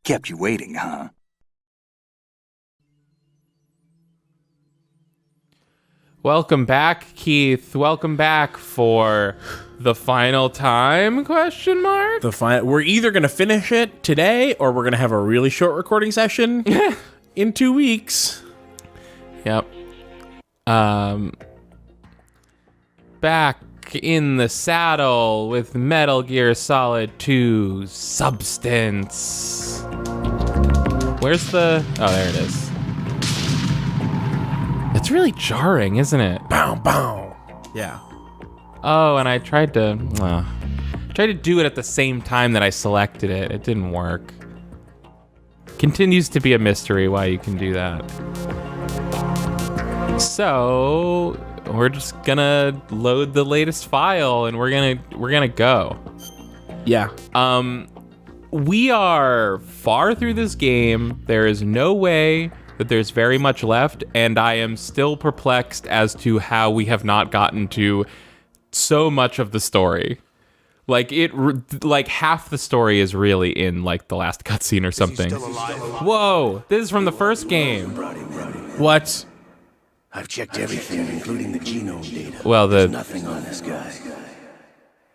Kept you waiting, huh? Welcome back, Keith. Welcome back for the final time, question mark? We're either going to finish it today or we're going to have a really short recording session in 2 weeks. Yep. Back in the saddle with Metal Gear Solid 2 Substance. Where's the... Oh, there it is. It's really jarring, isn't it? Bow, bow. Yeah. Oh, and I tried to do it at the same time that I selected it. It didn't work. Continues to be a mystery why you can do that. So we're just gonna load the latest file and we're gonna go. Yeah. We are far through this game. There is no way that there's very much left, and I am still perplexed as to how we have not gotten to so much of the story. Like half the story is really in like the last cutscene or something. Whoa, this is from the first game. What? I've checked everything, including the genome data. Well, There's nothing on this guy.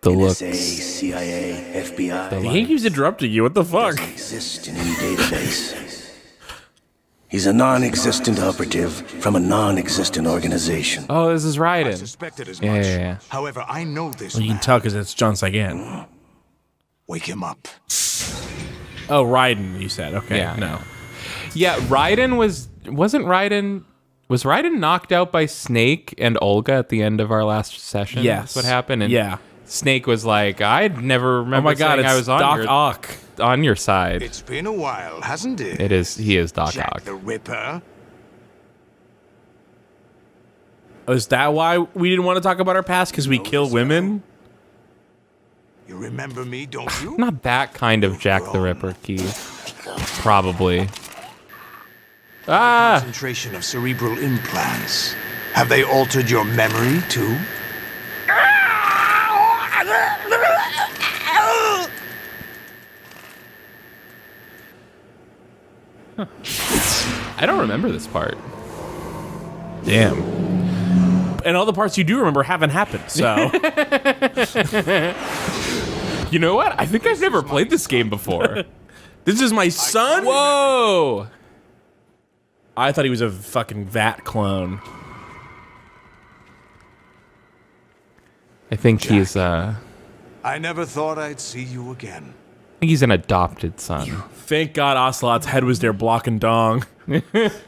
the NSA, looks. CIA, FBI. Yankees interrupting you. What the fuck? Doesn't exist in any database. He's a non-existent operative from a non-existent organization. Oh, this is I Raiden. suspected as Yeah, much. yeah, yeah. However, I know this Well, you can man. tell because it's John Sagan. Wake him up. Oh, Raiden, you said. Okay. Yeah. No. Yeah, Raiden was Raiden knocked out by Snake and Olga at the end of our last session? Yes. That's what happened. And Yeah. Snake was like, I'd never Oh remember my god, saying it's I was on Doc your, Ock. on your side. It's been a while, hasn't it? He is Doc Jack Ock. the Ripper. Is that why we didn't want to talk about our past? Because we kill women? You remember me, don't you? Not that kind of Jack the Ripper, Keith. Probably. Ah! Concentration of cerebral implants. Have they altered your memory, too? I don't remember this part. Damn. And all the parts you do remember haven't happened, so. You know what? I think I've never played this game before. This is my son? Whoa! I thought he was a fucking VAT clone. I think he's I I never thought I'd see you again. think he's an adopted son. Thank God Ocelot's head was there blocking dong.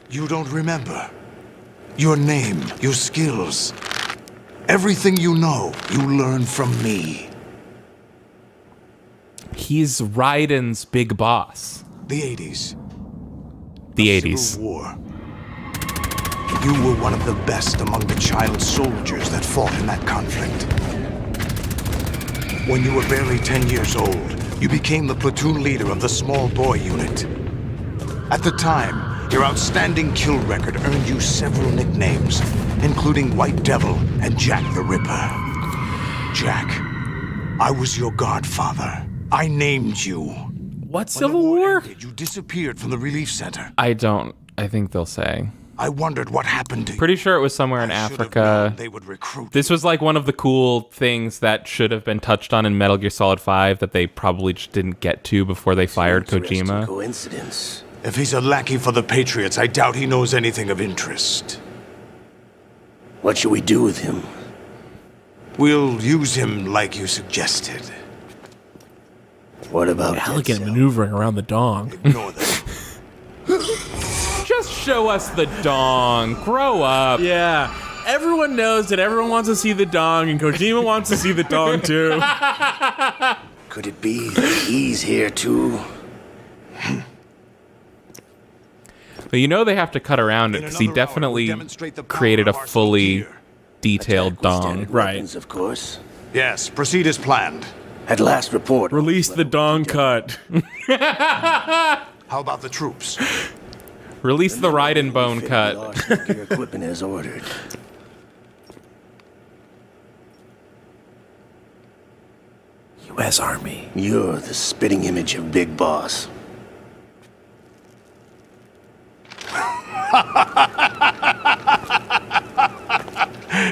You don't remember. Your name, your skills. Everything you know, you learn from me. He's Raiden's big boss. The 80s. The Civil 80s. War. You were one of the best among the child soldiers that fought in that conflict. When you were barely 10 years old, you became the platoon leader of the small boy unit. At the time, your outstanding kill record earned you several nicknames, including White Devil and Jack the Ripper. Jack, I was your godfather. I named you. What When Civil the War? ended, you disappeared from the relief center. I think they'll say. I wondered what happened to you. Pretty sure it was somewhere in I should have Africa. known they would recruit. This was like one of the cool things that should have been touched on in Metal Gear Solid 5 that they probably just didn't get to before they fired Interesting Kojima. coincidence. If he's a lackey for the Patriots, I doubt he knows anything of interest. What should we do with him? We'll use him like you suggested. What about Elegant Dead Cell? maneuvering around the dong. Ignore them. Just show us the dong. Grow up. Yeah. Everyone knows that everyone wants to see the dong, and Kojima wants to see the dong too. Could it be that he's here too? But you know they have to cut around it In because he another hour, definitely we'll demonstrate the power created a of our fully gear. detailed Attack with dong. standard Right. weapons, of course. Yes, proceed as planned. At last report. Release the dong cut. How about the troops? Release the Raiden bone Fit cut. the arsenal gear equipment as ordered. U.S. Army. You're the spitting image of Big Boss.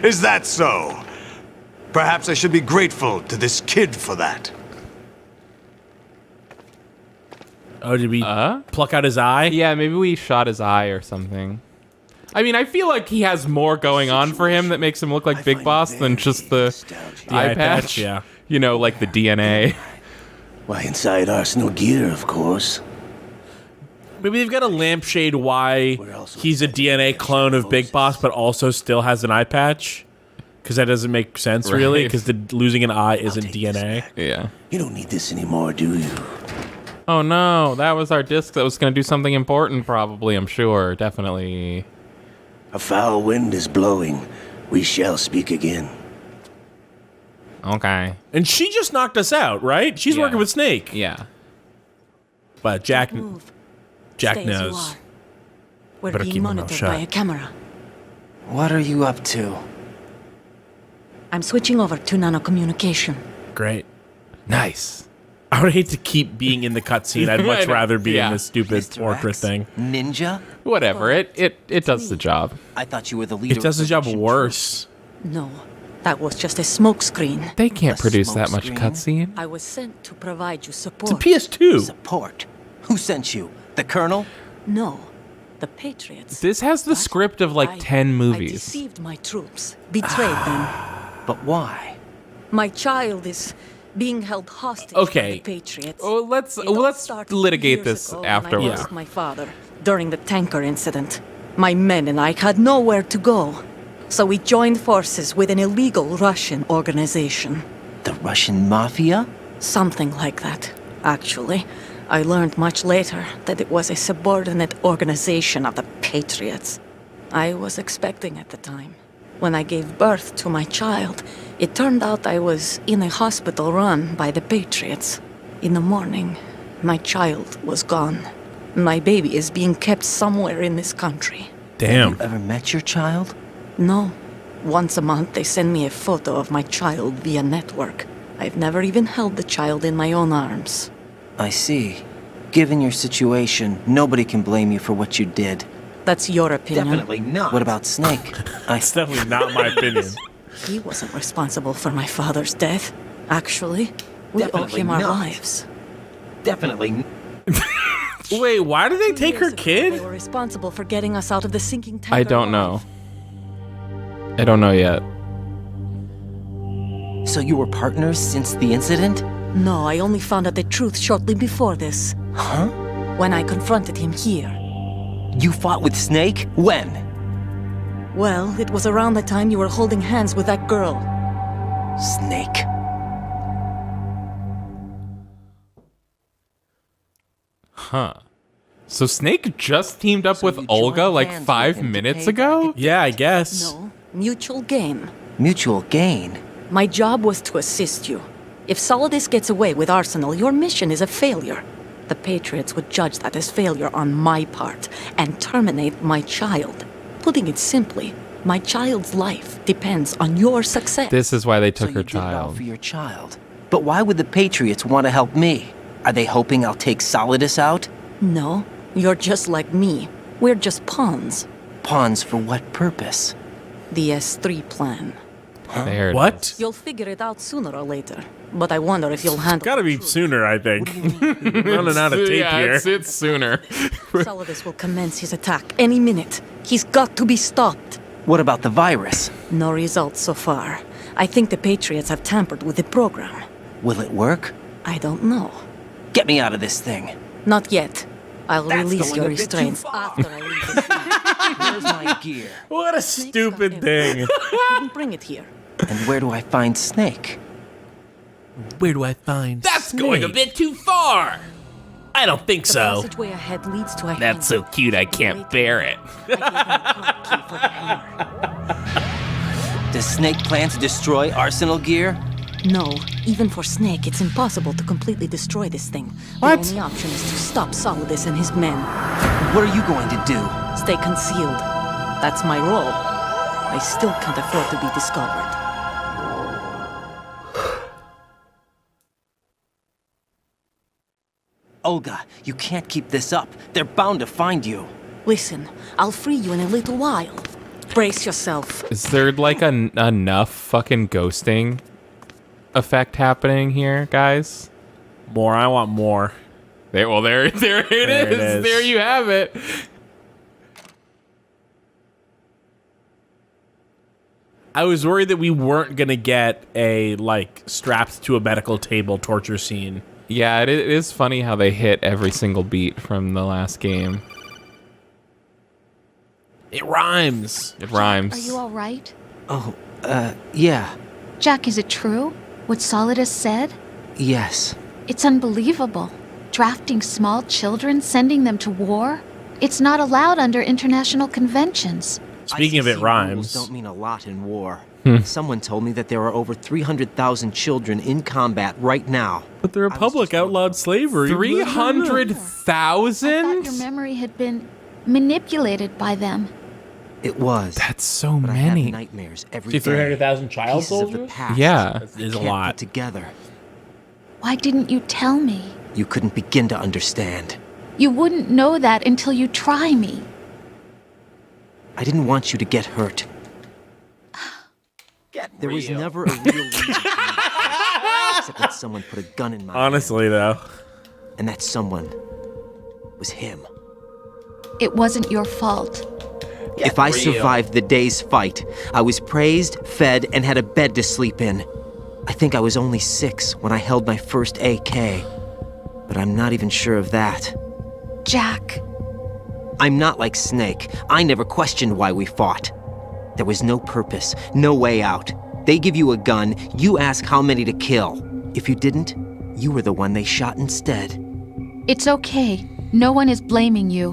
Is that so? Perhaps I should be grateful to this kid for that. Oh, did we pluck out his eye? Yeah, maybe we shot his eye or something. I mean, I feel like he has more going on for him that makes him look like Big Boss than just the eye patch. Yeah. You know, like the DNA. Why, inside Arsenal gear, of course. Maybe they've got a lampshade why he's a DNA clone of Big Boss, but also still has an eye patch. Because that doesn't make sense, really. Because losing an eye isn't DNA. Yeah. You don't need this anymore, do you? Oh no, that was our disc that was going to do something important, probably, I'm sure. Definitely. A foul wind is blowing. We shall speak again. Okay. And she just knocked us out, right? She's Yeah. working with Snake. Yeah. But Jack Move. Jack Stay as you knows. are. We're Better keep being my mouth monitored shut. by a camera. What are you up to? I'm switching over to nanocommunication. Great. Nice. I would hate to keep being in the cutscene. I'd I much know. rather be Yeah. in this stupid Mr. Orca X? thing. Ninja? Whatever. It does the job. I thought you were the leader. It does the of job Russian worse. No, that was just a smokescreen. They can't A produce that smoke much screen? cutscene. I was sent to provide you It's a support. PS2. troops. Support. Who sent you? The Colonel? No, the Patriots. This has the What? script of like I- 10 I movies. deceived my troops, betrayed them. But why? My child is being held hostage Okay. by the Patriots. Oh, let's It all let's started litigate years this ago when afterwards. I lost my father during the tanker incident. My men and I had nowhere to go, so we joined forces with an illegal Russian organization. The Russian Mafia? Something like that, actually. I learned much later that it was a subordinate organization of the Patriots. I was expecting at the time. When I gave birth to my child, it turned out I was in a hospital run by the Patriots. In the morning, my child was gone. My baby is being kept somewhere in this country. Damn. Ever met your child? No. Once a month, they send me a photo of my child via network. I've never even held the child in my own arms. I see. Given your situation, nobody can blame you for what you did. That's your opinion. Not. What about Snake? It's definitely not my opinion. He wasn't responsible for my father's death. Actually, we owe Definitely him our not. lives. Definitely. Wait, why did they take her Years ago, kid? They were responsible for getting us out of the sinking tanker. I don't know. alive. I don't know yet. So you were partners since the incident? No, I only found out the truth shortly before this. Huh? When I confronted him here. You fought with Snake? When? Well, it was around the time you were holding hands with that girl. Snake. Huh. So Snake just teamed up with you Olga joined like hands with 5 him to minutes pay ago? Yeah, I guess. No, mutual game. Mutual gain. My job was to assist you. If Solidus gets away with Arsenal, your mission is a failure. The Patriots would judge that as failure on my part and terminate my child. Putting it simply, my child's life depends on your success. This is why they So took her you did well child. for your child. But why would the Patriots want to help me? Are they hoping I'll take Solidus out? No, you're just like me. We're just pawns. Pawns for what purpose? The S3 plan. There it What? is. You'll figure it out sooner or later. But I wonder if you'll handle Gotta be sooner, I think. Running out of tape yeah, here. it's sooner. Solidus will commence his attack any minute. He's got to be stopped. What about the virus? No results so far. I think the Patriots have tampered with the program. Will it work? I don't know. Get me out of this thing. Not yet. I'll That's release going your a bit too restraints far. after I leave the scene. Where's my gear? What a stupid thing. I couldn't bring it here. And where do I find Snake? Where do I find That's going a bit too far. I don't think The so. passageway ahead leads to a That's so hangar. cute I can't bear it. I gave him a code key for the hangar. Does Snake plan to destroy Arsenal gear? No, even for Snake, it's impossible to completely destroy this thing. What? The only option is to stop Solidus and his men. What are you going to do? Stay concealed. That's my role. I still can't afford to be discovered. Olga, you can't keep this up. They're bound to find you. Listen, I'll free you in a little while. Brace yourself. Is there like enough fucking ghosting effect happening here, guys? More. I want more. There it is. There you have it. I was worried that we weren't gonna get a strapped to a medical table torture scene. Yeah, it is funny how they hit every single beat from the last game. It rhymes. It rhymes. Are you all right? Oh, yeah. Jack, is it true? What Solidus said? Yes. It's unbelievable. Drafting small children, sending them to war? It's not allowed under international conventions. Speaking of it ICC rhymes. rules don't mean a lot in war. Someone told me that there are over 300,000 children in combat right now. But the Republic outlawed slavery. 300,000? I thought your memory had been manipulated by them. It was. That's so but I many. have nightmares every See, day. 300,000 child Pieces of the soldiers? past. Yeah. That is a Can't lot. put together. Why didn't you tell me? You couldn't begin to understand. You wouldn't know that until you try me. I didn't want you to get hurt. There was never a real reason for me to fight, except that someone put a gun in my Honestly, though. hand. And that someone was him. It wasn't your fault. If I survived the day's fight, I was praised, fed, and had a bed to sleep in. I think I was only 6 when I held my first AK. But I'm not even sure of that. Jack. I'm not like Snake. I never questioned why we fought. There was no purpose, no way out. They give you a gun, you ask how many to kill. If you didn't, you were the one they shot instead. It's okay. No one is blaming you.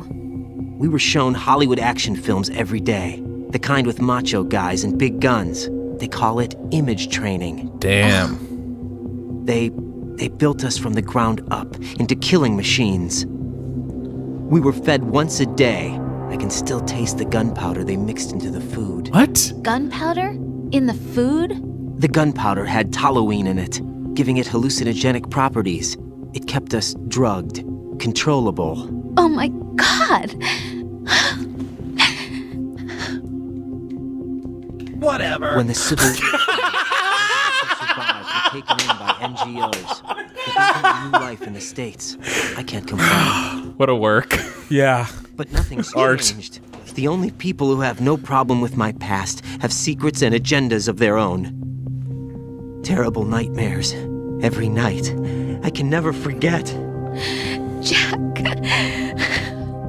We were shown Hollywood action films every day. The kind with macho guys and big guns. They call it image training. Damn. They built us from the ground up into killing machines. We were fed once a day. I can still taste the gunpowder they mixed into the food. What? Gunpowder? In the food? The gunpowder had toluene in it, giving it hallucinogenic properties. It kept us drugged, controllable. Oh my God! Whatever. When the civil war survived and taken in by NGOs, it became new life in the States. I can't complain. What a work. Yeah. But nothing's Art. changed. The only people who have no problem with my past have secrets and agendas of their own. Terrible nightmares. Every night. I can never forget. Jack.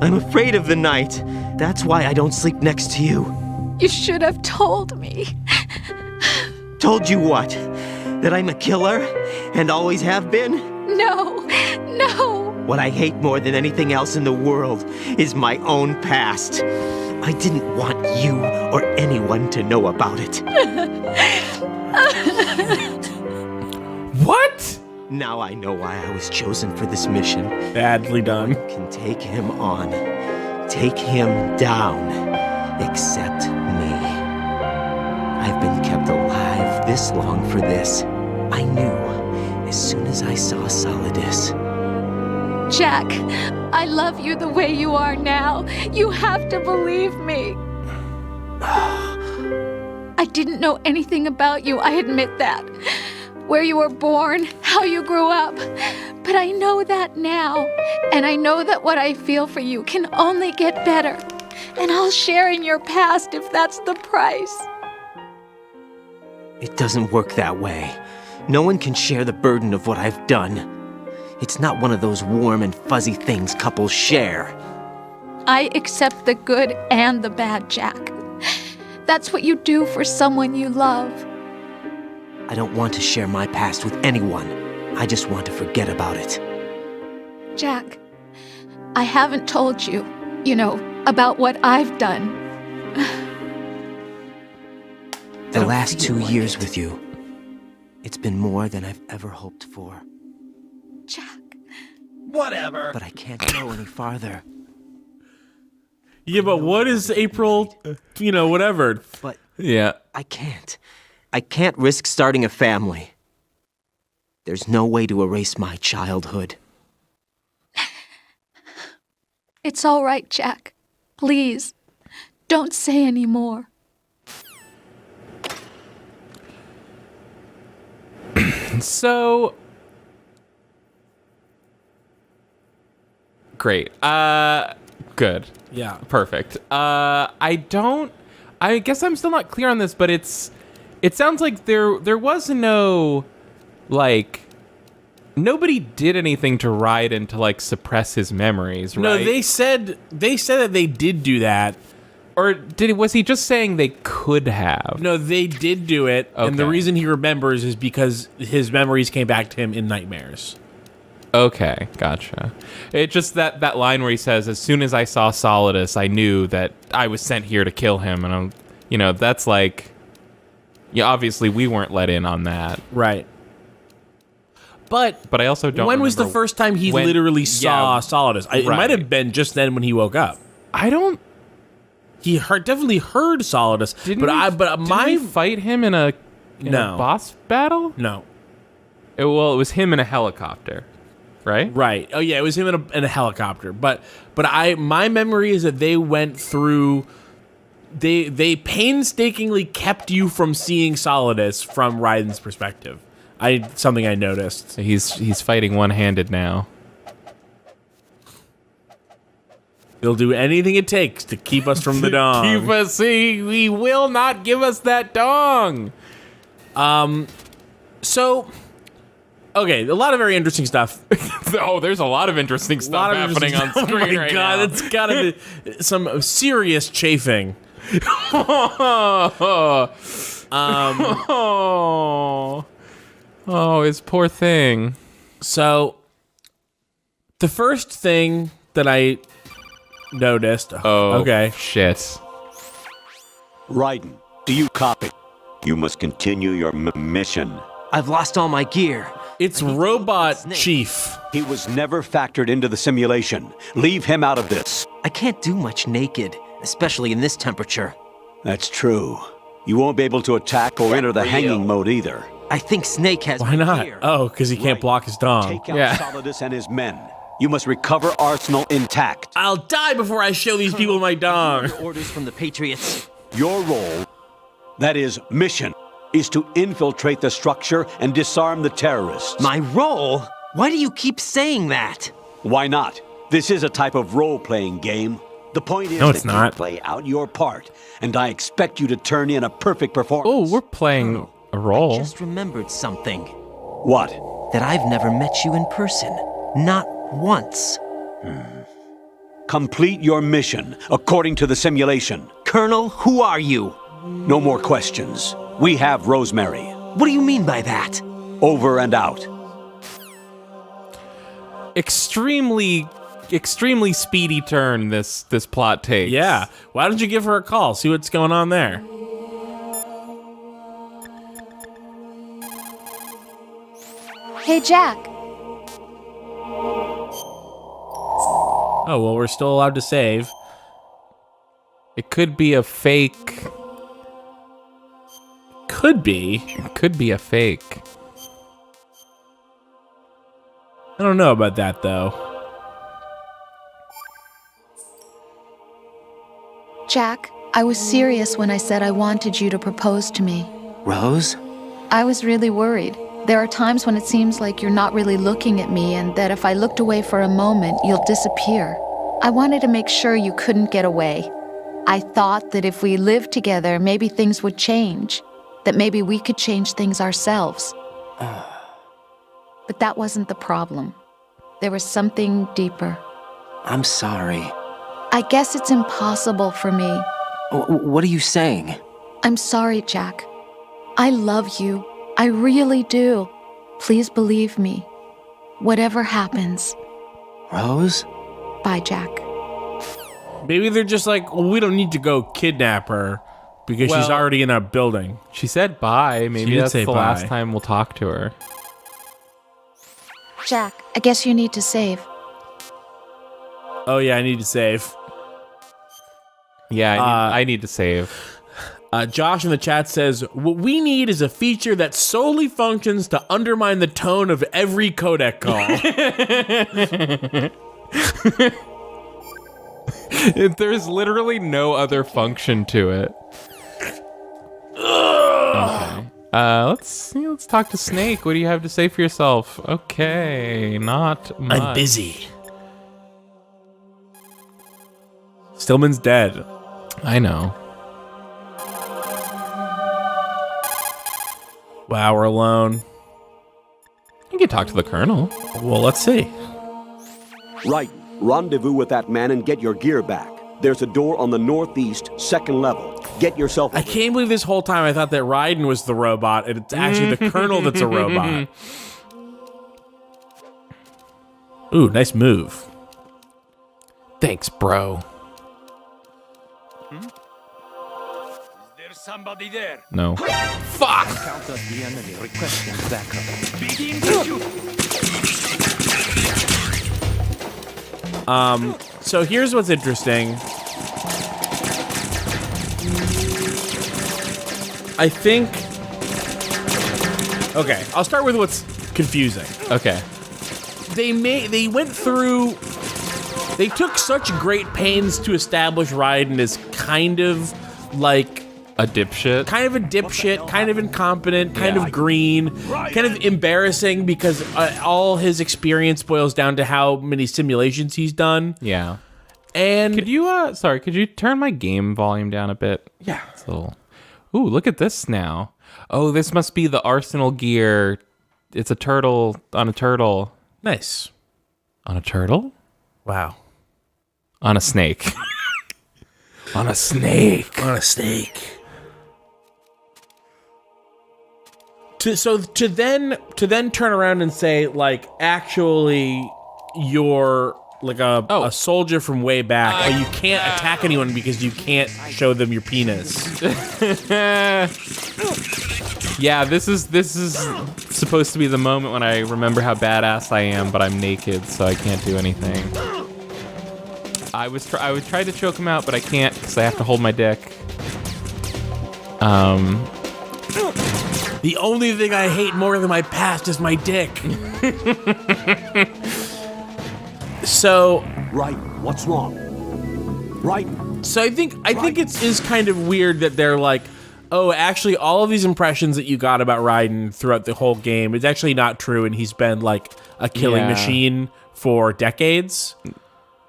I'm afraid of the night. That's why I don't sleep next to you. You should have told me. Told you what? That I'm a killer? And always have been? No. No. What I hate more than anything else in the world is my own past. I didn't want you or anyone to know about it. What? Now I know why I was chosen for this mission. Badly done. Can take him on, take him down, except me. I've been kept alive this long for this. I knew as soon as I saw Solidus. Jack, I love you the way you are now. You have to believe me. I didn't know anything about you, I admit that. Where you were born, how you grew up. But I know that now. And I know that what I feel for you can only get better. And I'll share in your past if that's the price. It doesn't work that way. No one can share the burden of what I've done. It's not one of those warm and fuzzy things couples share. I accept the good and the bad, Jack. That's what you do for someone you love. I don't want to share my past with anyone. I just want to forget about it. Jack, I haven't told you, about what I've done. The last 2 years with you, it's been more than I've ever hoped for. Jack. Whatever. But I can't go any farther. Yeah, but what is April, whatever? But Yeah. I can't. I can't risk starting a family. There's no way to erase my childhood. It's all right, Jack. Please, don't say any more. So great. Good. Yeah. Perfect. I guess I'm still not clear on this, but it sounds like there was no, like, nobody did anything to Raiden to, like, suppress his memories, right? No, they said that they did do that. Or was he just saying they could have? No, they did do it, and the Okay. reason he remembers is because his memories came back to him in nightmares. Okay, gotcha. It just that line where he says, "As soon as I saw Solidus, I knew that I was sent here to kill him," and that's like, yeah, obviously we weren't let in on that, Right. But I also don't. when was the remember first time he when- literally saw yeah, Solidus? It right. might have been just then when he woke up. I don't. He definitely heard Solidus, Didn't we fight him in a No. boss battle? No. It was him in a helicopter, right? Right. Oh yeah, it was him in a helicopter. But my memory is that they went through. They painstakingly kept you from seeing Solidus from Raiden's perspective. Something I noticed. He's fighting one-handed now. He'll do anything it takes to keep us from the dong. Keep us. He will not give us that dong. So, okay, a lot of very interesting stuff. Oh, there's a lot of interesting stuff happening on screen oh my right God, now. it's gotta be some serious chafing. Oh, his poor thing. So, the first thing that I noticed. Oh, okay. Shit. Raiden, do you copy? You must continue your mission. I've lost all my gear. It's Robot Chief. He was never factored into the simulation. Leave him out of this. I can't do much naked, especially in this temperature. That's true. You won't be able to attack or enter the hanging mode either. I think Snake has Why my not? gear. Oh, because he can't Right. block his dong. Take out Yeah. Solidus and his men. You must recover Arsenal intact. I'll die before I show these people my dong. Orders from the Patriots. Your role, that is, mission, is to infiltrate the structure and disarm the terrorists. My role? Why do you keep saying that? Why not? This is a type of role-playing game. The point is No, it's that not. you play out your part, and I expect you to turn in a perfect performance. Oh, we're playing a role. Just remembered something. What? That I've never met you in person. Not once. Complete your mission according to the simulation. Colonel, who are you? No more questions. We have Rosemary. What do you mean by that? Over and out. Extremely speedy turn this plot takes. Yeah. Why don't you give her a call? See what's going on there. Hey, Jack. Oh, well, we're still allowed to save. It could be a fake. Could be. It could be a fake. I don't know about that, though. Jack, I was serious when I said I wanted you to propose to me. Rose? I was really worried. There are times when it seems like you're not really looking at me and that if I looked away for a moment, you'll disappear. I wanted to make sure you couldn't get away. I thought that if we lived together, maybe things would change. That maybe we could change things ourselves. But that wasn't the problem. There was something deeper. I'm sorry. I guess it's impossible for me. What are you saying? I'm sorry, Jack. I love you. I really do. Please believe me. Whatever happens. Rose? Bye, Jack. Maybe they're just like, well, we don't need to go kidnap her because she's Well- already in a building. She said bye. Maybe did that's say the last bye. time we'll talk to her. Jack, I guess you need to save. Oh, yeah, I need to save. Yeah, I need to save. Josh in the chat says, what we need is a feature that solely functions to undermine the tone of every codec call. There's literally no other function to it. Okay. Let's talk to Snake. What do you have to say for yourself? Okay, not much. I'm busy. Stillman's dead. I know. Wow, we're alone. You can talk to the Colonel. Well, let's see. Right. Rendezvous with that man and get your gear back. There's a door on the northeast, second level. Get yourself... I can't believe this whole time I thought that Raiden was the robot, and it's actually the Colonel that's a robot. Ooh, nice move. Thanks, bro. There's somebody there. No. Fuck! Counter the enemy requesting backup. Begin to shoot. So here's what's interesting. I think... Okay, I'll start with what's confusing. Okay. They went through... They took such great pains to establish Raiden as kind of like... A dipshit? Kind of a dipshit, kind of incompetent, kind of green, kind of embarrassing because all his experience boils down to how many simulations he's done. Yeah. And... Could you turn my game volume down a bit? Yeah. It's a little... Ooh, look at this now. Oh, this must be the Arsenal gear. It's a turtle on a turtle. Nice. On a turtle? Wow. On a snake. On a snake. On a snake. To then turn around and say, like, actually, you're like a soldier from way back, or you can't attack anyone because you can't show them your penis. Yeah, this is supposed to be the moment when I remember how badass I am, but I'm naked, so I can't do anything. I would try to choke him out, but I can't because I have to hold my dick. The only thing I hate more than my past is my dick. So... Right, what's wrong? Right. So I think it is kind of weird that they're like, oh, actually, all of these impressions that you got about Raiden throughout the whole game is actually not true, and he's been like a killing machine for decades.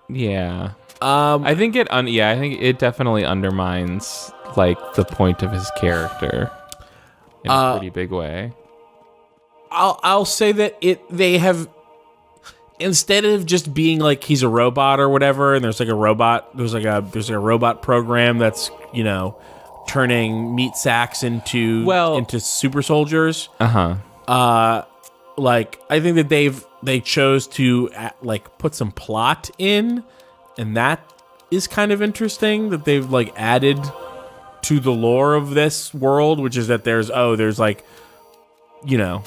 Yeah. I think it definitely undermines like the point of his character in a pretty big way. I'll say that they have, instead of just being like he's a robot or whatever, and there's a robot program that's, you know, turning meat sacks into super soldiers. Like, I think that they chose to like put some plot in, and that is kind of interesting that they've like added to the lore of this world, which is that there's like, you know,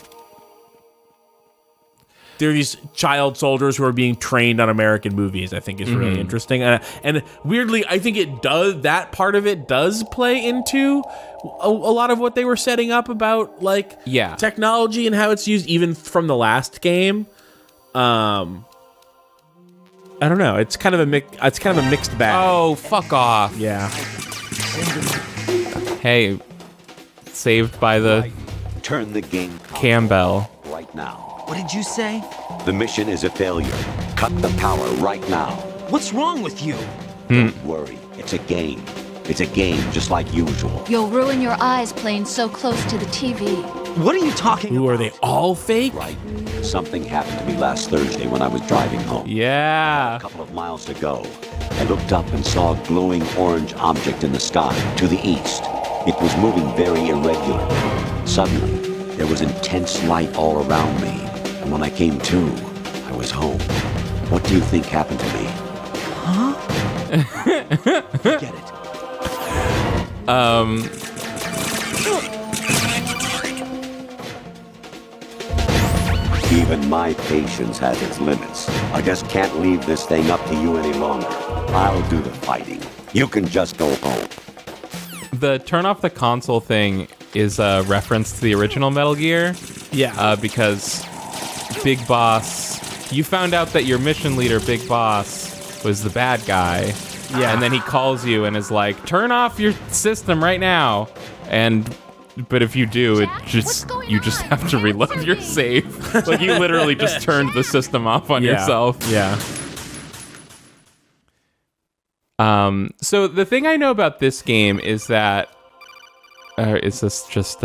there are these child soldiers who are being trained on American movies. I think is really interesting, and weirdly, I think that part of it does play into a lot of what they were setting up about like technology and how it's used, even from the last game. I don't know. It's kind of a mixed bag. Oh, fuck off! Yeah. Hey, saved by the Turn the game Campbell right now. What did you say? The mission is a failure. Cut the power right now. What's wrong with you? Don't worry. It's a game. It's a game just like usual. You'll ruin your eyes playing so close to the TV. What are you talking about? Ooh, are they all fake? Right. Something happened to me last Thursday when I was driving home. Yeah. A couple of miles to go. I looked up and saw a glowing orange object in the sky to the east. It was moving very irregular. Suddenly, there was intense light all around me. And when I came to, I was home. What do you think happened to me? Huh? Forget it. Even my patience has its limits. I just can't leave this thing up to you any longer. I'll do the fighting. You can just go home. The turn off the console thing is a reference to the original Metal Gear. Yeah. Because Big Boss, you found out that your mission leader, Big Boss, was the bad guy. Yeah. And then he calls you and is like, turn off your system right now. And but if you do, you just have to reload your save. Like you literally just turned the system off on yourself. Yeah. So the thing I know about this game is that is this just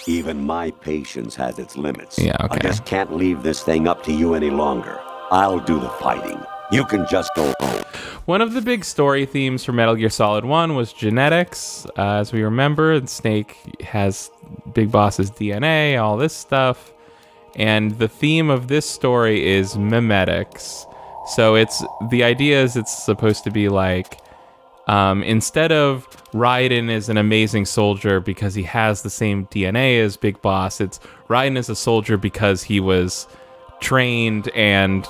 Even my patience has its limits. Yeah, okay. I just can't leave this thing up to you any longer. I'll do the fighting. You can just go home. One of the big story themes for Metal Gear Solid 1 was genetics. As we remember, Snake has Big Boss's DNA, all this stuff. And the theme of this story is mimetics. So the idea is it's supposed to be like, instead of Raiden is an amazing soldier because he has the same DNA as Big Boss, it's Raiden is a soldier because he was trained and,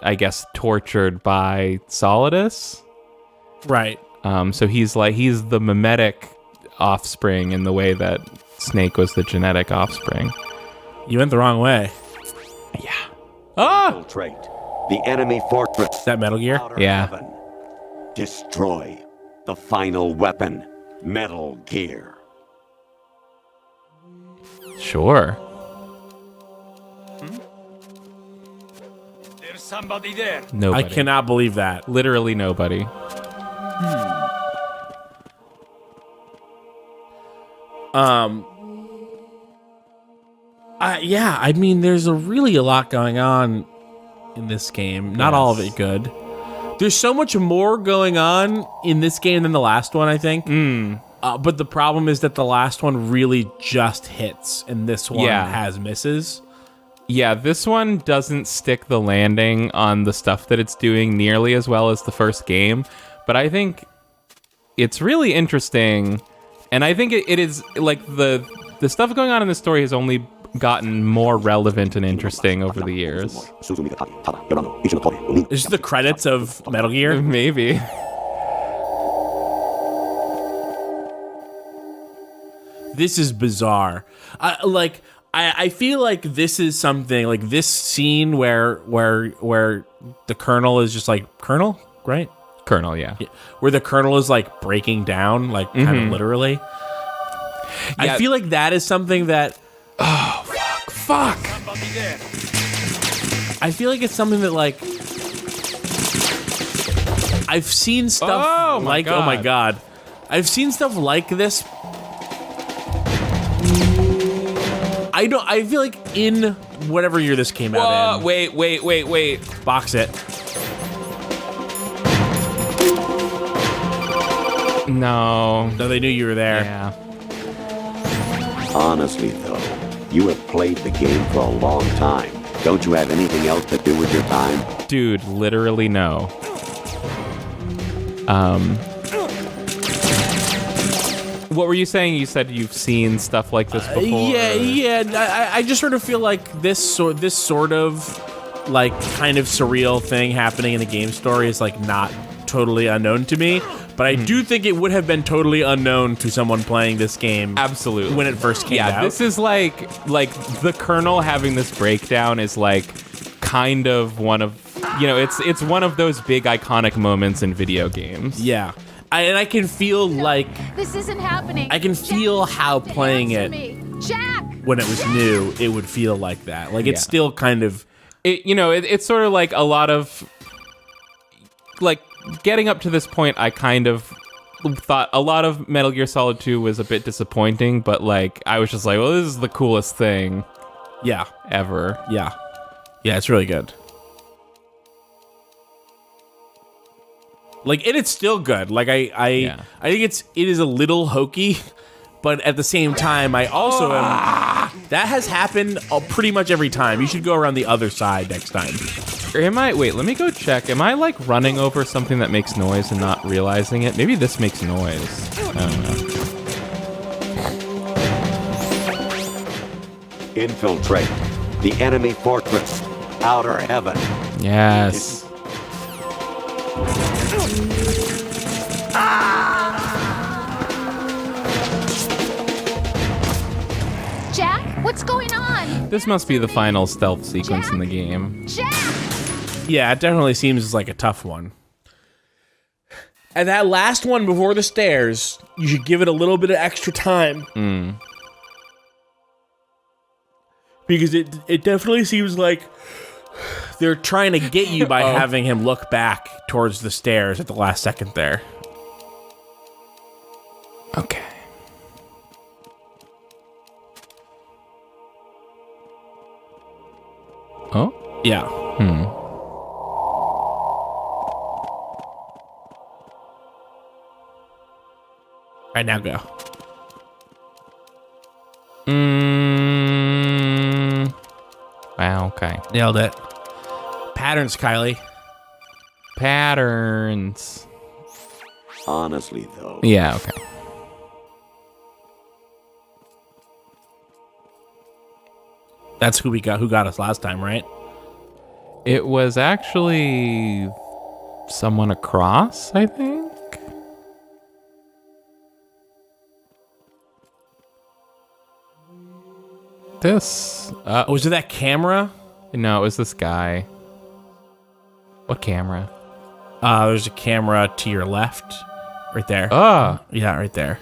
I guess tortured by Solidus. Right. So he's the mimetic offspring in the way that Snake was the genetic offspring. You went the wrong way. Yeah. Infiltrate the enemy fortress. Is that Metal Gear? Outer Yeah. heaven. Destroy the final weapon, Metal Gear. Sure. There's somebody there. Nobody. I cannot believe that. Literally nobody. Yeah, I mean, there's really a lot going on in this game. Not all of it good. There's so much more going on in this game than the last one, I think. But the problem is that the last one really just hits, and this one has misses. Yeah, this one doesn't stick the landing on the stuff that it's doing nearly as well as the first game, but I think it's really interesting, and I think it is, like, the stuff going on in the story has only gotten more relevant and interesting over the years. Is this the credits of Metal Gear? Maybe. This is bizarre. I feel like this is something like this scene where the Colonel is just like Colonel, right? Colonel, yeah. Where the Colonel is like breaking down, like kind of literally. Yeah. I feel like that is something that. Oh, fuck. Somebody there. I feel like it's something that like. I've seen stuff like oh my god, I've seen stuff like this. I feel like in whatever year this came out in. Wait. Box it. No, they knew you were there. Yeah. Honestly, though, you have played the game for a long time. Don't you have anything else to do with your time? Dude, literally no. What were you saying? You said you've seen stuff like this before? Yeah. I just sort of feel like this sort of like kind of surreal thing happening in the game story is like not totally unknown to me. But I do think it would have been totally unknown to someone playing this game. Absolutely. When it first came out. Yeah, this is like the Colonel having this breakdown is like kind of one of, it's one of those big iconic moments in video games. Yeah. And I can feel like This isn't happening. I can feel Jack, how playing answer it me. Jack. when it was new, it would feel like that. Like it's still kind of It's sort of like a lot of like getting up to this point, I kind of thought a lot of Metal Gear Solid 2 was a bit disappointing, but like I was just like, well, this is the coolest thing ever. Yeah, it's really good. Like, and it's still good. Like I think it is a little hokey, but at the same time, I also am. That has happened pretty much every time. You should go around the other side next time. Or wait, let me go check. Am I like running over something that makes noise and not realizing it? Maybe this makes noise. I don't know. Infiltrate the enemy fortress, Outer Heaven. Yes. Jack, what's going on? This must be the final stealth sequence in the game. Jack. Yeah, it definitely seems like a tough one. And that last one before the stairs, you should give it a little bit of extra time. Because it definitely seems like they're trying to get you by having him look back towards the stairs at the last second there. Okay. Oh? Yeah. Right now, go. Wow, okay. Nailed it. Patterns, Kylie. Patterns. Honestly, though, Yeah, okay. That's who got us last time, right? It was actually someone across, I think. This. Was it that camera? No, it was this guy. What camera? There's a camera to your left. Right there. Ah. Yeah, right there.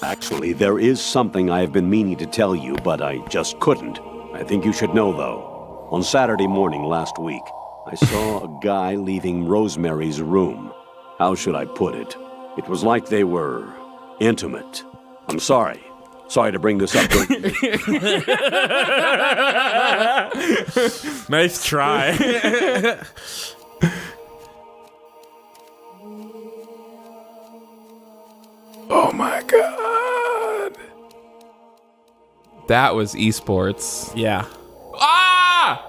actually, there is something I have been meaning to tell you, but I just couldn't. I think you should know, though. On Saturday morning last week, I saw a guy leaving Rosemary's room. How should I put it? It was like they were intimate. I'm sorry. Sorry to bring this up. Nice try. Oh my god. That was esports. Yeah. Ah!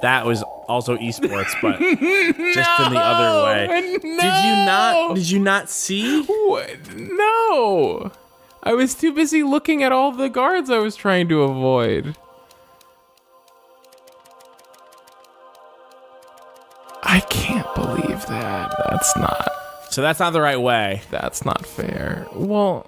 That was also esports, but just in the other way. No! Did you not see? No. I was too busy looking at all the guards I was trying to avoid. I can't believe that. So that's not the right way. That's not fair. Well,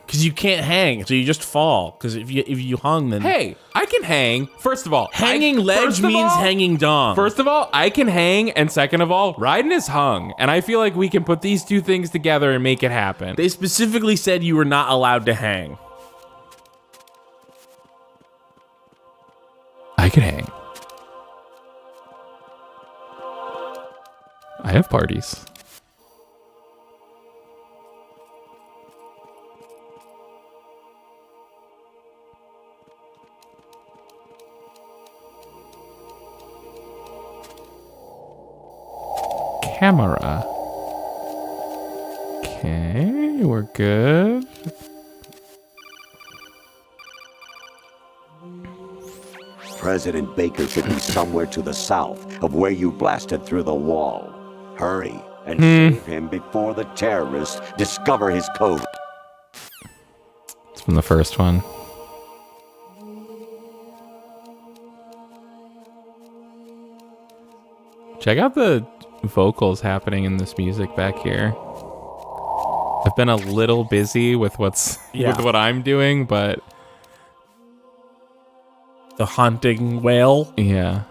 because you can't hang, so you just fall. Because if you hung, then hey, I can hang. First of all, hanging ledge means hanging dong. First of all, I can hang, and second of all, Raiden is hung, and I feel like we can put these two things together and make it happen. They specifically said you were not allowed to hang. I can hang. I have parties. Camera. Okay, we're good. President Baker should be somewhere to the south of where you blasted through the wall. Hurry and save him before the terrorists discover his code. It's from the first one. Check out the vocals happening in this music back here. I've been a little busy with with what I'm doing, but the haunting wail. Yeah.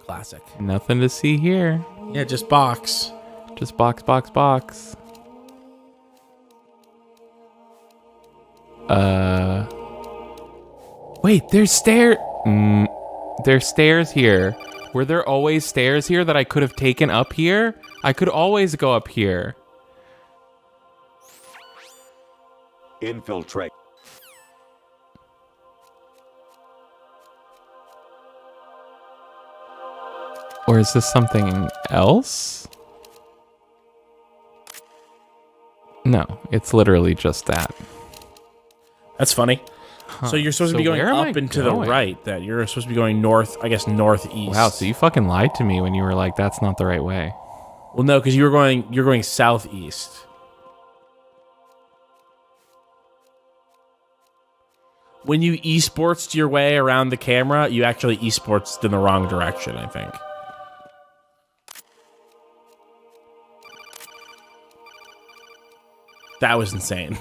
Classic. Nothing to see here. Yeah, just box. Just box, box, box. Wait, there's there's stairs here. Were there always stairs here that I could have taken up here? I could always go up here. Infiltrate. Or is this something else? No, it's literally just that. That's funny. Huh. So you're supposed to be going up and to the right. That you're supposed to be going north, I guess northeast. Wow, so you fucking lied to me when you were like, that's not the right way. Well, no, because you're going southeast. When you esports your way around the camera, you actually esports in the wrong direction, I think. That was insane.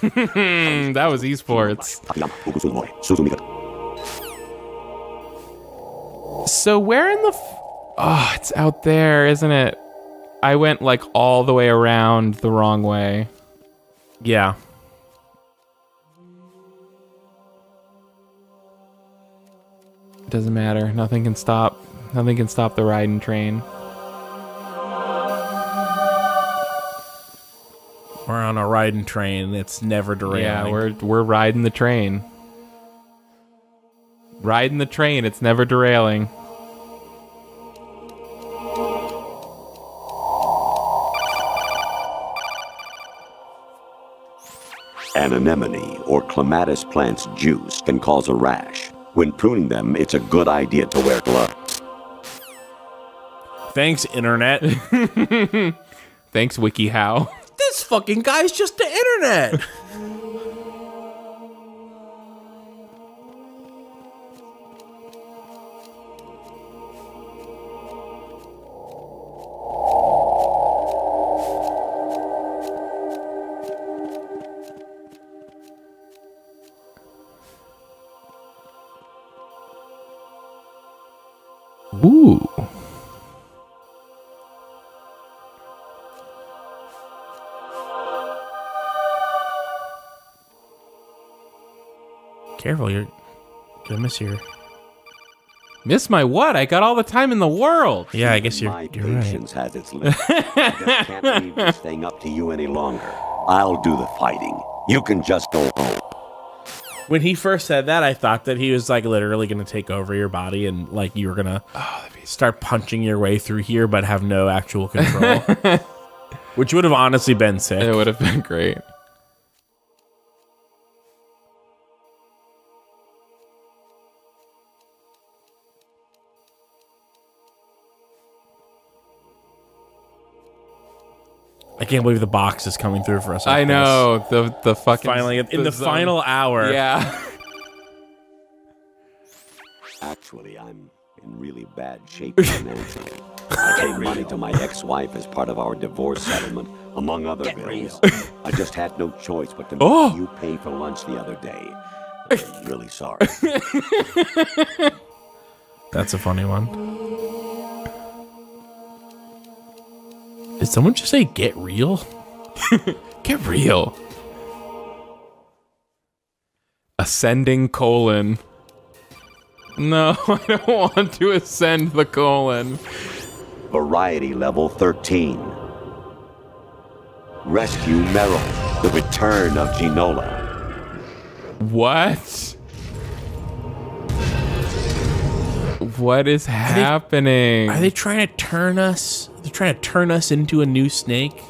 That was esports. So where in the... Oh, it's out there, isn't it? I went like all the way around the wrong way. Yeah. Doesn't matter. Nothing can stop the Raiden train. We're on a riding train. It's never derailing. Yeah, we're riding the train. Riding the train. It's never derailing. An anemone or clematis plant's juice can cause a rash. When pruning them, it's a good idea to wear gloves. Thanks, internet. Thanks, WikiHow. This fucking guy's just the internet. Ooh. Careful, you're gonna miss your... Miss my what? I got all the time in the world. Yeah, I guess you're My right. patience has its limits. I just can't leave this thing up to you any longer. I'll do the fighting. You can just go home. When he first said that, I thought that he was like literally gonna take over your body and like you were gonna start punching your way through here, but have no actual control. Which would have honestly been sick. It would have been great. I can't believe the box is coming through for us. I know the fucking Finally, in the zone. final hour. Yeah. Actually, I'm in really bad shape financially. I gave money to my ex-wife as part of our divorce settlement, among other bills. I just had no choice but to make you pay for lunch the other day. I'm really sorry. That's a funny one. Did someone just say get real? Get real. Ascending colon. No, I don't want to ascend the colon. Variety level 13. Rescue Merrill. The return of Ginola. What? What is happening? Are they trying to turn us? They're trying to turn us into a new snake?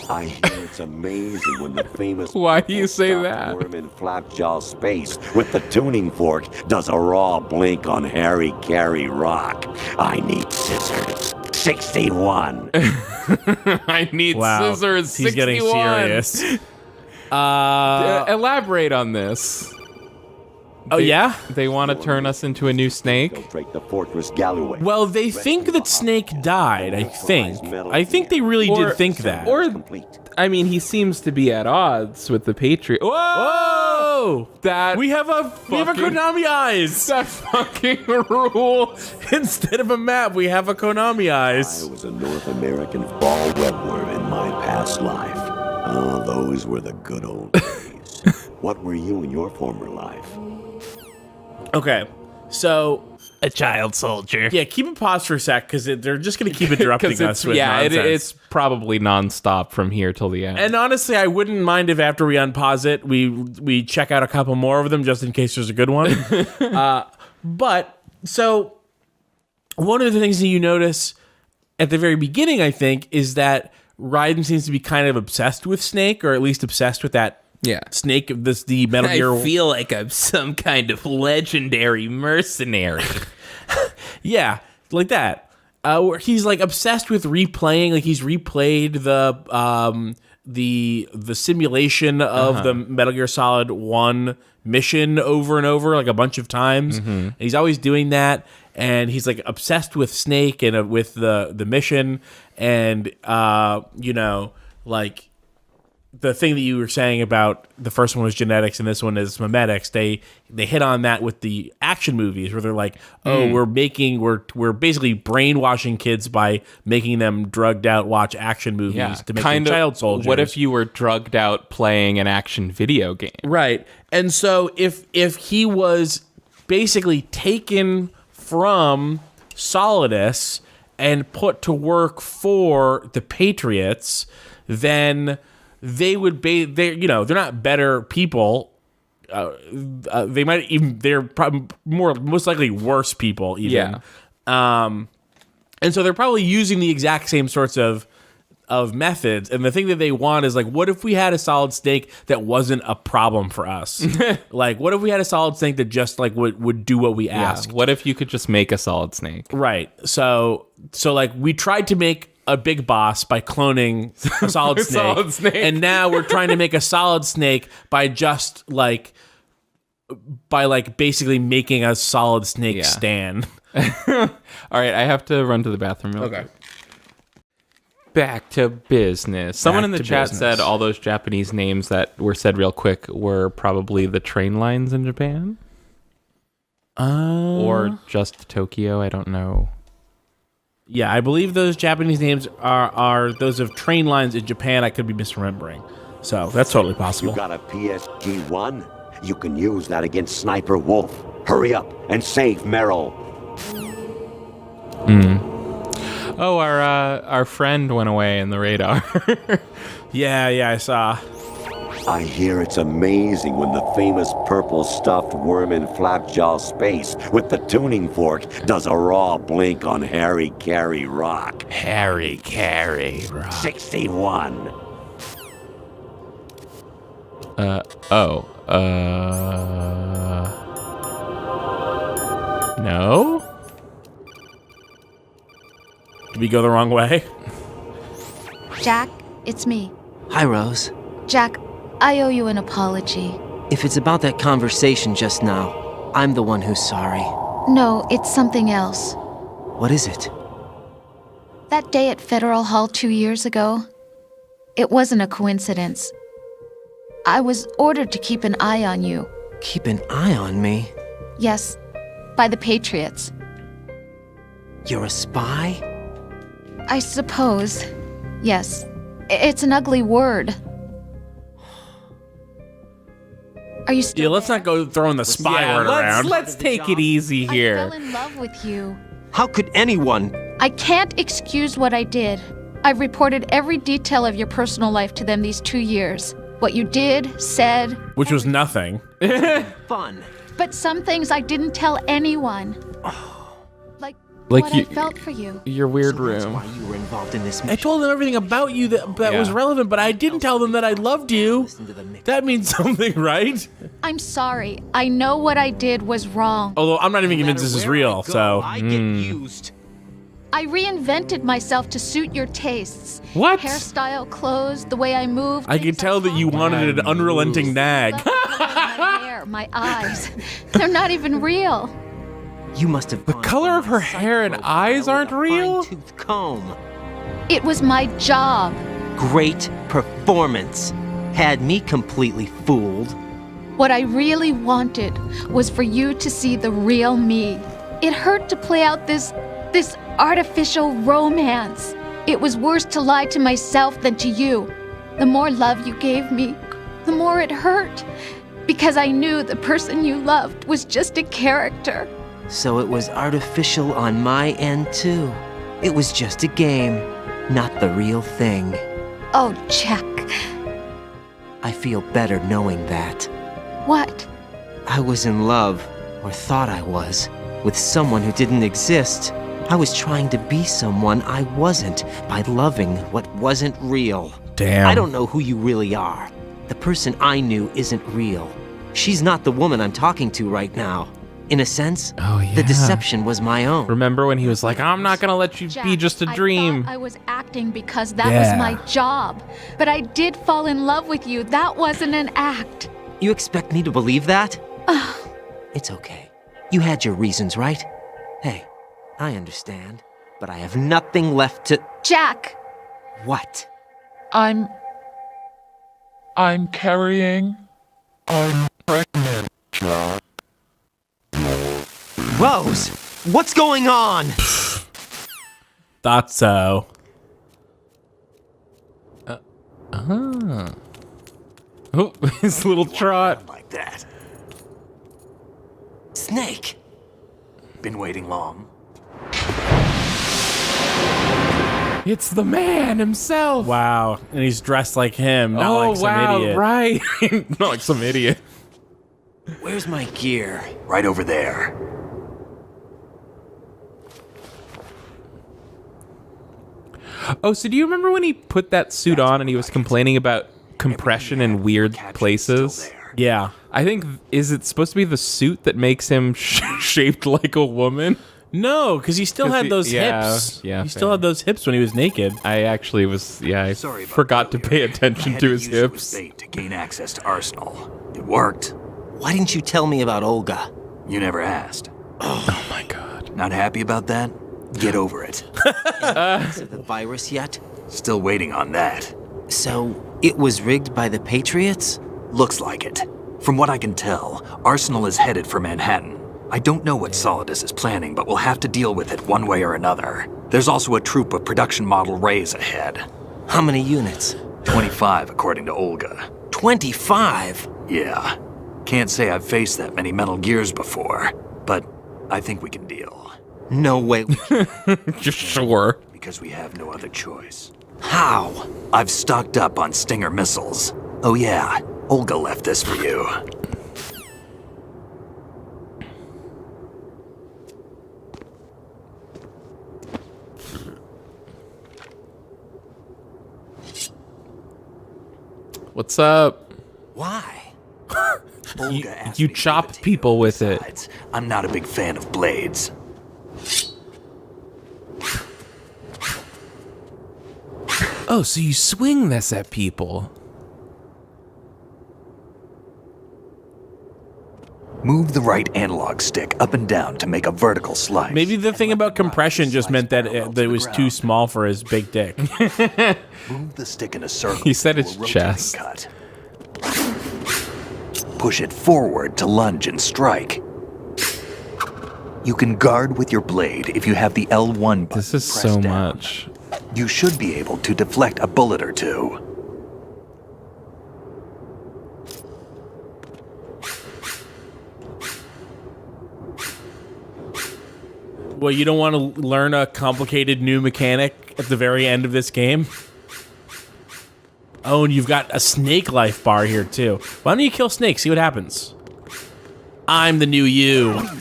I hear it's amazing when the famous... Why do you say that? ...worm in Flapjaw space with the tuning fork does a raw blink on Harry Carey rock. I need scissors. 61. I need scissors. 61. He's getting serious. Elaborate on this. Oh, yeah? They want to turn us into a new snake? Infiltrate the fortress Galloway. Well, they think that Snake died, I think. I think they really did think that. Or, I mean, he seems to be at odds with the Patriots. Whoa! Whoa! That We have a Konami eyes! that fucking rules. Instead of a map, we have a Konami I eyes. was a North American fall webworm in my past life. Oh, those were the good old days. What were you in your former life? Okay, so... A child soldier. Yeah, keep it paused for a sec, because they're just going to keep interrupting us with nonsense. It's probably nonstop from here till the end. And honestly, I wouldn't mind if after we unpause it, we check out a couple more of them just in case there's a good one. But, so, one of the things that you notice at the very beginning, I think, is that Raiden seems to be kind of obsessed with Snake, or at least obsessed with that Snake, the Metal Gear. I feel like I'm some kind of legendary mercenary. Yeah, like that. Where he's like obsessed with replaying, like he's replayed the simulation of the Metal Gear Solid 1 mission over and over, like a bunch of times. And he's always doing that. And he's like obsessed with Snake and with the mission. And, you know, like the thing that you were saying about the first one was genetics and this one is mimetics. They hit on that with the action movies where they're like, oh, we're basically brainwashing kids by making them drugged out watch action movies to make them child soldiers. What if you were drugged out playing an action video game? Right. And so if he was basically taken from Solidus and put to work for the Patriots, then they would be, they're not better people. They're probably most likely worse people even. Yeah. And so they're probably using the exact same sorts of methods. And the thing that they want is like, what if we had a Solid Snake that wasn't a problem for us? Like, what if we had a Solid Snake that just like would do what we asked? What if you could just make a Solid Snake? Right. So like we tried to make a big boss by cloning a solid snake, and now we're trying to make a Solid Snake by just basically making a Solid Snake stand. All right, I have to run to the bathroom real quick. Back to business. Someone in the chat said all those Japanese names that were said real quick were probably the train lines in Japan. Or just Tokyo, I don't know. Yeah, I believe those Japanese names are those of train lines in Japan. I could be misremembering. So that's totally possible. You got a PSG-1? You can use that against Sniper Wolf. Hurry up and save Merrill. Oh, our friend went away in the radar. Yeah, I saw. I hear it's amazing when the famous purple stuffed worm in Flapjaw Space with the tuning fork does a raw blink on Harry Carey Rock. Harry Carey Rock. 61. No? Did we go the wrong way? Jack, it's me. Hi, Rose. Jack, I owe you an apology. If it's about that conversation just now, I'm the one who's sorry. No, it's something else. What is it? That day at Federal Hall 2 years ago, it wasn't a coincidence. I was ordered to keep an eye on you. Keep an eye on me? Yes, by the Patriots. You're a spy? I suppose. Yes. It's an ugly word. Are you still let's not go throwing the spy word around. Let's take it easy here. I fell in love with you. How could anyone? I can't excuse what I did. I've reported every detail of your personal life to them these 2 years. What you did, said. Which was nothing. Fun. But some things I didn't tell anyone. Like what I felt for you. Your weird So that's room. why you were involved in this mission. I told them everything about you that was relevant, but I didn't tell them that I loved you. Listen to the mix. That means something, right? I'm sorry. I know what I did was wrong. Although I'm not even convinced this is real, so. I get used. I reinvented myself to suit your tastes. What? Hairstyle, clothes, the way I moved. I could tell that you wanted an unrelenting nag. My hair, my eyes. They're not even real. You must have. The color of her hair and eyes aren't real? Fine-tooth comb. It was my job. Great performance. Had me completely fooled. What I really wanted was for you to see the real me. It hurt to play out this artificial romance. It was worse to lie to myself than to you. The more love you gave me, the more it hurt. Because I knew the person you loved was just a character. So it was artificial on my end, too. It was just a game, not the real thing. Oh, Jack. I feel better knowing that. What? I was in love, or thought I was, with someone who didn't exist. I was trying to be someone I wasn't by loving what wasn't real. Damn. I don't know who you really are. The person I knew isn't real. She's not the woman I'm talking to right now. In a sense, the deception was my own. Remember when he was like, I'm not gonna let you Jack, be just a dream. I thought I was acting because that was my job. But I did fall in love with you. That wasn't an act. You expect me to believe that? It's okay. You had your reasons, right? Hey, I understand, but I have nothing left to... Jack! What? I'm carrying. I'm pregnant, Jack. Rose, what's going on? Thought so. Oh, his little trot. Like that. Snake. Been waiting long? It's the man himself. Wow. And he's dressed like him, not like some idiot. Right. Not like some idiot. Where's my gear? Right over there. Oh, so do you remember when he put that suit on and he was complaining about compression in weird places? Yeah. I think, is it supposed to be the suit that makes him shaped like a woman? No, because he still had those hips. Yeah, he still had those hips when he was naked. I actually was, I forgot to pay attention to his hips. To gain access to Arsenal. It worked. Why didn't you tell me about Olga? You never asked. Oh my god. Not happy about that? Get over it. Is it the virus yet? Still waiting on that. So, it was rigged by the Patriots? Looks like it. From what I can tell, Arsenal is headed for Manhattan. I don't know what Solidus is planning, but we'll have to deal with it one way or another. There's also a troop of production model Rays ahead. How many units? 25, according to Olga. 25? Yeah. Can't say I've faced that many Metal Gears before, but I think we can deal. No way. Just sure. Because we have no other choice. How? I've stocked up on Stinger missiles. Oh yeah, Olga left this for you. What's up? Why? Olga asked You me to chop give it to people you. with it. Besides, I'm not a big fan of blades. Oh, so you swing this at people. Move the right analog stick up and down to make a vertical slice. Maybe the thing about compression just meant that it was too small for his big dick. Move the stick in a circle. He said to it's a rotating chest. Cut. Push it forward to lunge and strike. You can guard with your blade if you have the L1 button. This is pressed so down. much. You should be able to deflect a bullet or two. Well, you don't want to learn a complicated new mechanic at the very end of this game? Oh, and you've got a snake life bar here, too. Why don't you kill Snake, see what happens? I'm the new you. How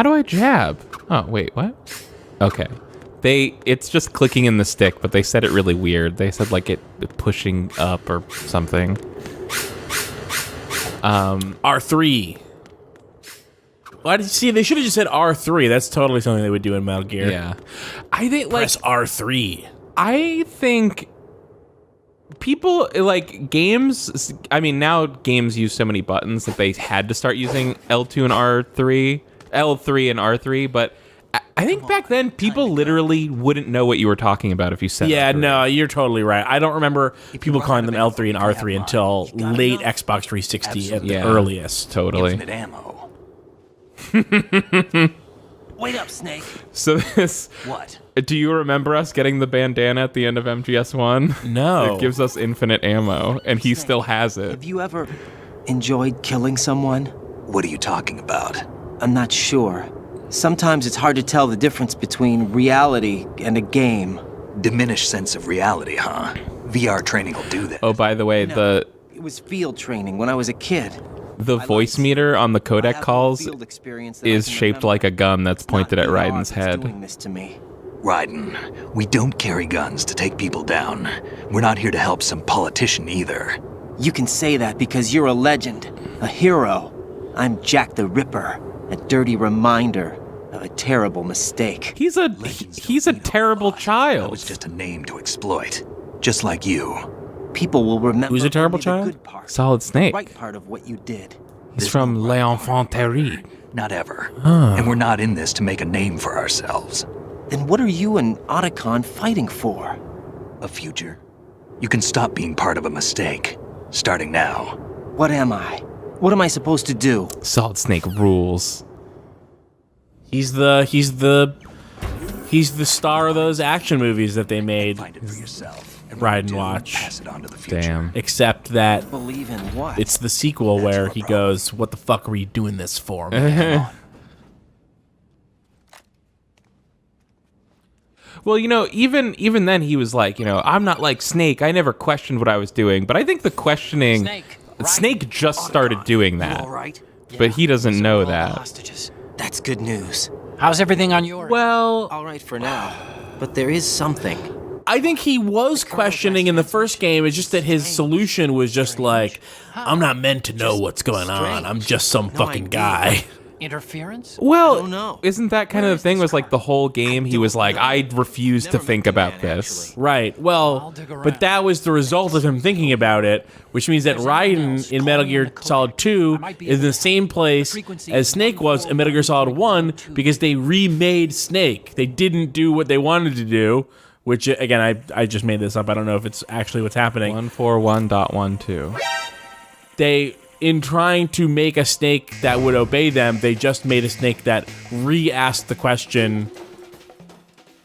do I jab? Oh, wait, what? Okay. It's just clicking in the stick, but they said it really weird. They said like it pushing up or something. R3. Why did you see? They should have just said R3. That's totally something they would do in Metal Gear. Yeah. I think Press R3. I think people like games. I mean, now games use so many buttons that they had to start using L2 and R3, L3 and R3. But I think back then people literally wouldn't know what you were talking about if you said. Yeah, R3. no, you're totally right. I don't remember people calling them L3 and R3 until late Xbox 360 at the earliest. Totally. Infinite ammo. Wait up, Snake. So this. What? Do you remember us getting the bandana at the end of MGS1? No. It gives us infinite ammo, and he still has it. Have you ever enjoyed killing someone? What are you talking about? I'm not sure. Sometimes it's hard to tell the difference between reality and a game. Diminished sense of reality, huh? VR training will do that. Oh, by the way, It was field training when I was a kid. the voice meter on the I codec have calls field experience that I is can shaped remember. like a gun that's It's not pointed at VR Raiden's that's head. doing this to me. Raiden, we don't carry guns to take people down. We're not here to help some politician either. You can say that because you're a legend, a hero. I'm Jack the Ripper, a dirty reminder of a terrible mistake. He's a terrible That child. was just a name to exploit. Just like you. People will remember Who's a terrible only the child? good part, Solid the Snake. right part of what you did. He's from L'Infanterie. Not ever. And we're not in this to make a name for ourselves. Then what are you and Otacon fighting for? A future. You can stop being part of a mistake. Starting now. What am I? What am I supposed to do? Solid Snake rules. He's the star of those action movies that they made. Find it for yourself. And Ride and when you do, watch. Pass it on to the future. Damn. Except that Believe in what? it's the sequel where he goes, "What the fuck were you doing this for, man?" Well, you know, even then he was like, you know, I'm not like Snake. I never questioned what I was doing. But I think the questioning, Snake just started doing that. All right. But he doesn't know that. Hostages. That's good news. How's everything on your end? Well, All right for now, but there is something. I think he was questioning in the first game. It's just that his solution was just like, "I'm not meant to know what's going on. I'm just some fucking guy." Interference? Well, no. isn't that kind of the thing? Was like the whole game he was like, I refuse to think about this. Right. Well, but that was the result of him thinking about it, which means that Raiden in Metal Gear Solid 2 is in the same place as Snake was in Metal Gear Solid 1 because they remade Snake. They didn't do what they wanted to do, which, again, I just made this up. I don't know if it's actually what's happening. 141.12. They, in trying to make a Snake that would obey them, they just made a Snake that re-asked the question,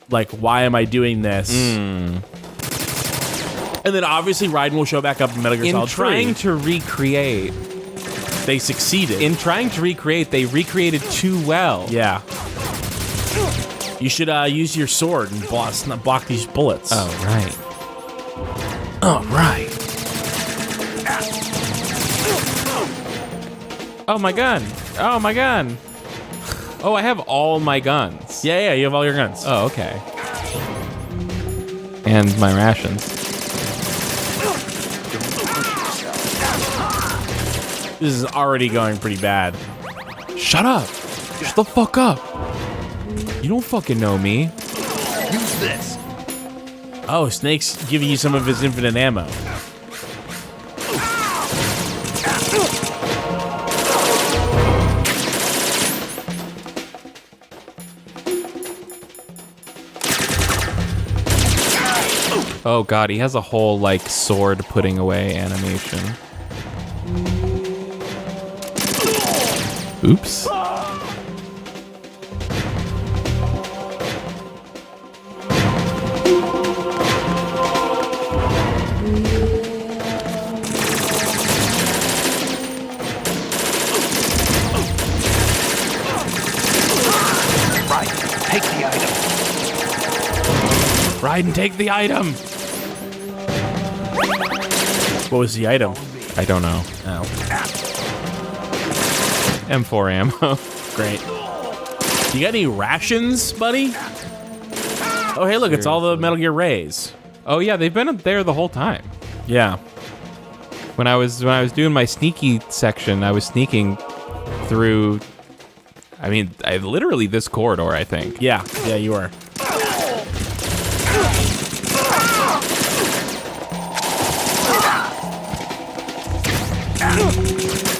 like, why am I doing this? And then obviously Raiden will show back up in Metal Gear Solid 3. Trying to recreate, They succeeded. in trying to recreate, they recreated too well. Yeah. You should use your sword and block these bullets. Oh, right. Oh, right. Oh, my gun. Oh, my gun. Oh, I have all my guns. Yeah, you have all your guns. Oh, okay. And my rations. This is already going pretty bad. Shut up. Shut the fuck up. You don't fucking know me. Use this. Oh, Snake's giving you some of his infinite ammo. Oh god, he has a whole, like, sword putting away animation. Oops. Take the item. Raiden, take the item! What was the item? I don't know. Oh, M4 ammo. great. You got any rations, buddy? Oh, hey, look, it's all the Metal Gear Rays. Oh yeah, they've been up there the whole time. Yeah. When I was doing my sneaky section, I was sneaking through. I mean, literally this corridor, I think. Yeah, you are.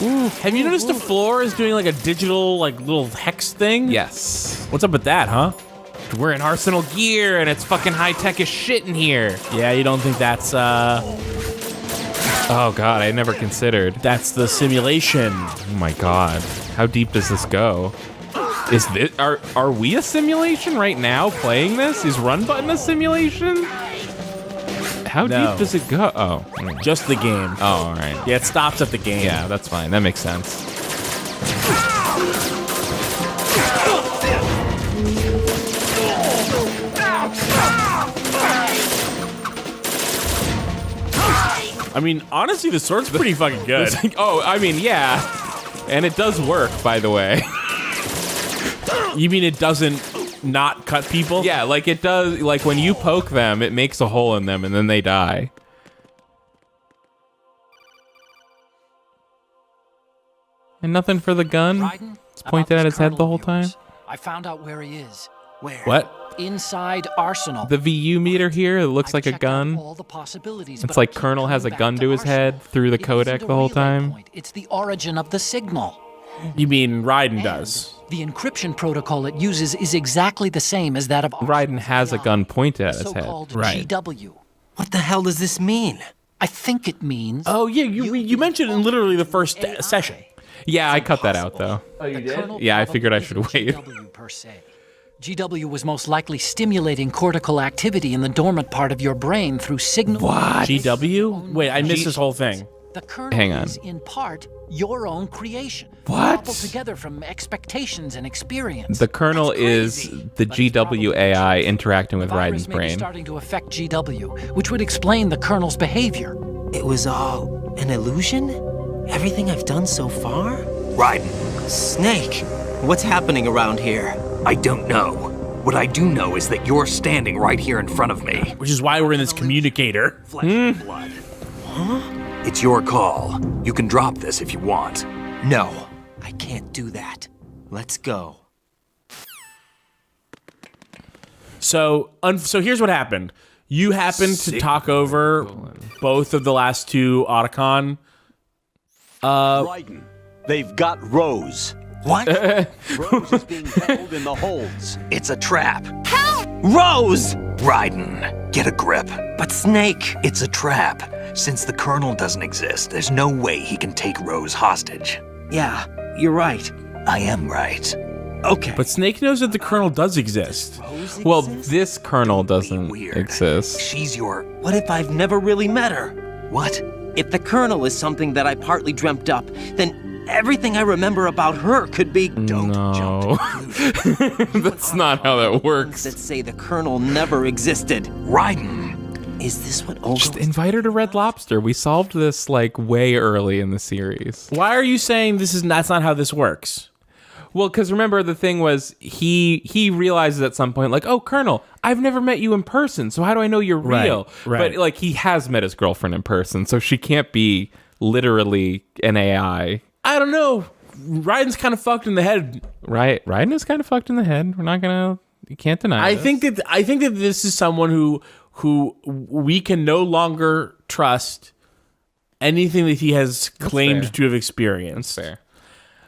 Ooh, have you noticed the floor is doing like a digital, like little hex thing? Yes. What's up with that, huh? We're in Arsenal gear, and it's fucking high-tech as shit in here. Yeah, you don't think that's Oh god, I never considered. that's the simulation? Oh my god. How deep does this go? Is this are we a simulation right now playing this? Is run button a simulation? How No. deep does it go? Oh. Just the game. Oh, all right. Yeah, it stops at the game. Yeah, that's fine. That makes sense. I mean, honestly, the sword's pretty fucking good. Oh, I mean, yeah. And it does work, by the way. You mean it doesn't not cut people? Yeah, like it does. Like when you poke them, it makes a hole in them and then they die. And nothing for the gun? Raiden, It's pointed about at this his head the colonel whole of yours. time? I found out where he is. Where? What? Inside Arsenal. The VU meter here, it looks like a gun. All the possibilities, It's but like I keep Colonel has a coming gun back to his Arsenal. head through the It codec isn't a the whole relay time. point. It's the origin of the signal. You mean Raiden And does? the encryption protocol it uses is exactly the same as that of Raiden has a gun pointed at his head. so-called Right. GW. What the hell does this mean? I think it means. Oh yeah, you mentioned in literally the first session. Yeah, I cut that out though. Yeah, I figured I should wait. GW per se. GW was most likely stimulating cortical activity in the dormant part of your brain through signal. What? GW? Wait, I missed this whole thing. The kernel Hang on. is in part your own creation. What? Cobbled together from expectations and experience. The kernel is the GW AI interacting with The virus Raiden's may be brain. starting to affect GW, which would explain the kernel's behavior. It was all an illusion? Everything I've done so far? Raiden, Snake, what's happening around here? I don't know. What I do know is that you're standing right here in front of me. Which is why we're in this communicator. Flesh and blood. It's your call. You can drop this if you want. No, I can't do that. Let's go. So here's what happened. You happened to talk over both of the last two Otacon. Raiden, they've got Rose. What? Rose is being held in the holds. It's a trap. Rose! Raiden, get a grip. But Snake, It's a trap. Since the Colonel doesn't exist, there's no way he can take Rose hostage. yeah, you're right. I am right. Okay. But Snake knows that the Colonel does exist. Rose Well, exists? this kernel doesn't Weird. exist. She's your... What if I've never really met her? What? If the Colonel is something that I partly dreamt up, then everything I remember about her could be... Don't jump No. to conclusions. That's not how that works. that say the Colonel never existed. Raiden. Is this what Olga Just was- invite her to Red Lobster. We solved this like way early in the series. Why are you saying that's not how this works? Well, because remember the thing was he realizes at some point like, oh, Colonel, I've never met you in person, so how do I know you're Right, real? right. But like he has met his girlfriend in person, so she can't be literally an AI. I don't know. Raiden's kind of fucked in the head. Right? Raiden is kind of fucked in the head. You can't deny. I this. think that this is someone who we can no longer trust anything that he has claimed fair. to have experienced. That's fair.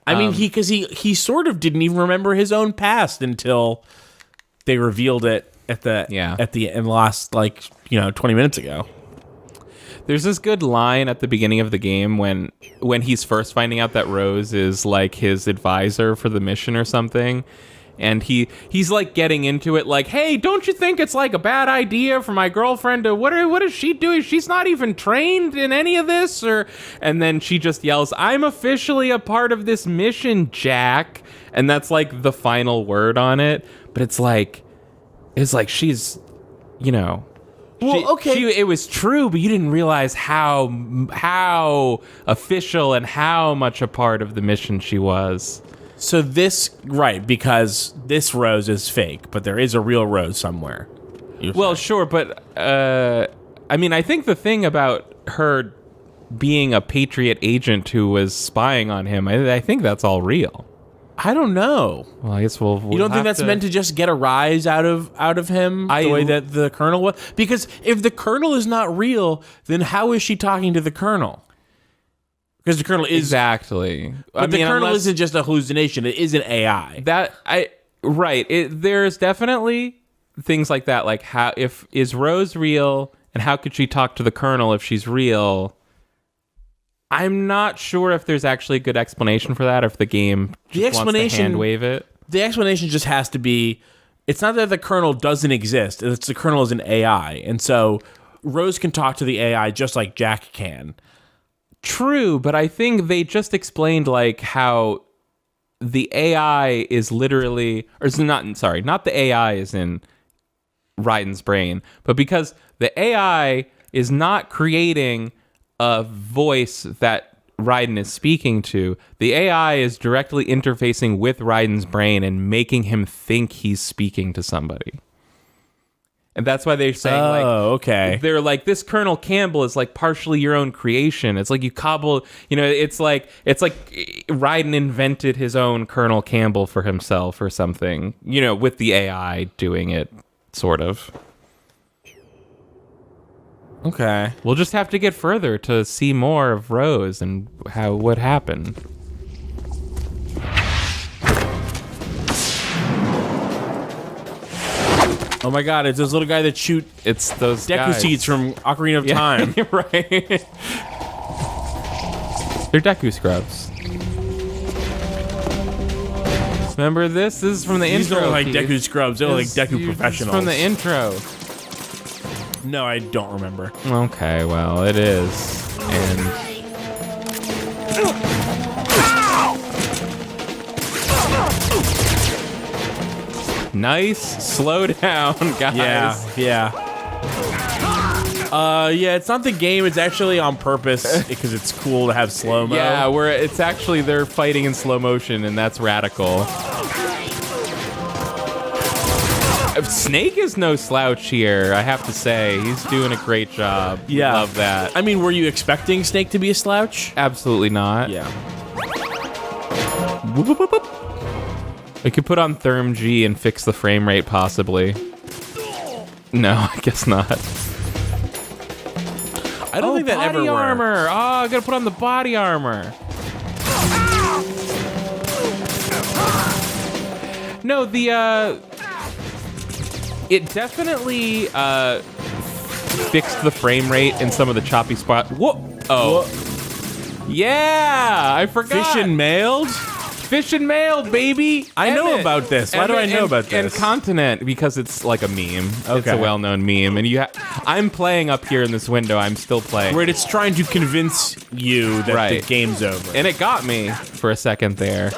I mean, he sort of didn't even remember his own past until they revealed it at the last 20 minutes ago. There's this good line at the beginning of the game when he's first finding out that Rose is like his advisor for the mission or something. And he's like getting into it like, hey, don't you think it's like a bad idea for my girlfriend to what is she doing? She's not even trained in any of this. And then she just yells, I'm officially a part of this mission, Jack. And that's like the final word on it. But it's like she's, Well, okay. it was true, but you didn't realize how official and how much a part of the mission she was. So because this Rose is fake, but there is a real Rose somewhere. Well, sure, but I mean, I think the thing about her being a Patriot agent who was spying on him, I think that's all real. I don't know. Well, I guess we'll You don't think that's meant to just get a rise out of him the way that the Colonel was? Because if the Colonel is not real, then how is she talking to the Colonel? Because the Colonel is exactly. But the Colonel isn't just a hallucination; it is an AI. There's definitely things like that, like how is Rose real, and how could she talk to the Colonel if she's real? I'm not sure if there's actually a good explanation for that, or if the game just wants to hand wave it. The explanation just has to be: it's not that the Colonel doesn't exist; it's the Colonel is an AI, and so Rose can talk to the AI just like Jack can. True, but I think they just explained like how the AI is literally, not the AI is in Raiden's brain, but because the AI is not creating a voice that Raiden is speaking to, the AI is directly interfacing with Raiden's brain and making him think he's speaking to somebody. And that's why they're saying, like, okay. They're like, this Colonel Campbell is like partially your own creation. It's like you cobble, it's like Raiden invented his own Colonel Campbell for himself or something, with the AI doing it, sort of. Okay. We'll just have to get further to see more of Rose and what happened. Oh my god, it's this little guy that shoot It's those Deku guys. seeds from Ocarina of Time. Right. They're Deku scrubs. Remember this? This is from the These intro. don't look like Keith. Deku scrubs. They look like Deku It's professionals. from the intro. No, I don't remember. Okay, well, it is. And nice. Slow down, guys. Yeah. Yeah, it's not the game. It's actually on purpose because it's cool to have slow-mo. Yeah, it's actually they're fighting in slow motion, and that's radical. Snake is no slouch here, I have to say. He's doing a great job. Yeah. Love that. I mean, were you expecting Snake to be a slouch? Absolutely not. Yeah. Whoop, whoop, whoop, whoop. We could put on Therm G and fix the frame rate, possibly. No, I guess not. I don't think that ever body worked. armor. Oh, I gotta put on the body armor. No, it definitely fixed the frame rate in some of the choppy spots. Whoa! Oh, yeah! I forgot. Fish and mailed? Fish and mailed, baby. I know about this. Why do I know about this? And Continent, because it's like a meme. It's a Okay. well-known meme, and I'm playing up here in this window. I'm still playing. Right, it's trying to convince you that the Right. game's over. And it got me for a second there.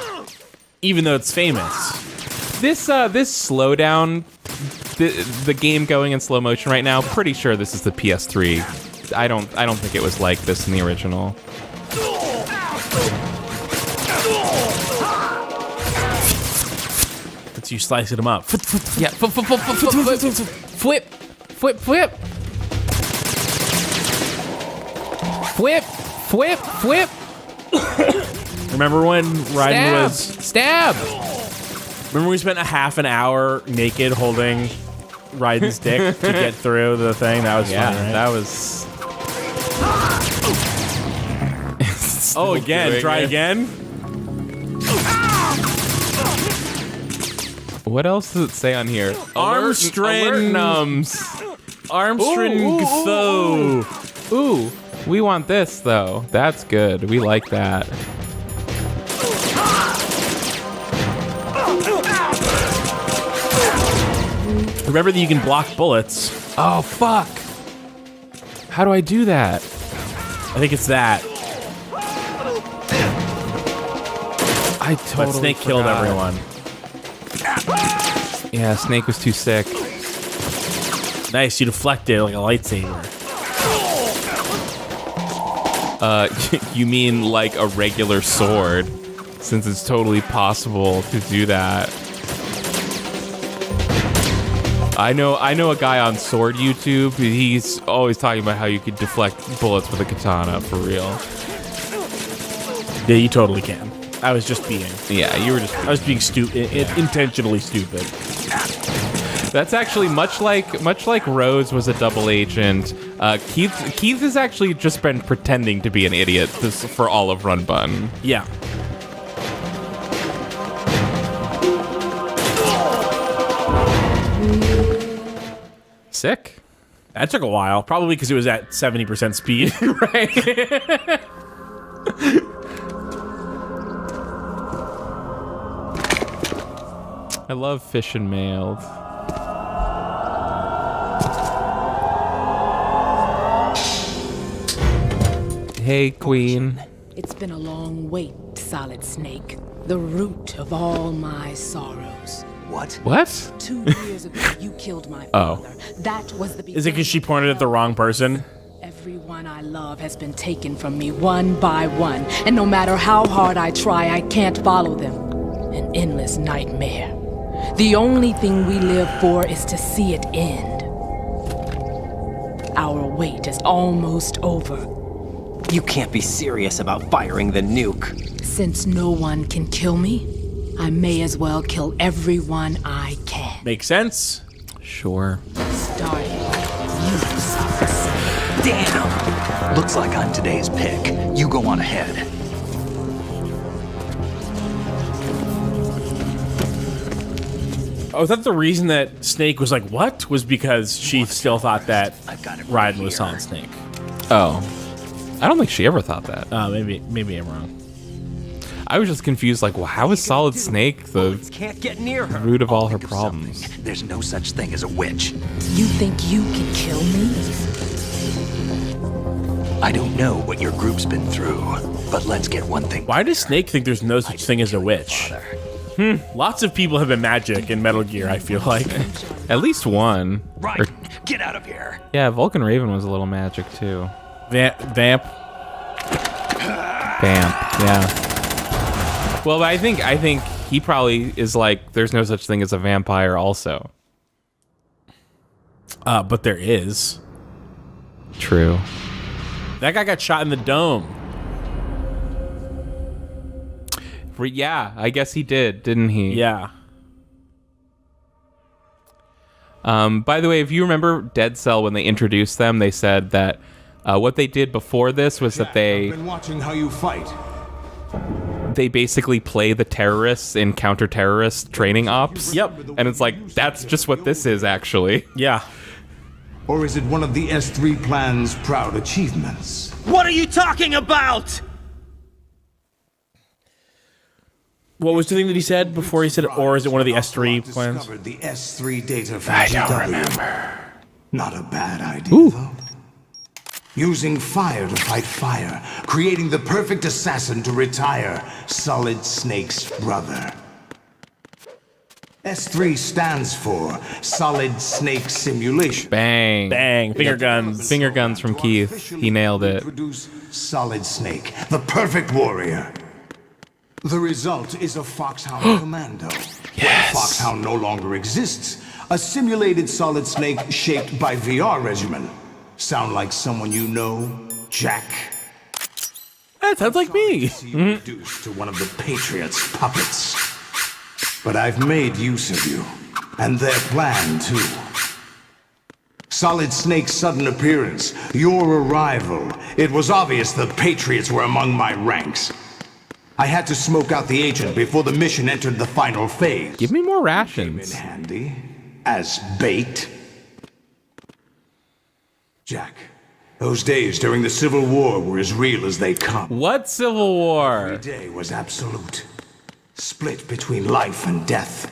Even though it's famous. This slowdown, the game going in slow motion right now. Pretty sure this is the PS3. I don't think it was like this in the original. It's you slicing them up. Yeah, flip. Remember when Raiden was... Stab! Remember we spent a half an hour naked holding Raiden's dick to get through the thing? That was fun, right? That was... Oh, again. Try again. What else does it say on here? Armstring. Alert numbs. Armstring Tho. Ooh, we want this, though. That's good. We like that. Remember that you can block bullets. Oh, fuck. How do I do that? I think it's that. I totally But Snake killed forgot. everyone. Yeah, Snake was too sick. Nice, you deflected like a lightsaber. You mean like a regular sword, since it's totally possible to do that. I know a guy on Sword YouTube. He's always talking about how you could deflect bullets with a katana, for real. Yeah, you totally can. I was just being. Yeah, you were just... I was being intentionally stupid. That's actually much like Rose was a double agent. Keith has actually just been pretending to be an idiot for all of Run Button. Yeah. Sick. That took a while, probably because it was at 70% speed. Right. I love Fish and Mailed. Hey, Queen. It's been a long wait, Solid Snake. The root of all my sorrows. What? What? 2 years ago, you killed my Oh. father. That was the Is it because she pointed at the wrong person? Everyone I love has been taken from me one by one, and no matter how hard I try, I can't follow them. An endless nightmare. The only thing we live for is to see it end. our wait is almost over. You can't be serious about firing the nuke. Since no one can kill me, I may as well kill everyone I can. Makes sense. Sure. Starting with you, Solidus. Damn! Looks like I'm today's pick. You go on ahead. Oh, I thought the reason that Snake was like, what? Was because she still thought that Raiden was Solid Snake. Oh. I don't think she ever thought that. Maybe I'm wrong. I was just confused, like, well, how is Solid Snake the Can't get near her. root of all her problems? There's no such thing as a witch. You think you can kill me? I don't know what your group's been through, but let's get one thing. Why does Snake think there's no such thing as a witch? Lots of people have been magic in Metal Gear, I feel like. At least one. Right, Or- get out of here. yeah, Vulcan Raven was a little magic, too. Vamp. Yeah. Well, but I think he probably is like, there's no such thing as a vampire also. But there is. True. That guy got shot in the dome. Yeah, I guess he didn't he? Yeah. By the way, if you remember Dead Cell, when they introduced them, they said that what they did before this was that I've been watching how you fight. they basically play the terrorists in counter-terrorist training ops. Yep. And it's like, that's just what this is, actually. Yeah. Or is it one of the S3 plan's proud achievements? What are you talking about? What was the thing that he said before he said, or is it one of the S3 plans? Discovered the S3 data from I don't GW. remember. Not a bad idea, though. Using fire to fight fire, creating the perfect assassin to retire Solid Snake's brother. S3 stands for Solid Snake Simulation. Bang. Bang. Finger guns. Finger guns from Keith. He nailed it. Produce Solid Snake, the perfect warrior. The result is a Foxhound Commando. Yes. When Foxhound no longer exists, a simulated Solid Snake shaped by VR regimen. Sound like someone you know, Jack? That sounds like me. Reduced to one of the Patriots' puppets. But I've made use of you, and their plan too. Solid Snake's sudden appearance, your arrival. It was obvious the Patriots were among my ranks. I had to smoke out the agent before the mission entered the final phase. Give me more Came in rations. handy as bait. Jack, those days during the Civil War were as real as they come. What Civil War? Every day was absolute. Split between life and death.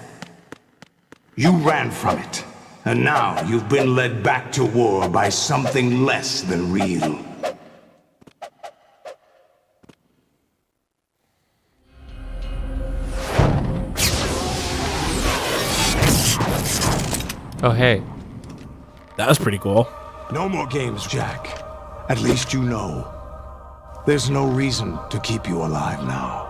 You ran from it, and now you've been led back to war by something less than real. Oh, hey. That was pretty cool. No more games, Jack. At least you know. There's no reason to keep you alive now.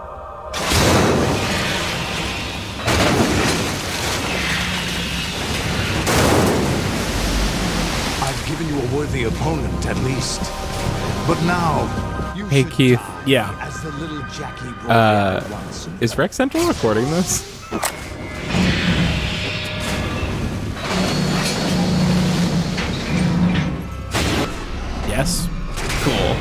I've given you a worthy opponent, at least. But now, you Hey, should Keith. die Yeah. as the little Jackie brought out once. Is Rex Central recording this? Yes. Cool.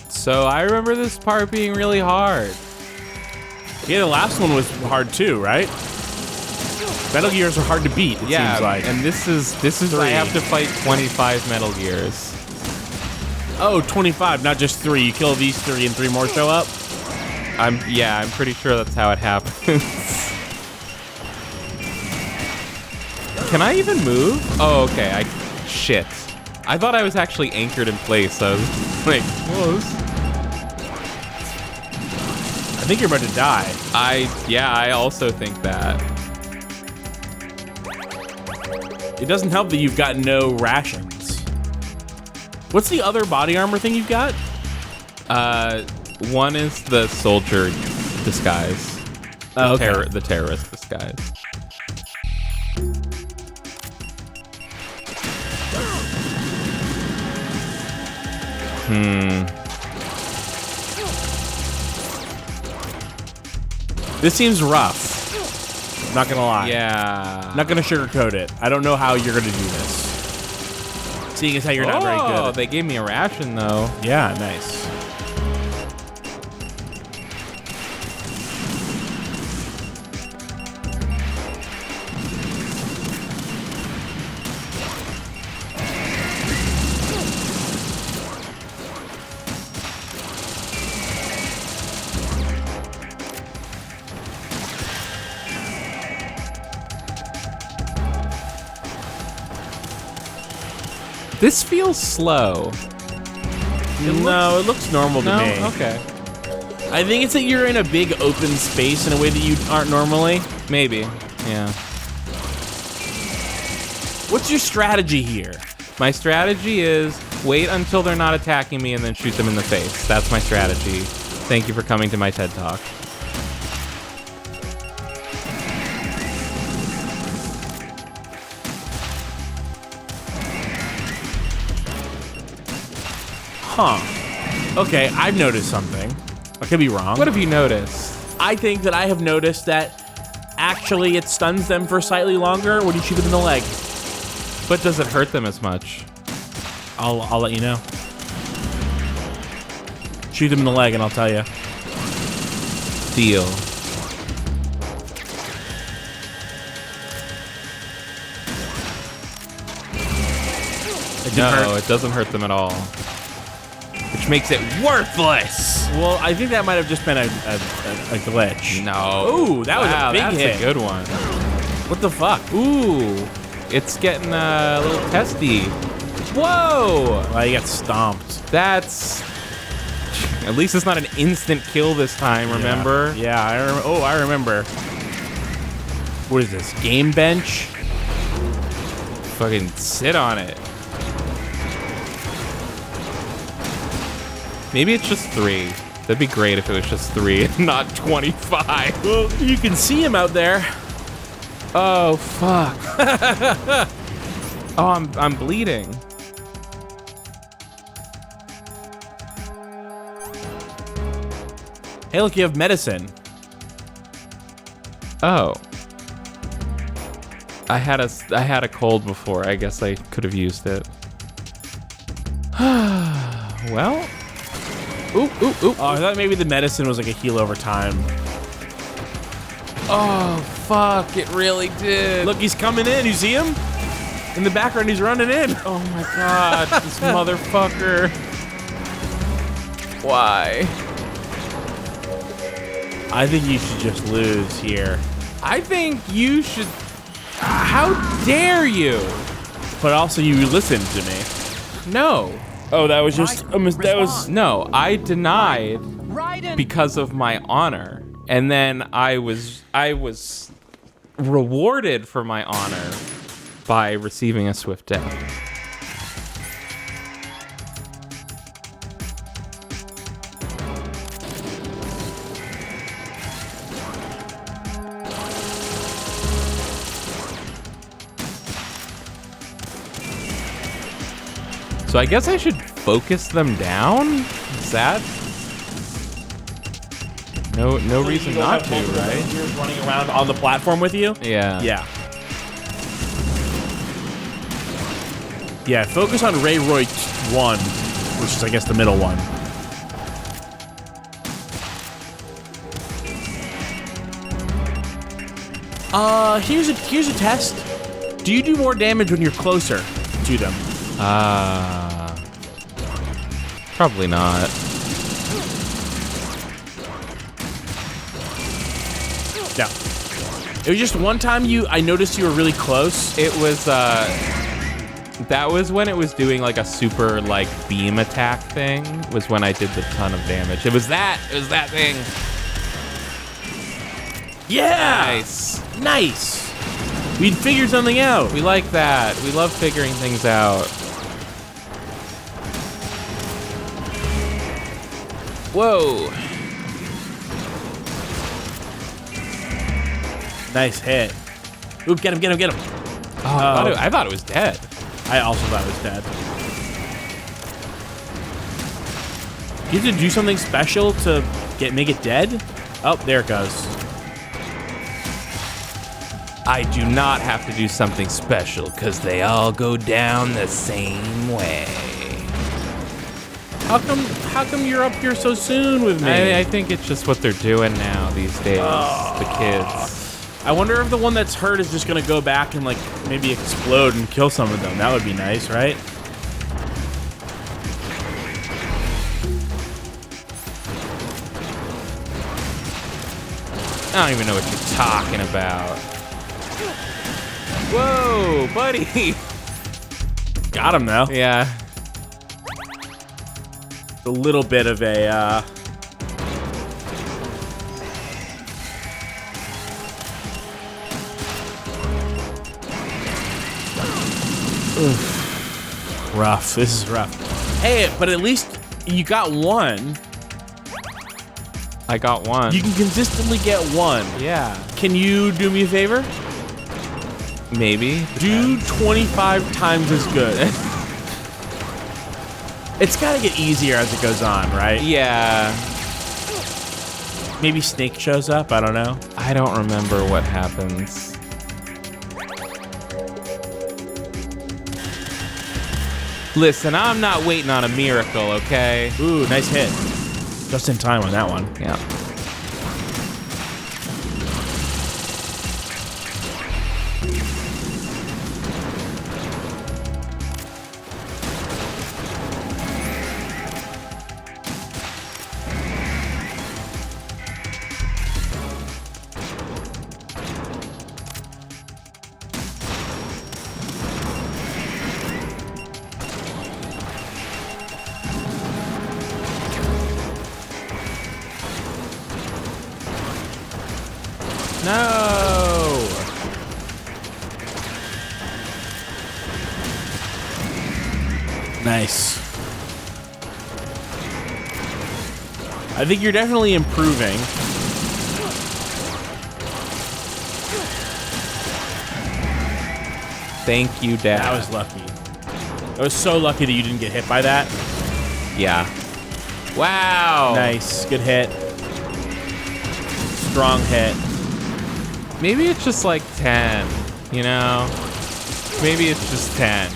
So I remember this part being really hard. Yeah, the last one was hard too, right? Metal Gears are hard to beat, it Yeah, seems like. and this is I have to fight 25 Metal Gears. Oh, 25, not just 3. You kill these 3 and 3 more show up? I'm pretty sure that's how it happens. Can I even move? Oh, okay. Shit. I thought I was actually anchored in place. So I was like, whoa. I think you're about to die. I also think that. It doesn't help that you've got no rations. What's the other body armor thing you've got? One is the soldier disguise. Oh, okay. The terrorist disguise. This seems rough. Not gonna lie. Yeah. Not gonna sugarcoat it. I don't know how you're gonna do this. Seeing as how you're not very good. Oh, they gave me a ration though. Yeah, nice. This feels slow. No, it looks normal to me. Okay. I think it's that you're in a big open space in a way that you aren't normally. Maybe. Yeah. What's your strategy here? My strategy is wait until they're not attacking me and then shoot them in the face. That's my strategy. Thank you for coming to my TED Talk. Huh. Okay, I've noticed something. I could be wrong. What have you noticed? I think that I have noticed that actually it stuns them for slightly longer when you shoot them in the leg. But does it hurt them as much? I'll let you know. Shoot them in the leg and I'll tell you. Deal. No, it doesn't hurt them at all. Which makes it worthless. Well, I think that might have just been a glitch. No. Ooh, that was a big hit. That's a good one. What the fuck? Ooh, it's getting a little testy. Whoa! Well, you got stomped. That's... At least it's not an instant kill this time, remember? Yeah, I remember. What is this? Game bench? Fucking sit on it. Maybe it's just 3. That'd be great if it was just 3 and not 25. Well, you can see him out there. Oh, fuck. Oh, I'm bleeding. Hey, look, you have medicine. Oh. I had a cold before. I guess I could have used it. Well. Ooh, ooh, ooh. Oh, I thought maybe the medicine was like a heal over time. Oh, fuck. It really did. Look, he's coming in. You see him? In the background, he's running in. Oh my god. This motherfucker. Why? I think you should just lose here. I think you should... How dare you? But also, you listened to me. No. Oh, that was just... that was... No, I denied because of my honor. And then I was rewarded for my honor by receiving a swift death. So I guess I should focus them down? Is that? No reason not to, right? You're running around on the platform with you? Yeah. Yeah. Yeah, focus on Ray Roy 1, which is, I guess, the middle one. Here's a test. Do you do more damage when you're closer to them? Probably not. No. It was just one time I noticed you were really close. It was, that was when it was doing like a super like beam attack thing, was when I did the ton of damage. It was that thing. Yeah! Nice! We'd figured something out. We like that. We love figuring things out. Whoa. Nice hit. Oop, get him. Oh, I thought it was dead. I also thought it was dead. You have to do something special to make it dead? Oh, there it goes. I do not have to do something special because they all go down the same way. How come you're up here so soon with me? I think it's just what they're doing now these days, the kids. I wonder if the one that's hurt is just gonna go back and like maybe explode and kill some of them. That would be nice, right? I don't even know what you're talking about. Whoa, buddy. Got him now. Yeah. A little bit of a rough. This is rough. Hey, but at least you got one. I got one. You can consistently get one. Yeah. Can you do me a favor? Maybe. Do 25 times as good. It's gotta get easier as it goes on, right? Yeah. Maybe Snake shows up, I don't know. I don't remember what happens. Listen, I'm not waiting on a miracle, okay? Ooh, nice hit. Just in time on that one. Yeah. No! Nice. I think you're definitely improving. Thank you, Dad. That was lucky. I was so lucky that you didn't get hit by that. Yeah. Wow. Nice. Good hit. Strong hit. Maybe it's just like 10, you know? Maybe it's just 10.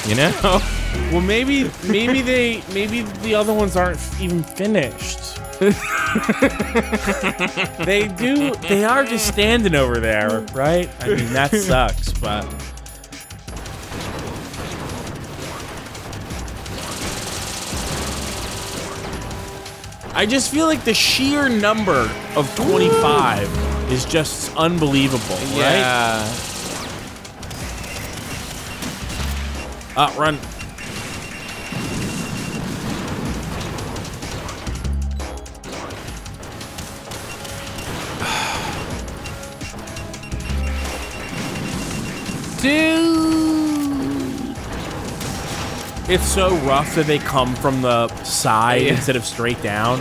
You know? Well, maybe the other ones aren't even finished. They are just standing over there, right? I mean, that sucks, but I just feel like the sheer number of 25 is just unbelievable, right? Yeah. Run. Dude. It's so rough that they come from the side instead of straight down.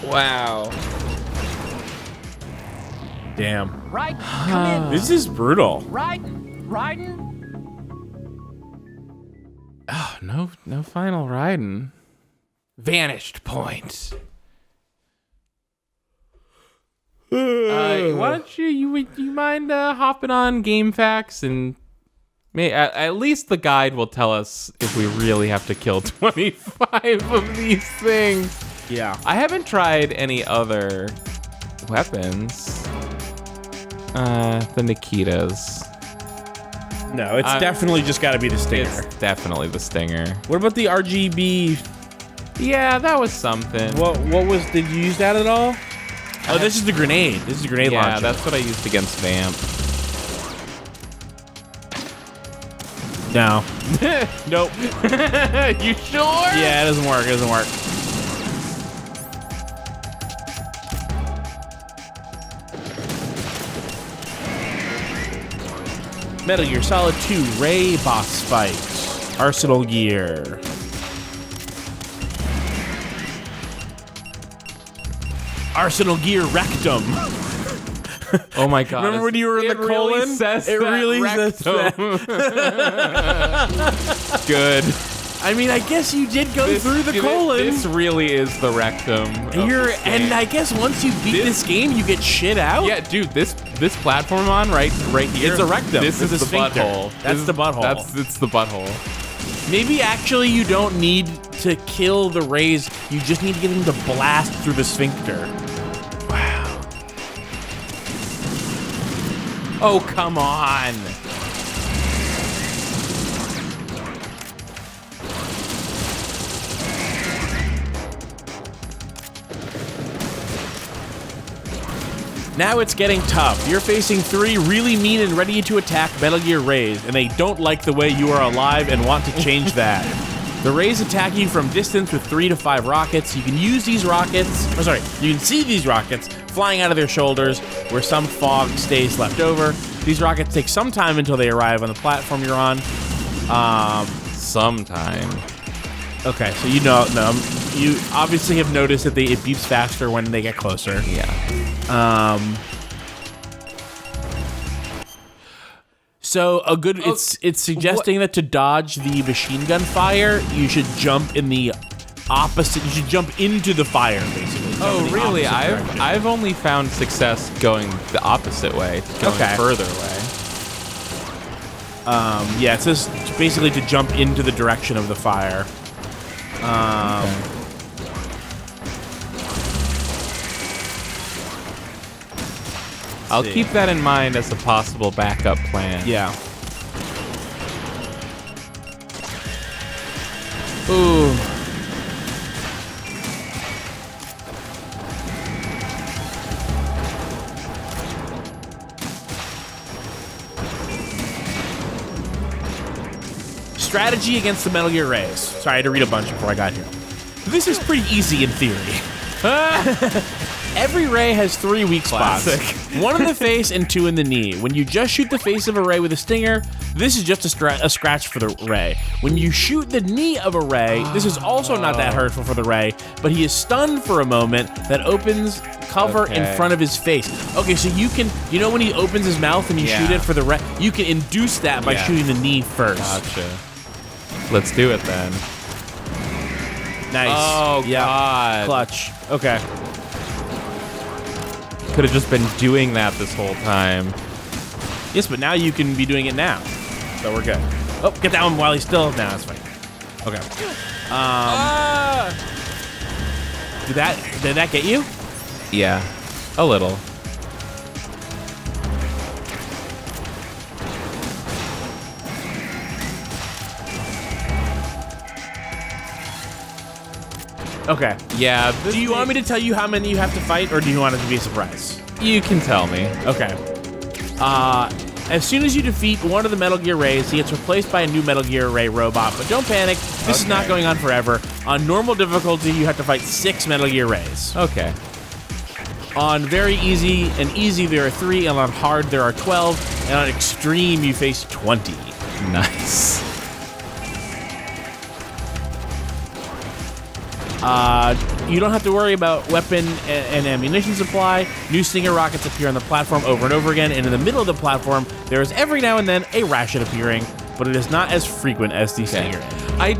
Wow. Damn. Right, come in. This is brutal. Raiden? Oh, no final Raiden. Vanished point. Why don't you mind hopping on Game Facts and at least the guide will tell us if we really have to kill 25 of these things. Yeah. I haven't tried any other weapons. The Nikitas. No, it's definitely just got to be the stinger. It's definitely the stinger. What about the RGB? Yeah, that was something. What was? Did you use that at all? Oh, this is the grenade. This is the grenade launcher. Yeah, that's what I used against Vamp. No. Nope. You sure? Yeah, it doesn't work. It doesn't work. Metal Gear Solid 2 Ray boss fight. Arsenal gear. Arsenal gear rectum. Oh my god. Remember when you were in the colon? It really says that. Good. I mean, I guess you did go through the colon. This really is the rectum. And I guess once you beat this game, you get shit out. Yeah, dude, this platform I'm on right here. It's a rectum. This is the sphincter. butthole. That's the butthole. It's the butthole. Maybe actually you don't need to kill the rays. You just need to get them to blast through the sphincter. Wow. Oh, come on. Now it's getting tough. You're facing 3 really mean and ready to attack Metal Gear Rays, and they don't like the way you are alive and want to change that. The Rays attack you from distance with 3 to 5 rockets. You can use these rockets, you can see these rockets flying out of their shoulders where some fog stays left over. These rockets take some time until they arrive on the platform you're on. Sometime. Okay, so you obviously have noticed that it beeps faster when they get closer. Yeah. So it's suggesting that to dodge the machine gun fire, you should jump in the opposite. You should jump into the fire, basically. Oh, really? I've only found success going the opposite way, going further away. Yeah, it says basically to jump into the direction of the fire. I'll keep that in mind as a possible backup plan. Yeah. Ooh. Strategy against the Metal Gear Rays. Sorry, I had to read a bunch before I got here. This is pretty easy in theory. Every ray has 3 weak spots. 1 in the face and 2 in the knee. When you just shoot the face of a ray with a stinger, this is just a scratch for the ray. When you shoot the knee of a ray, this is also not that hurtful for the ray, but he is stunned for a moment. That opens cover in front of his face. Okay, so you can, when he opens his mouth and you shoot it for the ray, you can induce that by shooting the knee first. Gotcha. Let's do it then. Nice. Oh, yeah. God. Clutch. Okay. Could have just been doing that this whole time. Yes, but now you can be doing it now. So we're good. Oh, get that one while he's still... Nah, that's fine. Okay. Did that get you? Yeah. A little. Okay. Yeah. Do you want me to tell you how many you have to fight, or do you want it to be a surprise? You can tell me. Okay. As soon as you defeat one of the Metal Gear Rays, he gets replaced by a new Metal Gear Ray robot. But don't panic. This is not going on forever. On normal difficulty, you have to fight 6 Metal Gear Rays. Okay. On very easy there are 3, and on hard there are 12, and on extreme you face 20. Nice. You don't have to worry about weapon and ammunition supply. New Stinger rockets appear on the platform over and over again, and in the middle of the platform, there is every now and then a ration appearing, but it is not as frequent as the Stinger. I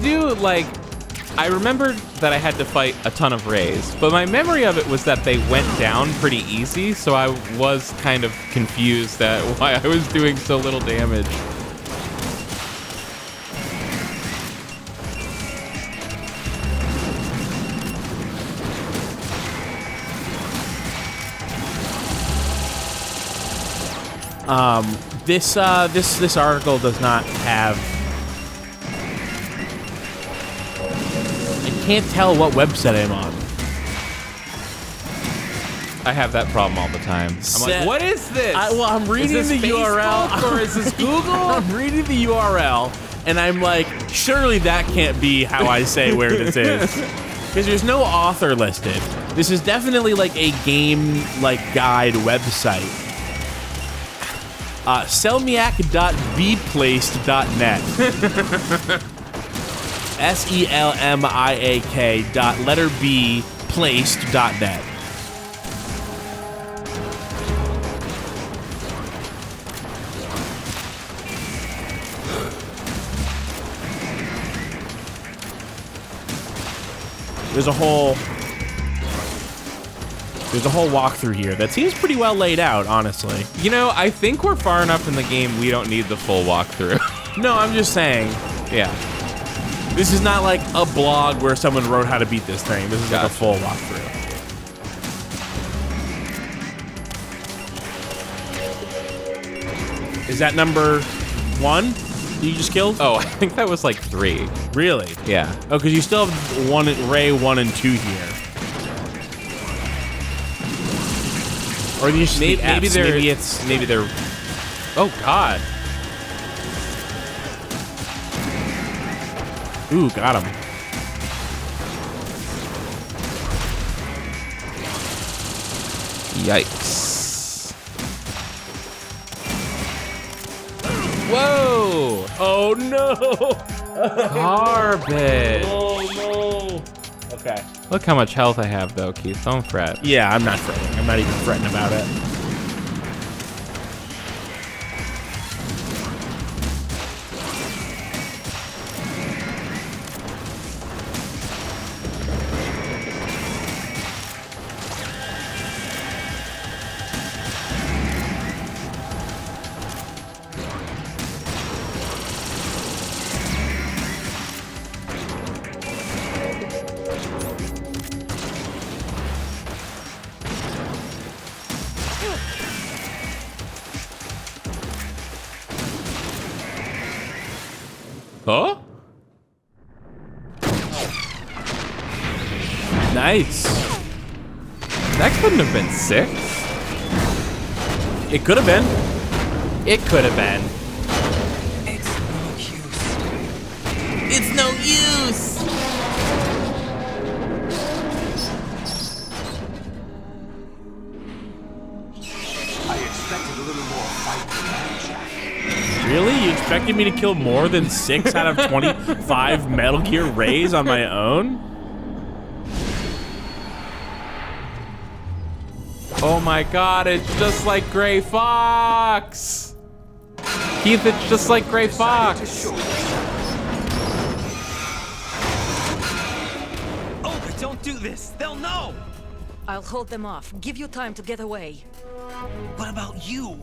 remembered that I had to fight a ton of Rays, but my memory of it was that they went down pretty easy, so I was kind of confused at why I was doing so little damage. This article does not have... I can't tell what website I'm on. I have that problem all the time. I'm like, what is this? I'm reading the URL. Or is this Google? I'm reading the URL, and I'm like, surely that can't be how I say where this is. Because there's no author listed. This is definitely like a game guide website. Selmiak.bplaced.net. SELMIAK. Placed.net. There's a whole walkthrough here that seems pretty well laid out, honestly. You know, I think we're far enough in the game we don't need the full walkthrough. No, I'm just saying. Yeah. This is not like a blog where someone wrote how to beat this thing. This is like a full walkthrough. Is that number 1 you just killed? Oh, I think that was like 3. Really? Yeah. Oh, because you still have Ray 1 and 2 here. Or these maybe they're. Oh God. Ooh, got him. Yikes. Whoa! Oh no! Garbage. Oh no! Okay. Look how much health I have, though, Keith. Don't fret. Yeah, I'm not fretting. I'm not even fretting about it. Huh? Nice. That couldn't have been 6. It could have been. It could have been. It's no use. I expected a little more fight than that, Jack. Really? You expected me to kill more than 6 out of 25 Metal Gear Rays on my own? Oh my God, it's just like Gray Fox! Keith, it's just like Gray Fox! Olga, don't do this! They'll know! I'll hold them off. Give you time to get away. What about you?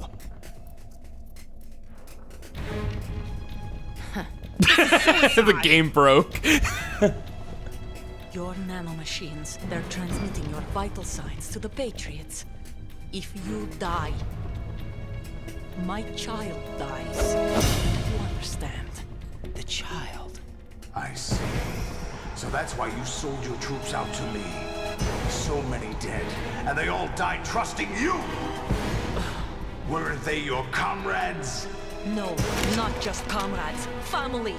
The game broke. Your nanomachines, they're transmitting your vital signs to the Patriots. If you die, my child dies. You understand? The child. I see. So that's why you sold your troops out to me. So many dead, and they all died trusting you! Weren't they your comrades? No, not just comrades. Family.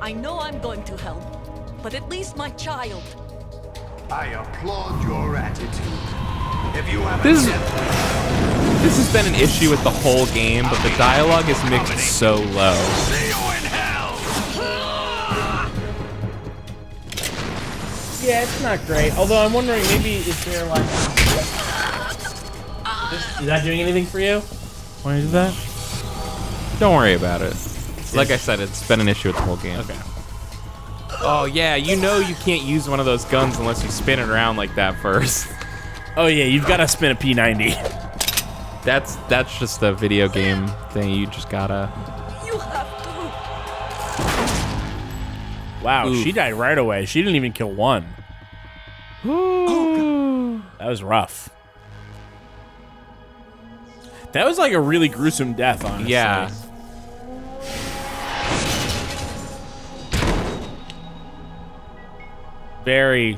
I know I'm going to help, but at least my child. I applaud your attitude. If you have This has been an issue with the whole game, but the dialogue is mixed so low. See you in hell! Yeah, it's not great. Although I'm wondering, maybe is there like... Is that doing anything for you? Want to do that? Don't worry about it. Like I said, it's been an issue with the whole game. Okay. Oh yeah, you know you can't use one of those guns unless you spin it around like that first. Oh yeah, you've got to spin a P90. That's just a video game thing. You just gotta. You have to. Wow, Oof. she died right away. She didn't even kill one. That was rough. That was like a really gruesome death, honestly. Yeah. Very,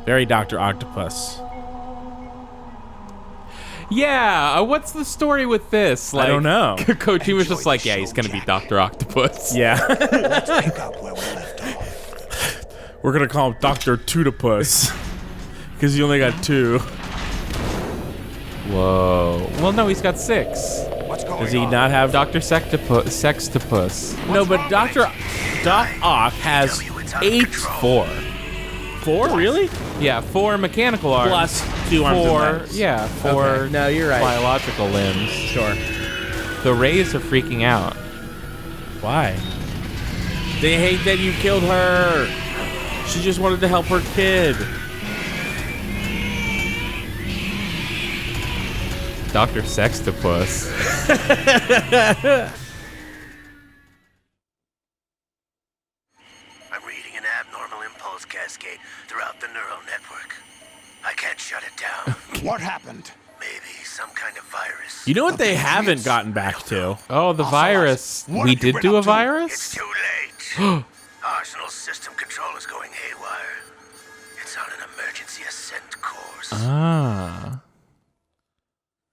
very Dr. Octopus. Yeah, what's the story with this? Like, I don't know. Koji was just like, yeah, he's gonna be Dr. Octopus. Yeah. Let's pick up where we left off. We're gonna call him Dr. Tootopus. Because he only got 2. Whoa. Well, no, he's got 6. Does he not have Dr. Sextopus? No, but Doc Ock has 4. 4, really? Yeah, 4 mechanical arms. Plus 2 arms and 4, legs. yeah, 4 Okay. No, you're right. biological limbs. Sure. The Rays are freaking out. Why? They hate that you killed her. She just wanted to help her kid. Dr. Sextopus. I'm reading an abnormal impulse cascade throughout the neural network. I can't shut it down. What happened? Maybe some kind of virus. You know what they haven't gotten back to? Oh, the virus. We did do a virus? It's too late. Arsenal system control is going haywire. It's on an emergency ascent course. Ah.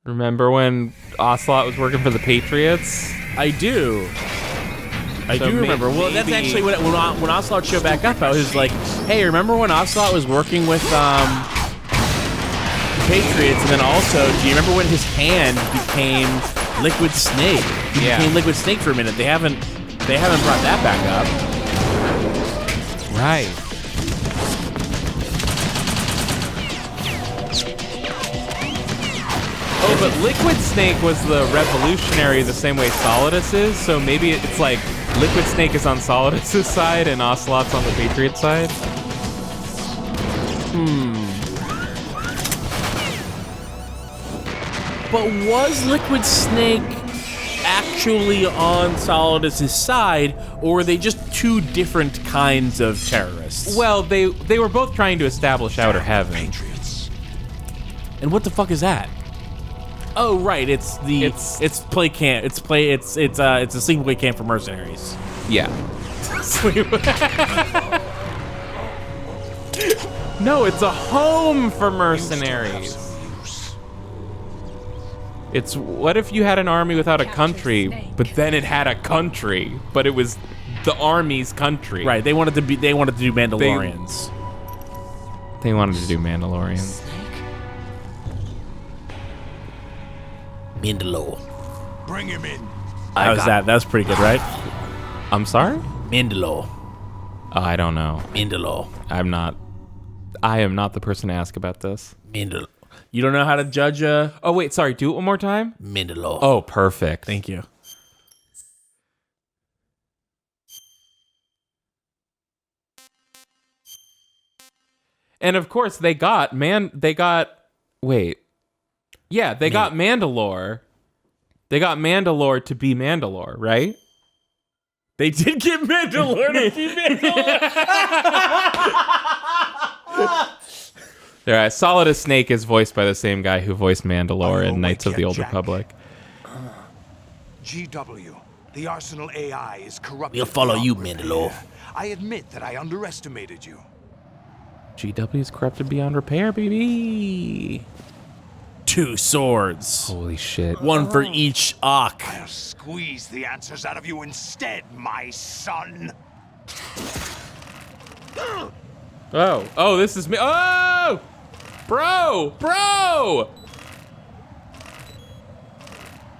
Remember when Ocelot was working for the Patriots? I do. I do remember. Well, that's actually when Ocelot showed back up. I was like, "Hey, remember when Ocelot was working with the Patriots?" And then also, do you remember when his hand became Liquid Snake? He became Liquid Snake for a minute. They haven't brought that back up. Right. Oh, but Liquid Snake was the revolutionary the same way Solidus is, so maybe it's like Liquid Snake is on Solidus' side and Ocelot's on the Patriot side? But was Liquid Snake actually on Solidus' side, or were they just two different kinds of terrorists? Well, they were both trying to establish Outer Heaven. Patriots. And what the fuck is that? Oh, right, it's a sleepaway camp for mercenaries. Yeah. No, it's a home for mercenaries. It's what if you had an army without a country, but then it had a country, but it was the army's country. Right, they wanted to do Mandalorians. They wanted to do Mandalorians. Mandalore. Bring him in. That was pretty good, right? I'm sorry? Mandalore. I don't know. Mandalore. I am not the person to ask about this. Mandalore. You don't know how to judge a... Oh, wait, sorry. Do it one more time? Mandalore. Oh, perfect. Thank you. And of course, they got Mandalore. They got Mandalore. They got Mandalore to be Mandalore, right? They did get Mandalore to be Mandalore. Yeah, Solidus Snake is voiced by the same guy who voiced Mandalore in Knights of the Old Republic. GW, the Arsenal AI is corrupt. We'll follow you, Mandalore. I admit that I underestimated you. GW is corrupted beyond repair, baby. 2 swords. Holy shit. 1 for each Ock. I'll squeeze the answers out of you instead, my son. Oh, this is me. Oh! Bro!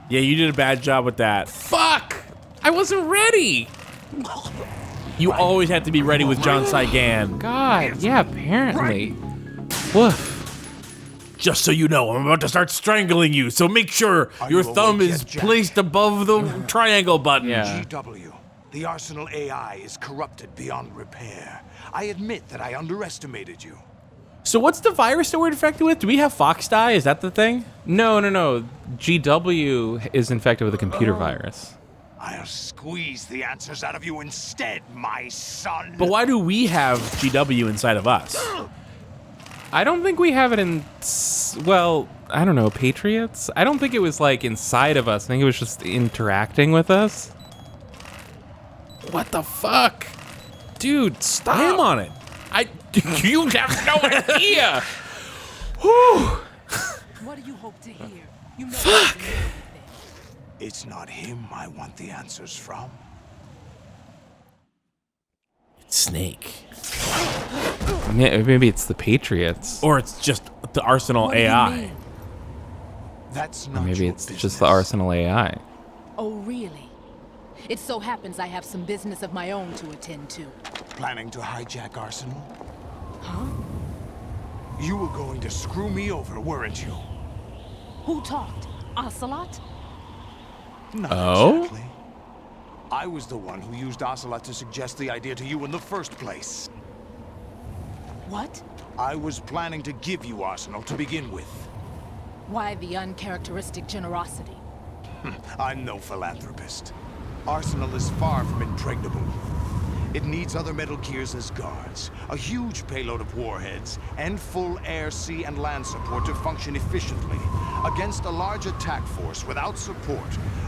Yeah, you did a bad job with that. Fuck! I wasn't ready! You always have to be ready with John Saigan. God, yeah, apparently. Woof. Just so you know, I'm about to start strangling you, so make sure your thumb is placed above the triangle button. Yeah. GW, the Arsenal AI is corrupted beyond repair. I admit that I underestimated you. So what's the virus that we're infected with? Do we have Fox die? Is that the thing? No. GW is infected with a computer virus. I'll squeeze the answers out of you instead, my son. But why do we have GW inside of us? I don't think we have it in, well, I don't know, Patriots? I don't think it was like inside of us. I think it was just interacting with us. What the fuck? Dude, stop. I am on it. You have no idea. Whew. What do you hope to hear? You know Fuck. It's not him I want the answers from. It's Snake. Maybe it's the Patriots. Or it's just the Arsenal AI. That's Or not maybe your it's business. just the Arsenal AI. Oh, really? It so happens I have some business of my own to attend to. Planning to hijack Arsenal? Huh? You were going to screw me over, weren't you? Who talked? Ocelot? Not Oh? exactly. I was the one who used Ocelot to suggest the idea to you in the first place. What? I was planning to give you Arsenal to begin with. Why the uncharacteristic generosity? I'm no philanthropist. Arsenal is far from impregnable. It needs other Metal Gears as guards, a huge payload of warheads, and full air, sea, and land support to function efficiently. Against a large attack force without support,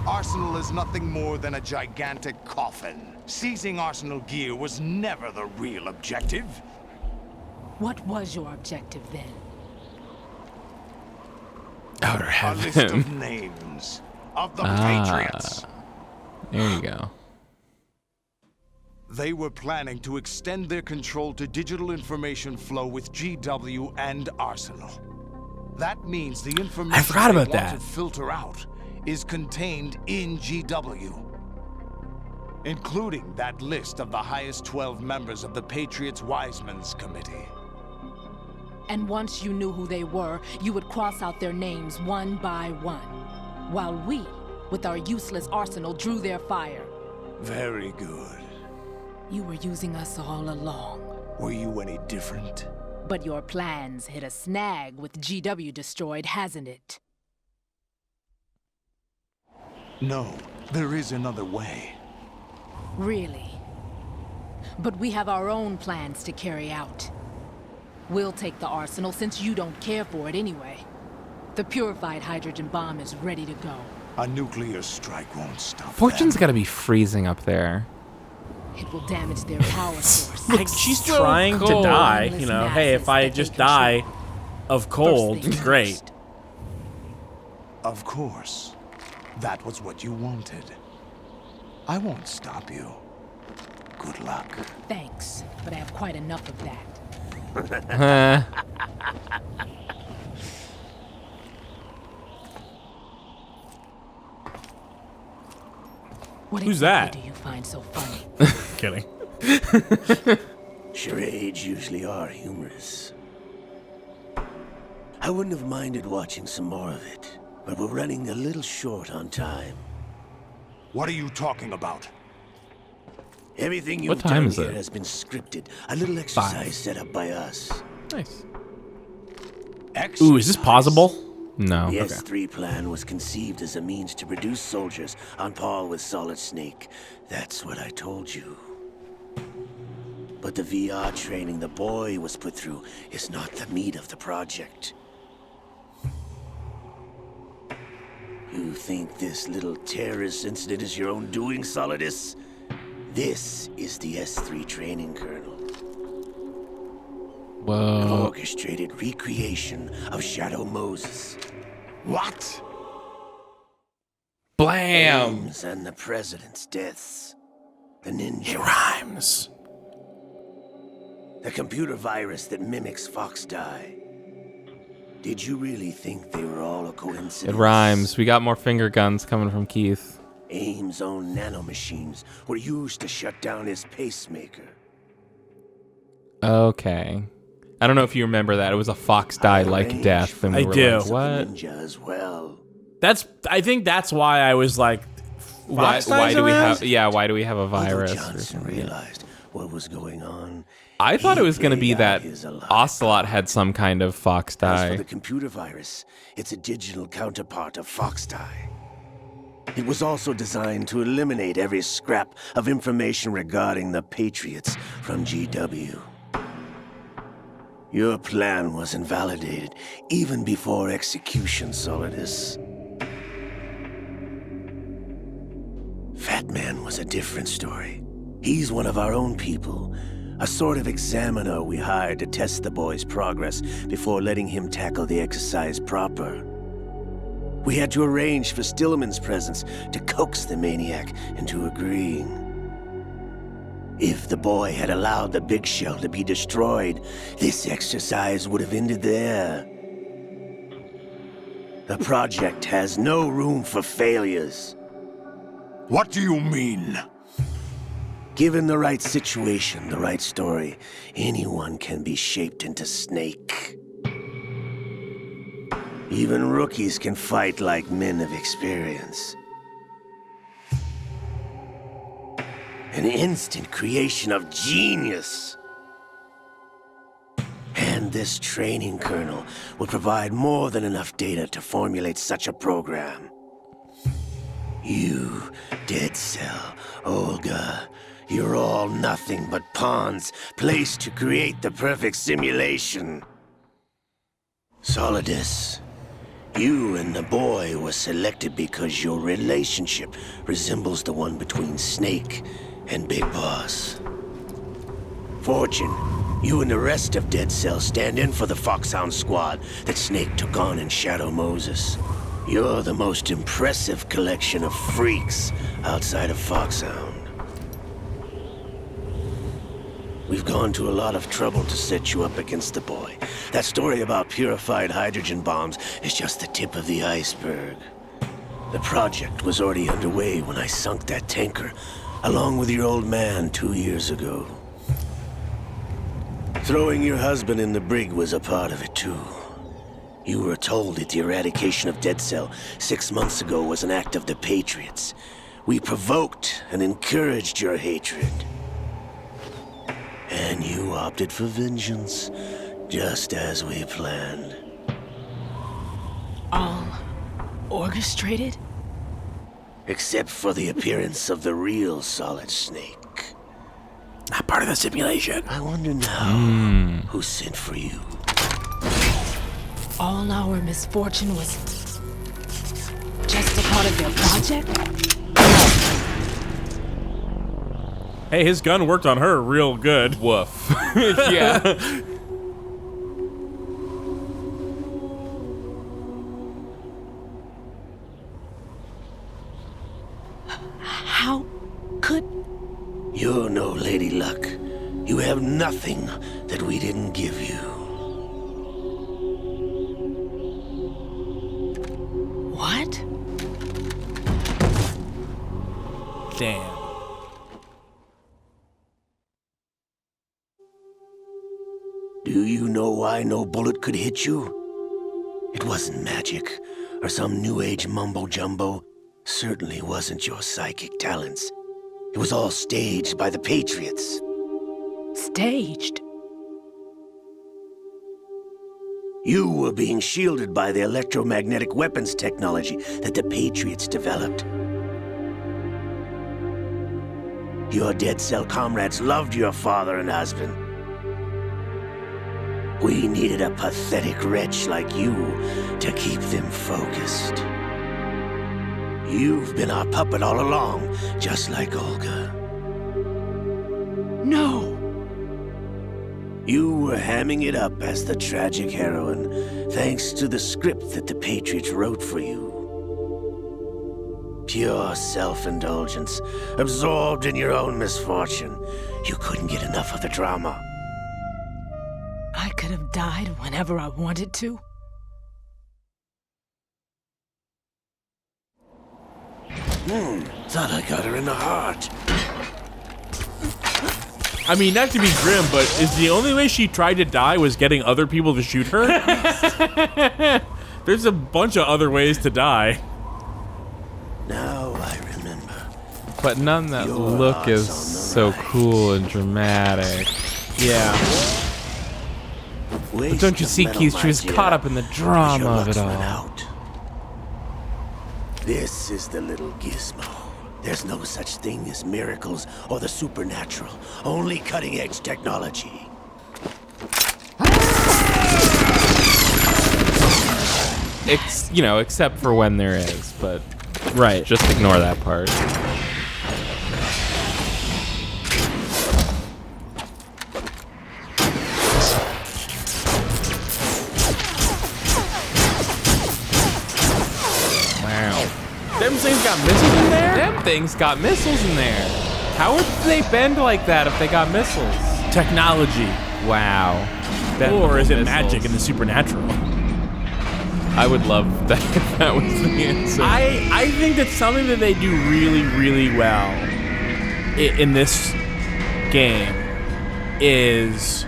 Arsenal is nothing more than a gigantic coffin. Seizing Arsenal gear was never the real objective. What was your objective then? Outer A list heaven. of names of the Patriots. There you go. They were planning to extend their control to digital information flow with GW and Arsenal. That means the information I forgot about they want that. to filter out is contained in GW, including that list of the highest 12 members of the Patriots Wiseman's Committee. And once you knew who they were, you would cross out their names one by one, while we, with our useless arsenal, drew their fire. Very good. You were using us all along. Were you any different? But your plans hit a snag with GW destroyed, hasn't it? No, there is another way. Really? But we have our own plans to carry out. We'll take the arsenal since you don't care for it anyway. The purified hydrogen bomb is ready to go. A nuclear strike won't stop Fortune's them. got to be freezing up there. It will damage their power source. Like, she's so trying to cold. die, Endless you know. Hey, if masses I that just they die of cold, things great. first. Of course. That was what you wanted. I won't stop you. Good luck. Thanks, but I have quite enough of that. What Who's exactly that? do you find so funny? Kidding. Charades usually are humorous. I wouldn't have minded watching some more of it, but we're running a little short on time. What are you talking about? Everything What you've time done is here it? has been scripted. A little exercise set up by us. Nice. Ooh, is this pausable? No. The Okay. S3 plan was conceived as a means to produce soldiers on par with Solid Snake. That's what I told you. But the VR training the boy was put through is not the meat of the project. You think this little terrorist incident is your own doing, Solidus? This is the S3 training kernel. An Whoa. orchestrated recreation of Shadow Moses. What? Blam! Ames and the president's deaths. The ninja. It rhymes. The computer virus that mimics Fox Die. Did you really think they were all a coincidence? It rhymes. We got more finger guns coming from Keith. Ames' own nanomachines were used to shut down his pacemaker. Okay. I don't know if you remember that. It was a Fox Die-like death. And we I were do. Like, what? Ninja as well. I think that's why I was like, Why Fox Die's do we around? have? Yeah. Why do we have a Although virus? Or Johnson something? realized what was going on. I thought it he was going to be played out that his alive. Ocelot had some kind of Fox As for Die. the computer virus, it's a digital counterpart of Fox Die. It was also designed to eliminate every scrap of information regarding the Patriots from GW. Your plan was invalidated even before execution, Solidus. Fat Man was a different story. He's one of our own people, a sort of examiner we hired to test the boy's progress before letting him tackle the exercise proper. We had to arrange for Stillman's presence to coax the maniac into agreeing. If the boy had allowed the big shell to be destroyed, this exercise would have ended there. The project has no room for failures. What do you mean? Given the right situation, the right story, anyone can be shaped into Snake. Even rookies can fight like men of experience. An instant creation of genius. And this training kernel will provide more than enough data to formulate such a program. You, Dead Cell, Olga, you're all nothing but pawns placed to create the perfect simulation. Solidus, you and the boy were selected because your relationship resembles the one between Snake and Big Boss. Fortune, you and the rest of Dead Cell stand in for the Foxhound squad that Snake took on in Shadow Moses. You're the most impressive collection of freaks outside of Foxhound. We've gone to a lot of trouble to set you up against the boy. That story about purified hydrogen bombs is just the tip of the iceberg. The project was already underway when I sunk that tanker, along with your old man 2 years ago. Throwing your husband in the brig was a part of it too. You were told that the eradication of Dead Cell 6 months ago was an act of the Patriots. We provoked and encouraged your hatred. And you opted for vengeance, just as we planned. All orchestrated? Except for the appearance of the real Solid Snake. Not part of the simulation. I wonder now who sent for you. All our misfortune was just a part of their project? Hey, his gun worked on her real good. Woof. Yeah. How could... You're no Lady Luck. You have nothing that we didn't give you. What? Damn. Do you know why no bullet could hit you? It wasn't magic, or some new age mumbo-jumbo. Certainly wasn't your psychic talents. It was all staged by the Patriots. Staged? You were being shielded by the electromagnetic weapons technology that the Patriots developed. Your Dead Cell comrades loved your father and husband. We needed a pathetic wretch like you to keep them focused. You've been our puppet all along, just like Olga. No! You were hamming it up as the tragic heroine, thanks to the script that the Patriots wrote for you. Pure self-indulgence, absorbed in your own misfortune. You couldn't get enough of the drama. I could have died whenever I wanted to. Thought I got her in the heart. I mean, not to be grim, but is the only way she tried to die was getting other people to shoot her? There's a bunch of other ways to die. Now I remember. But none that look is so cool and dramatic. Yeah. But don't you see, Keith, she was caught up in the drama of it all. This is the little gizmo. There's no such thing as miracles or the supernatural. Only cutting-edge technology. Except for when there is, but right. Just ignore that part. Them things got missiles in there? Them things got missiles in there. How would they bend like that if they got missiles? Technology. Wow. Or is it magic in the supernatural? I would love that if that was the answer. I think that something that they do really, really well in this game is,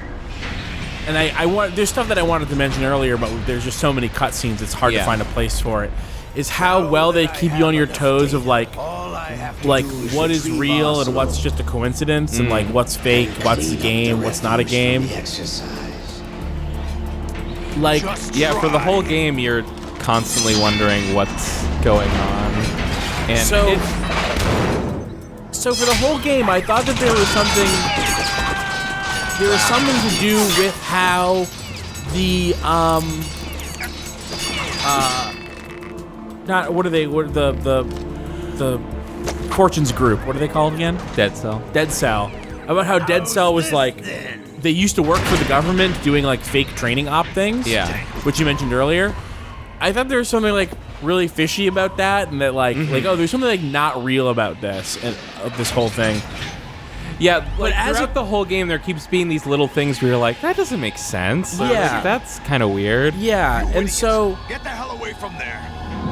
and I want, there's stuff that I wanted to mention earlier, but there's just so many cutscenes, it's hard to find a place for it, is how well they keep you on your toes of like what is real and what's just a coincidence, and like what's fake, what's a game, what's not a game. Like, yeah, for the whole game, you're constantly wondering what's going on. And so for the whole game, I thought that there was something to do with how the not what are they? What the Fortune's group? What are they called again? Dead Cell. Dead Cell. About how Dead Cell was like, they used to work for the government doing like fake training op things. Yeah. Which you mentioned earlier. I thought there was something like really fishy about that, and that like oh, there's something like not real about this and this whole thing. Yeah, but throughout the whole game, there keeps being these little things where you're like, that doesn't make sense. Yeah. That's kind of weird. Yeah, and so Get the hell away from there.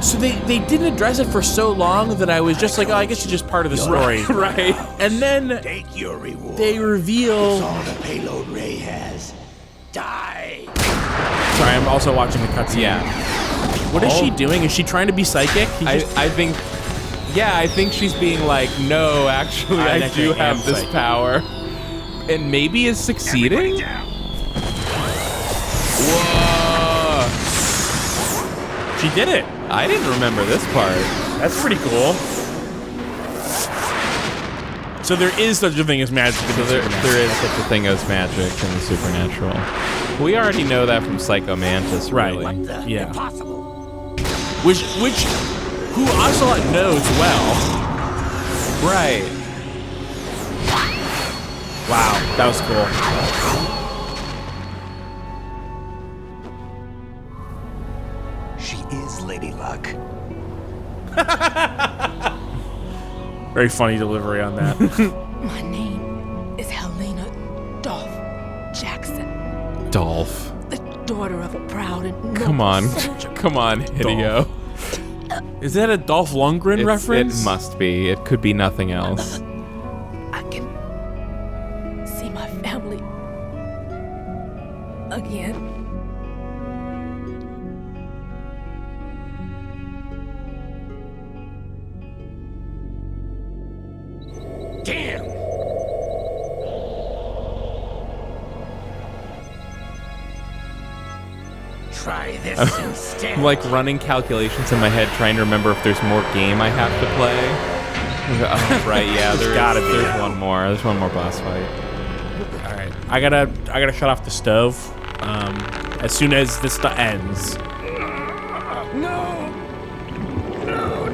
So they didn't address it for so long that I was just like, oh, I guess it's just part of the story. Right. And then Take your reward. they reveal... That's all the payload Ray has. Die! Sorry, I'm also watching the cutscene. Yeah. What is she doing? Is she trying to be psychic? I think... Yeah, I think she's being like, no, actually, I do have this power. And maybe is succeeding? Whoa! She did it. I didn't remember this part. That's pretty cool. So there is such a thing as magic. So there is such a thing as magic in the supernatural. We already know that from Psycho Mantis, really. Right. Yeah. Which who Ocelot knows well. Right. Wow, that was cool. She is Lady Luck. Very funny delivery on that. My name is Helena Dolph Jackson. Dolph. The daughter of a proud and noble Come on. soldier. Come on, Hideo. Is that a Dolph Lundgren reference? It must be. It could be nothing else. I can see my family again. Damn! Try this instead. I'm like running calculations in my head, trying to remember if there's more game I have to play. Oh, right, yeah, there's one more. There's one more boss fight. All right, I gotta shut off the stove as soon as this ends. No,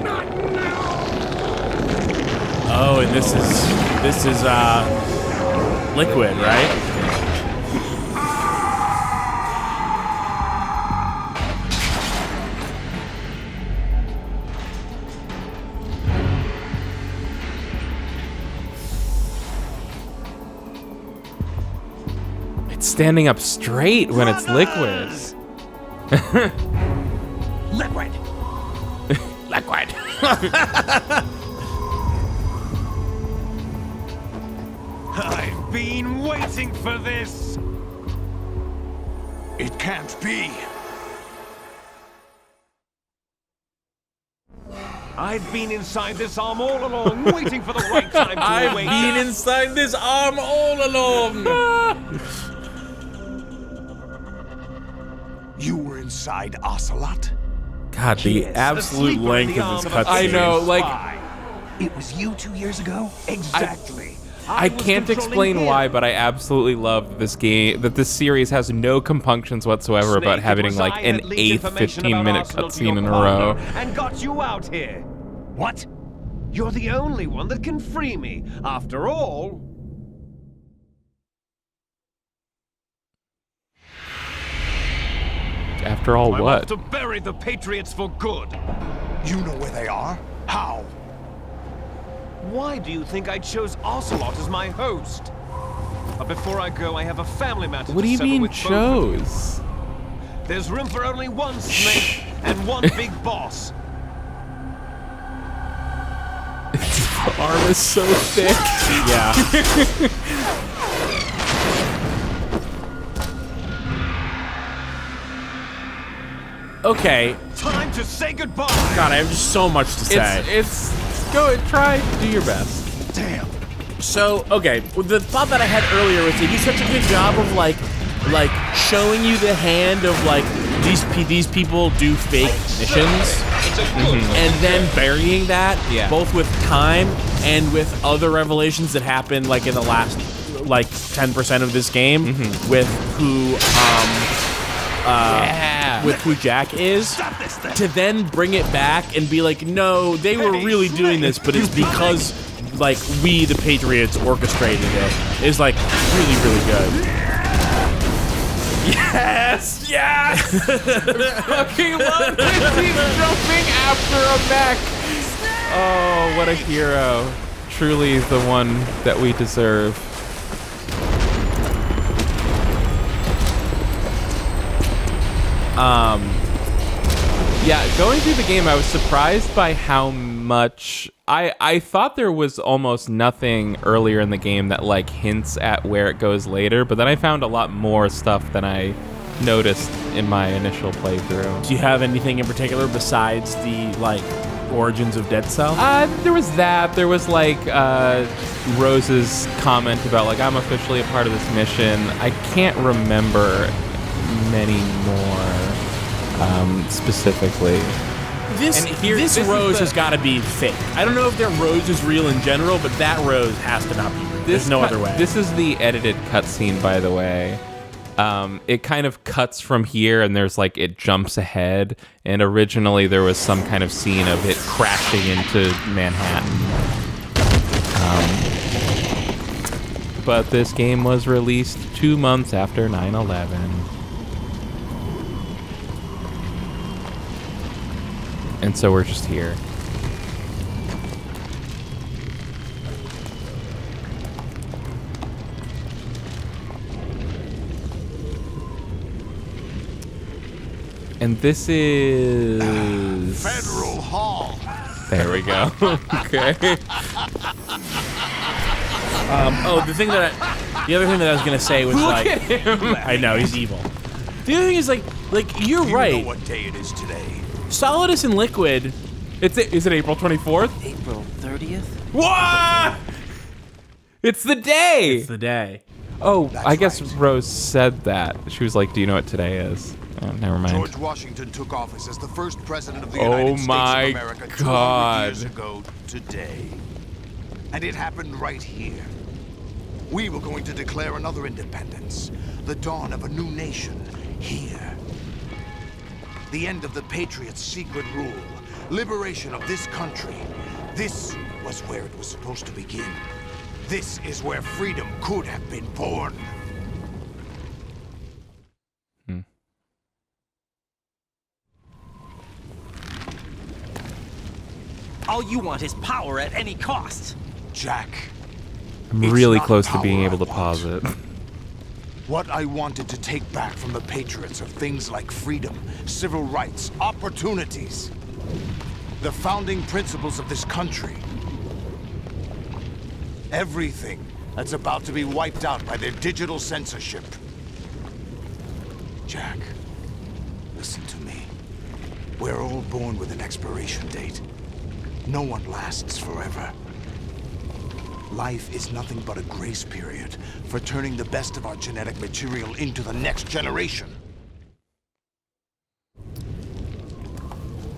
not now. Oh, and this is liquid, right? It's standing up straight when it's liquid. Liquid. Liquid. I've been waiting for this. It can't be. I've been inside this arm all along, waiting for the right time to I've wake been up. inside this arm all along. You were inside Ocelot? God, the absolute sleeper in length the of this arm of a cutscene. I know, like, It was you 2 years ago? Exactly. I was can't controlling explain him. why, but I absolutely love this game. That this series has no compunctions whatsoever about Snake, having it was like I an that leaked 8th information 15-minute about Arsenal to your cutscene in a row. partner and got you out here. What? You're the only one that can free me. After all, After all, I'm what? off to bury the Patriots for good. You know where they are? How? Why do you think I chose Ocelot as my host? But before I go, I have a family matter What to do you settle mean with both of you. chose? There's room for only one snake, and one big boss. The arm is so thick. Yeah. Okay. Time to say goodbye. God, I have just so much to say. It's go try, do your best. Damn. So, okay, well, the thought that I had earlier was they do such a good job of like showing you the hand of like these people do fake missions, and then burying that both with time and with other revelations that happen like in the last like 10% of this game with who with who Jack is, to then bring it back and be like, no, they were really doing this, but it's because like we the Patriots orchestrated it, is like really, really good. Yes! Yes! Fucking love this. He's jumping after a mech. Oh, what a hero. Truly the one that we deserve. Yeah, going through the game, I was surprised by how much... I thought there was almost nothing earlier in the game that like hints at where it goes later, but then I found a lot more stuff than I noticed in my initial playthrough. Do you have anything in particular besides the like origins of Dead Cell? There was that. There was like Rose's comment about like, I'm officially a part of this mission. I can't remember many more specifically. This Rose has got to be fake. I don't know if their Rose is real in general, but that Rose has to not be real. There's no other way. This is the edited cutscene, by the way. It kind of cuts from here, and there's like, it jumps ahead. And originally there was some kind of scene of it crashing into Manhattan. But this game was released 2 months after 9/11. And so we're just here. And this is... Federal Hall. There we go. Okay. The other thing that I was gonna say was Look like, at him. I know he's evil. The other thing is like you're right. You know what day it is today? Solidus and Liquid. Is it April 24th? April 30th? What? It's the day. It's the day. Oh, That's I guess right. Rose said that. She was like, "Do you know what today is?" Oh, never mind. George Washington took office as the first president of the United States my of America 200 God. years ago today. And it happened right here. We were going to declare another independence, the dawn of a new nation here. The end of the Patriots' secret rule, liberation of this country. This was where it was supposed to begin. This is where freedom could have been born. All you want is power at any cost. Jack. I'm It's really not close to power being I able to want. pause it. What I wanted to take back from the Patriots are things like freedom, civil rights, opportunities. The founding principles of this country. Everything that's about to be wiped out by their digital censorship. Jack, listen to me. We're all born with an expiration date. No one lasts forever. Life is nothing but a grace period for turning the best of our genetic material into the next generation.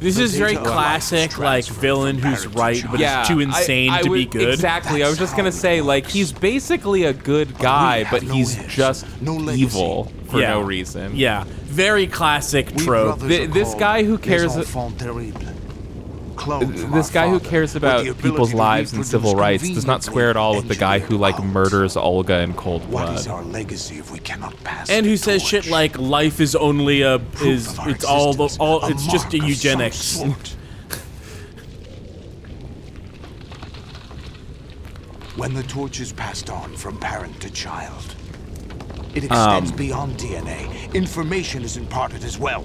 This is very data of classic, life is like villain who's transferred from right, parent but to is too insane to be good. Exactly. I was just gonna say, like, he's basically a good guy, but have no he's heirs, just no legacy. evil for Yeah. no reason. Yeah, very classic We trope. brothers are This called guy who les cares- enfants terribles. Cloned from This our guy who father, cares with about the ability people's to lives and reproduce civil rights does not square at all with the guy who, like, conveniently murders Olga in cold What is blood. our legacy if we cannot pass And the who says torch? shit like life is only a Proof of our it's all the existence, it's just mark a of some eugenics. sort. When the torch is passed on from parent to child, it extends beyond DNA. Information is imparted as well.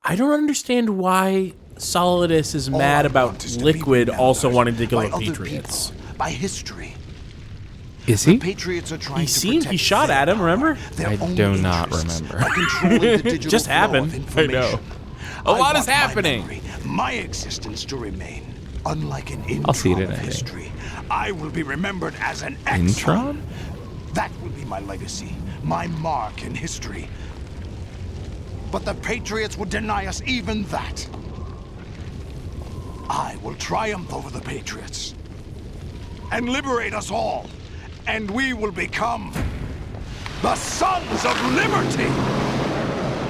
I don't understand why Solidus is mad about Liquid also wanting to kill the Patriots. By history. Is he? The Patriots are trying He shot at him, remember? I do not remember. Just happened. I know. A lot is happening. My existence to remain. Unlike an I'll see it intron in of a history, I will be remembered as an Intron? That will be my legacy, my mark in history. But the Patriots would deny us even that. I will triumph over the Patriots and liberate us all, and we will become the Sons of Liberty.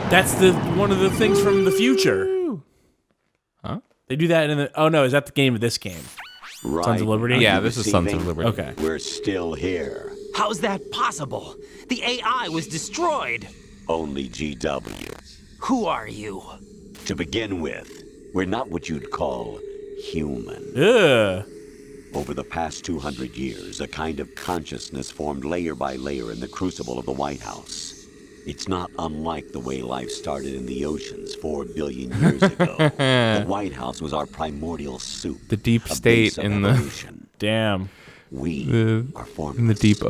That's one of the things from the future. Huh? They do that in the. Oh no, is that the game of this game? Right. Sons of Liberty? Yeah, this is Sons of Liberty. Okay. We're still here. How's that possible? The AI was destroyed. Only GW. Who are you? To begin with, we're not what you'd call human. Ugh. Over the past 200 years, a kind of consciousness formed layer by layer in the crucible of the White House. It's not unlike the way life started in the oceans 4 billion years ago. The White House was our primordial soup. The deep state in the damn. We are in the deep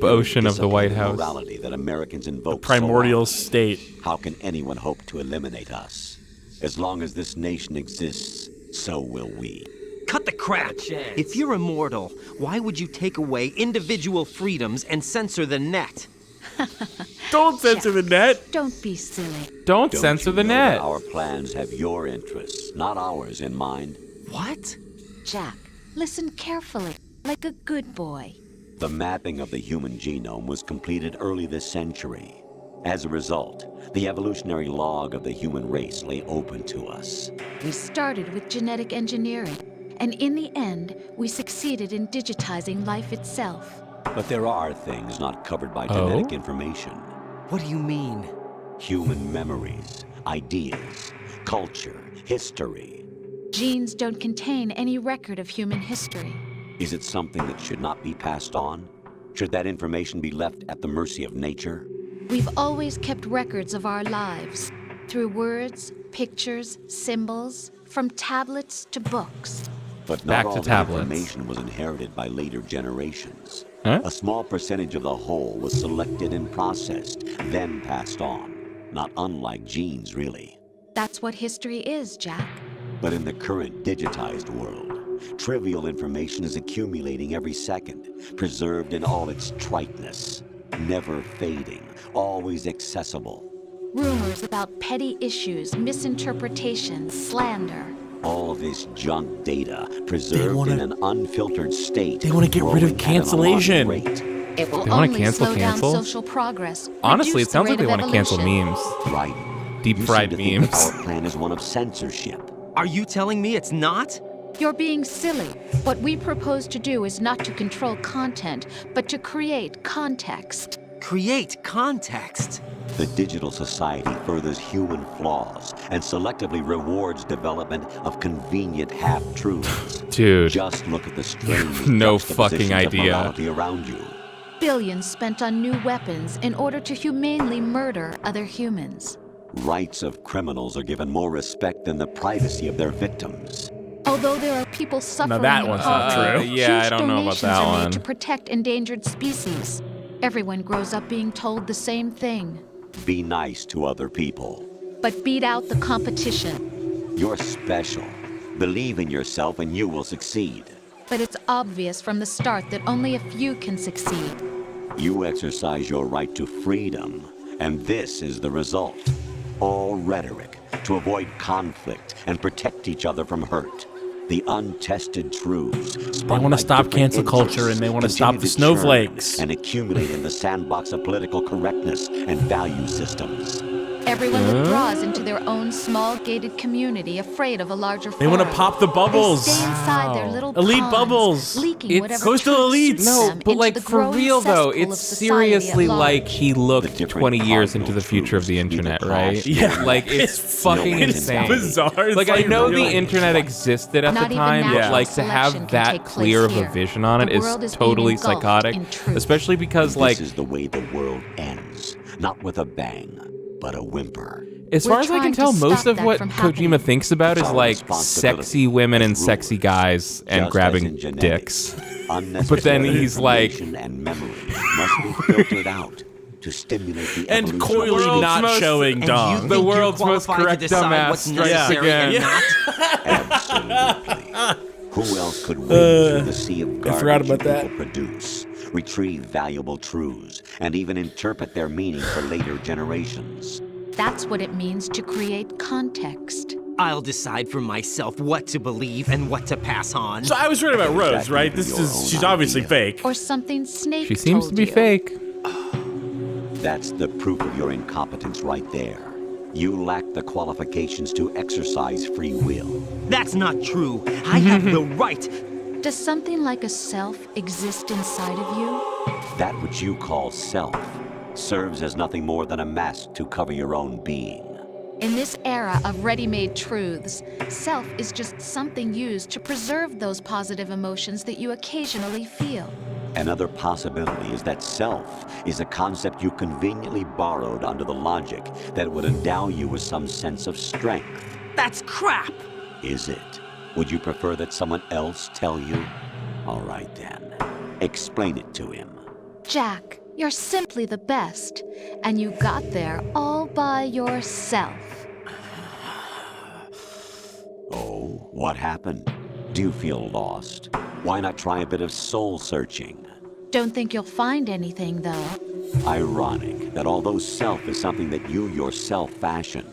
ocean of the White House. Morality that Americans invoke. The primordial so state. How can anyone hope to eliminate us? As long as this nation exists, so will we. Cut the crap. If you're immortal, why would you take away individual freedoms and censor the net? Don't censor the net. Don't be silly. Don't censor the net. Our plans have your interests, not ours, in mind. What? Jack, listen carefully, like a good boy. The mapping of the human genome was completed early this century. As a result, the evolutionary log of the human race lay open to us. We started with genetic engineering, and in the end, we succeeded in digitizing life itself. But there are things not covered by genetic information. What do you mean? Human memories, ideas, culture, history. Genes don't contain any record of human history. Is it something that should not be passed on? Should that information be left at the mercy of nature? We've always kept records of our lives, through words, pictures, symbols, from tablets to books. But Back not to all the tablets. information was inherited by later generations. Huh? A small percentage of the whole was selected and processed, then passed on. Not unlike genes, really. That's what history is, Jack. But in the current digitized world, trivial information is accumulating every second, preserved in all its triteness, never fading, always accessible. Rumors about petty issues, misinterpretations, slander. All this junk data preserved in an unfiltered state. They want to get rid of cancellation. It will They wanna only cancel slow cancel? down social progress. Honestly, reduce it sounds the like they rate want of to cancel evolution. memes. Right. Deep You fried seem to think memes. that our plan is one of censorship. Are you telling me it's not? You're being silly. What we propose to do is not to control content, but to create context. Create context. The digital society furthers human flaws and selectively rewards development of convenient half-truths. Dude. Just look at the strange No juxtapositions fucking of idea. morality around you. Billions spent on new weapons in order to humanely murder other humans. Rights of criminals are given more respect than the privacy of their victims. Although there are people suffering that in one's not poverty, true. Yeah, I huge don't know about donations that are one. made to protect endangered species. Everyone grows up being told the same thing. Be nice to other people. But beat out the competition. You're special. Believe in yourself and you will succeed. But it's obvious from the start that only a few can succeed. You exercise your right to freedom, and this is the result. All rhetoric to avoid conflict and protect each other from hurt. The untested truths. They want to stop cancel culture and they want to stop the snowflakes. And accumulate in the sandbox of political correctness and value systems. Everyone withdraws into their own small gated community, afraid of a larger They want to forum. pop the bubbles. They stay inside their little Elite ponds, bubbles. leaking It's whatever Coastal truth elites. suits No, them but into like the for growing real though, cesspool it's of society seriously at large. like he looked different 20 years into the cardinal future of the truths, internet, neither right? past Yeah. Like it's fucking It's insane. bizarre. It's Like I know real. the internet existed at Not the even time, but natural like to have selection can that take place clear of a here. vision on it The is world is being totally engulfed psychotic, in truth. especially because like This is the way the world ends, not with a bang, but a whimper. As far as I can tell, most of what Kojima thinks about is like sexy women and sexy guys and grabbing dicks. But then he's like, and memory must be filtered out to stimulate the and evolution coyly of not showing Dom. The world's most correct dumbass strikes again. Absolutely. Who else could wade through the sea of I forgot garbage about that. people produce, retrieve valuable truths, and even interpret their meaning for later generations? That's what it means to create context. I'll decide for myself what to believe and what to pass on. So I was right about Rose, right? She's obviously fake. Or something Snake She seems to told be you. fake. That's the proof of your incompetence right there. You lack the qualifications to exercise free will. That's not true. I have the right. Does something like a self exist inside of you? That which you call self serves as nothing more than a mask to cover your own being. In this era of ready-made truths, self is just something used to preserve those positive emotions that you occasionally feel. Another possibility is that self is a concept you conveniently borrowed under the logic that would endow you with some sense of strength. That's crap! Is it? Would you prefer that someone else tell you? All right then. Explain it to him. Jack, you're simply the best, and you got there all by yourself. Oh, what happened? Do you feel lost? Why not try a bit of soul searching? Don't think you'll find anything, though. Ironic that although self is something that you yourself fashioned,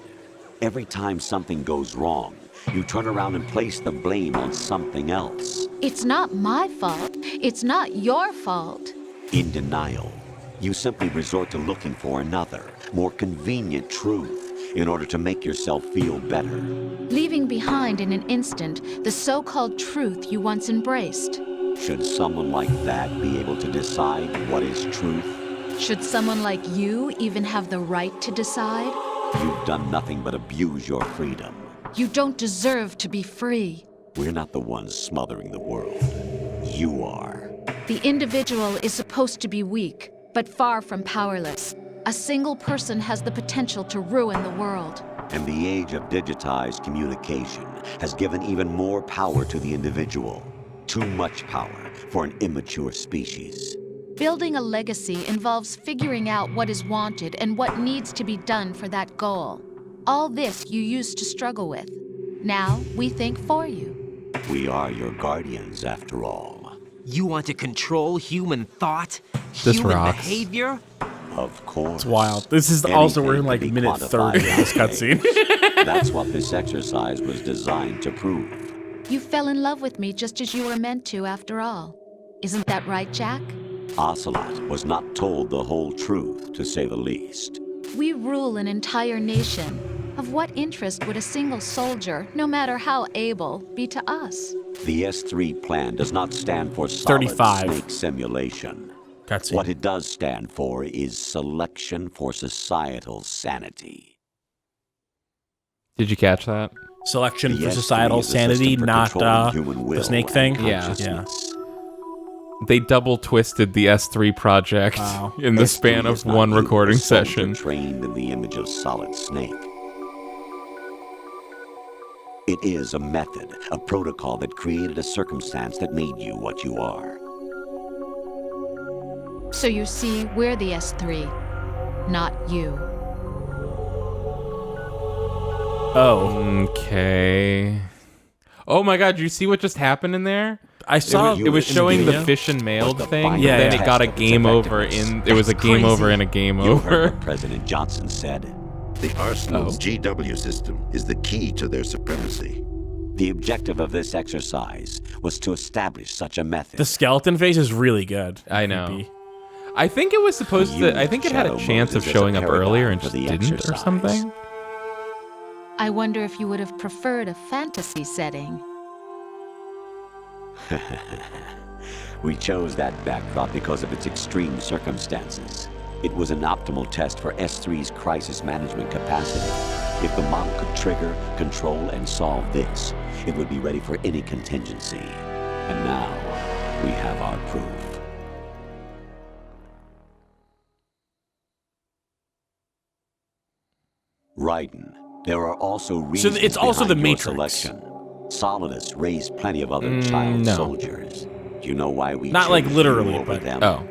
every time something goes wrong, you turn around and place the blame on something else. It's not my fault. It's not your fault. In denial, you simply resort to looking for another, more convenient truth in order to make yourself feel better. Leaving behind in an instant the so-called truth you once embraced. Should someone like that be able to decide what is truth? Should someone like you even have the right to decide? You've done nothing but abuse your freedom. You don't deserve to be free. We're not the ones smothering the world. You are. The individual is supposed to be weak, but far from powerless. A single person has the potential to ruin the world. And the age of digitized communication has given even more power to the individual. Too much power for an immature species. Building a legacy involves figuring out what is wanted and what needs to be done for that goal. All this you used to struggle with. Now we think for you. We are your guardians, after all. You want to control human thought? This human rocks. behavior? Of course. It's wild. This is also, we're in like minute 30 of this cutscene. That's what this exercise was designed to prove. You fell in love with me just as you were meant to, after all. Isn't that right, Jack? Ocelot was not told the whole truth, to say the least. We rule an entire nation. Of what interest would a single soldier, no matter how able, be to us? The S3 plan does not stand for solid 35. snake simulation. Cutscene. What it does stand for is selection for societal sanity. Did you catch that? Selection The for S3 societal is a sanity, system for not controlling human will the snake and thing. Yeah. consciousness. They double twisted the S3 project in the span S3 of is not one you, a recording soldier session. trained in the image of solid snake. It is a method, a protocol that created a circumstance that made you what you are. So you see, we're the S3, not you. Oh. Okay. Oh my god, you see what just happened in there? I saw It was showing in the video. fish and mail thing, but Yeah, then yeah. it got a game over in. It was a game over and a game You heard over. what President Johnson said. The Arsenal's GW system is the key to their supremacy. The objective of this exercise was to establish such a method. The skeleton face is really good. I know. I think it was supposed to. I think it had a chance of showing up earlier and just didn't, or something. I wonder if you would have preferred a fantasy setting. We chose that backdrop because of its extreme circumstances. It was an optimal test for S3's crisis management capacity. If the model could trigger, control, and solve this, it would be ready for any contingency. And now, we have our proof. Raiden, there are also So reasons it's also the behind your Matrix. selection. Solidus raised plenty of other child no. soldiers. Do you know why we Not like chose literally, you over but them? Oh.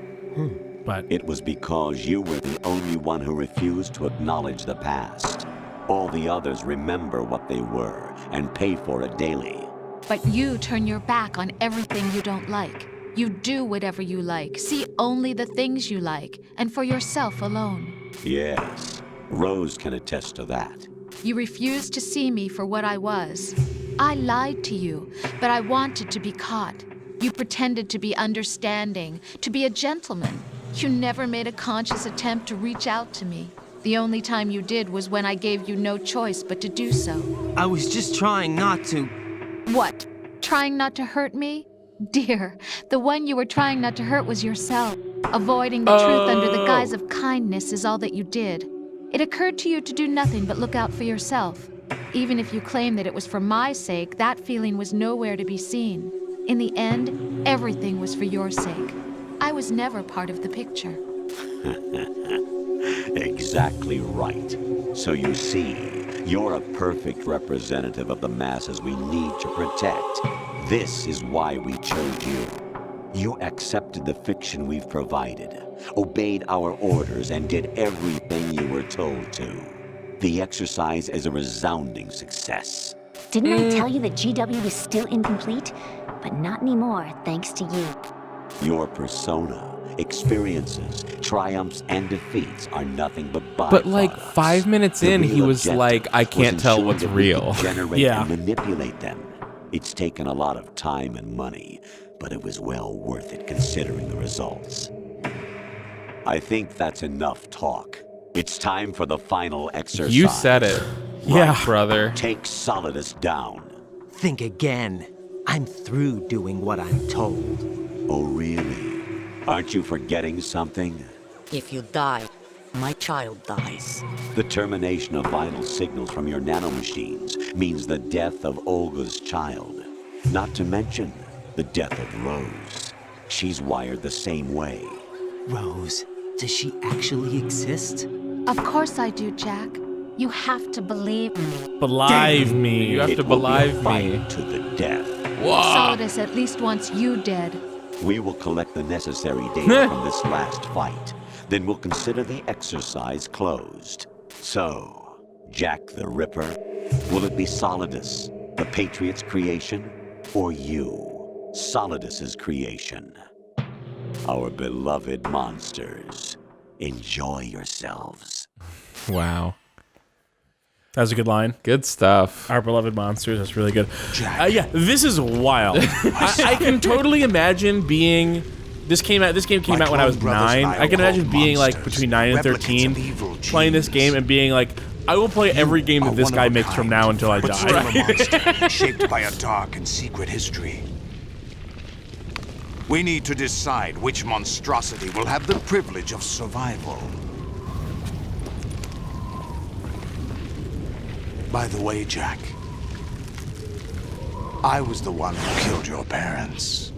But It was because you were the only one who refused to acknowledge the past. All the others remember what they were and pay for it daily. But you turn your back on everything you don't like. You do whatever you like, see only the things you like, and for yourself alone. Yes, Rose can attest to that. You refused to see me for what I was. I lied to you, but I wanted to be caught. You pretended to be understanding, to be a gentleman. You never made a conscious attempt to reach out to me. The only time you did was when I gave you no choice but to do so. I was just trying not to. What? Trying not to hurt me? Dear, the one you were trying not to hurt was yourself. Avoiding the truth under the guise of kindness is all that you did. It occurred to you to do nothing but look out for yourself. Even if you claim that it was for my sake, that feeling was nowhere to be seen. In the end, everything was for your sake. I was never part of the picture. Exactly right. So you see, you're a perfect representative of the masses we need to protect. This is why we chose you. You accepted the fiction we've provided, obeyed our orders, and did everything you were told to. The exercise is a resounding success. Didn't I tell you that GW was still incomplete? But not anymore, thanks to you. Your persona, experiences, triumphs, and defeats are nothing but byproducts. But like 5 minutes in, he was like, I can't tell what's real. Generate and manipulate them. It's taken a lot of time and money, but it was well worth it considering the results. I think that's enough talk. It's time for the final exercise. You said it. Yeah, brother. Take Solidus down. Think again. I'm through doing what I'm told. Oh, really? Aren't you forgetting something? If you die, my child dies. The termination of vital signals from your nanomachines means the death of Olga's child. Not to mention the death of Rose. She's wired the same way. Rose, does she actually exist? Of course I do, Jack. You have to believe me. Believe me. You have to believe me. To the death. Solidus at least wants you dead. We will collect the necessary data from this last fight. Then we'll consider the exercise closed. So, Jack the Ripper, will it be Solidus, the Patriots' creation, or you, Solidus's creation? Our beloved monsters, enjoy yourselves. Wow. That was a good line. Good stuff. Our beloved monsters. That's really good. Yeah, this is wild. I can totally imagine being. This game came out when I was 9. I can imagine being like between 9 and 13, playing this game and being like, I will play every game that this guy makes from now until I die. Still a monster, shaped by a dark and secret history. We need to decide which monstrosity will have the privilege of survival. By the way, Jack, I was the one who killed your parents.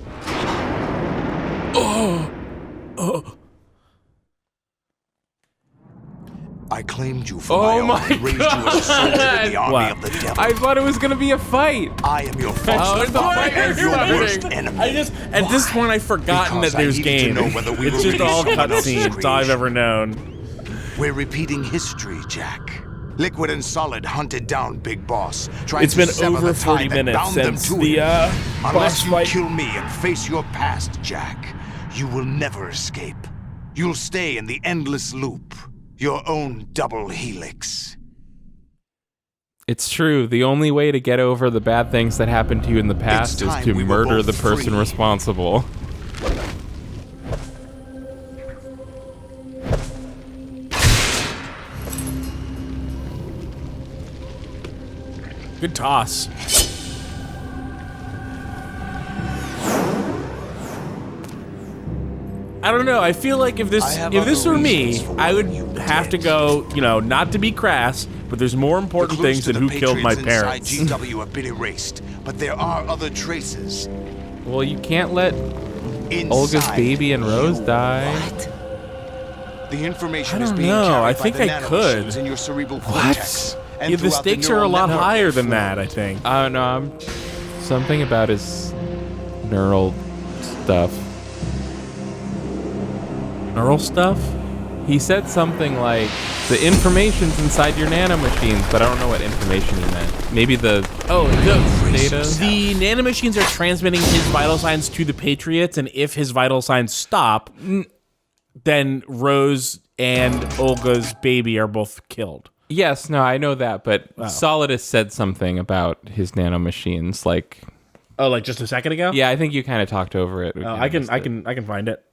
I claimed you for my own and raised you as a soldier in the army of the devil. I thought it was gonna be a fight. I am your foster father and your worst enemy. At this point, I've forgotten that there's games. It's just all cutscenes. It's all I've ever known. We're repeating history, Jack. Liquid and Solid hunted down Big Boss. It's been over 40 minutes since the Unless boss you fight. kill me and face your past, Jack, you will never escape. You'll stay in the endless loop. Your own double helix. It's true. The only way to get over the bad things that happened to you in the past is to murder the person responsible. Good toss. I don't know. I feel like if this were me, I would have to go, not to be crass, but there's more important things than who killed my parents. GW have been erased, but there are other traces. Well, you can't let Olga's baby and Rose die. What? The information I is don't being know. I carried by think the I could. nanomachines in your cerebral cortex. And Yeah, the throughout stakes are neural a lot network higher they than that, form. I think. I don't know. Something about his neural stuff. Neural stuff? He said something like, the information's inside your nanomachines, but I don't know what information he meant. Maybe the data? The nanomachines are transmitting his vital signs to the Patriots, and if his vital signs stop, then Rose and Olga's baby are both killed. Yes, no, I know that, but Solidus said something about his nanomachines, like... Oh, like just a second ago? Yeah, I think you kind of talked over it. I can find it.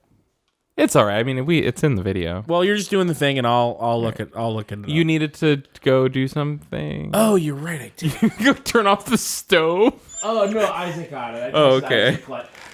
It's all right. I mean, it's in the video. Well, you're just doing the thing, and I'll look at it. You needed to go do something. Oh, you're right. I did. Go turn off the stove. Oh no, Isaac got it. Okay.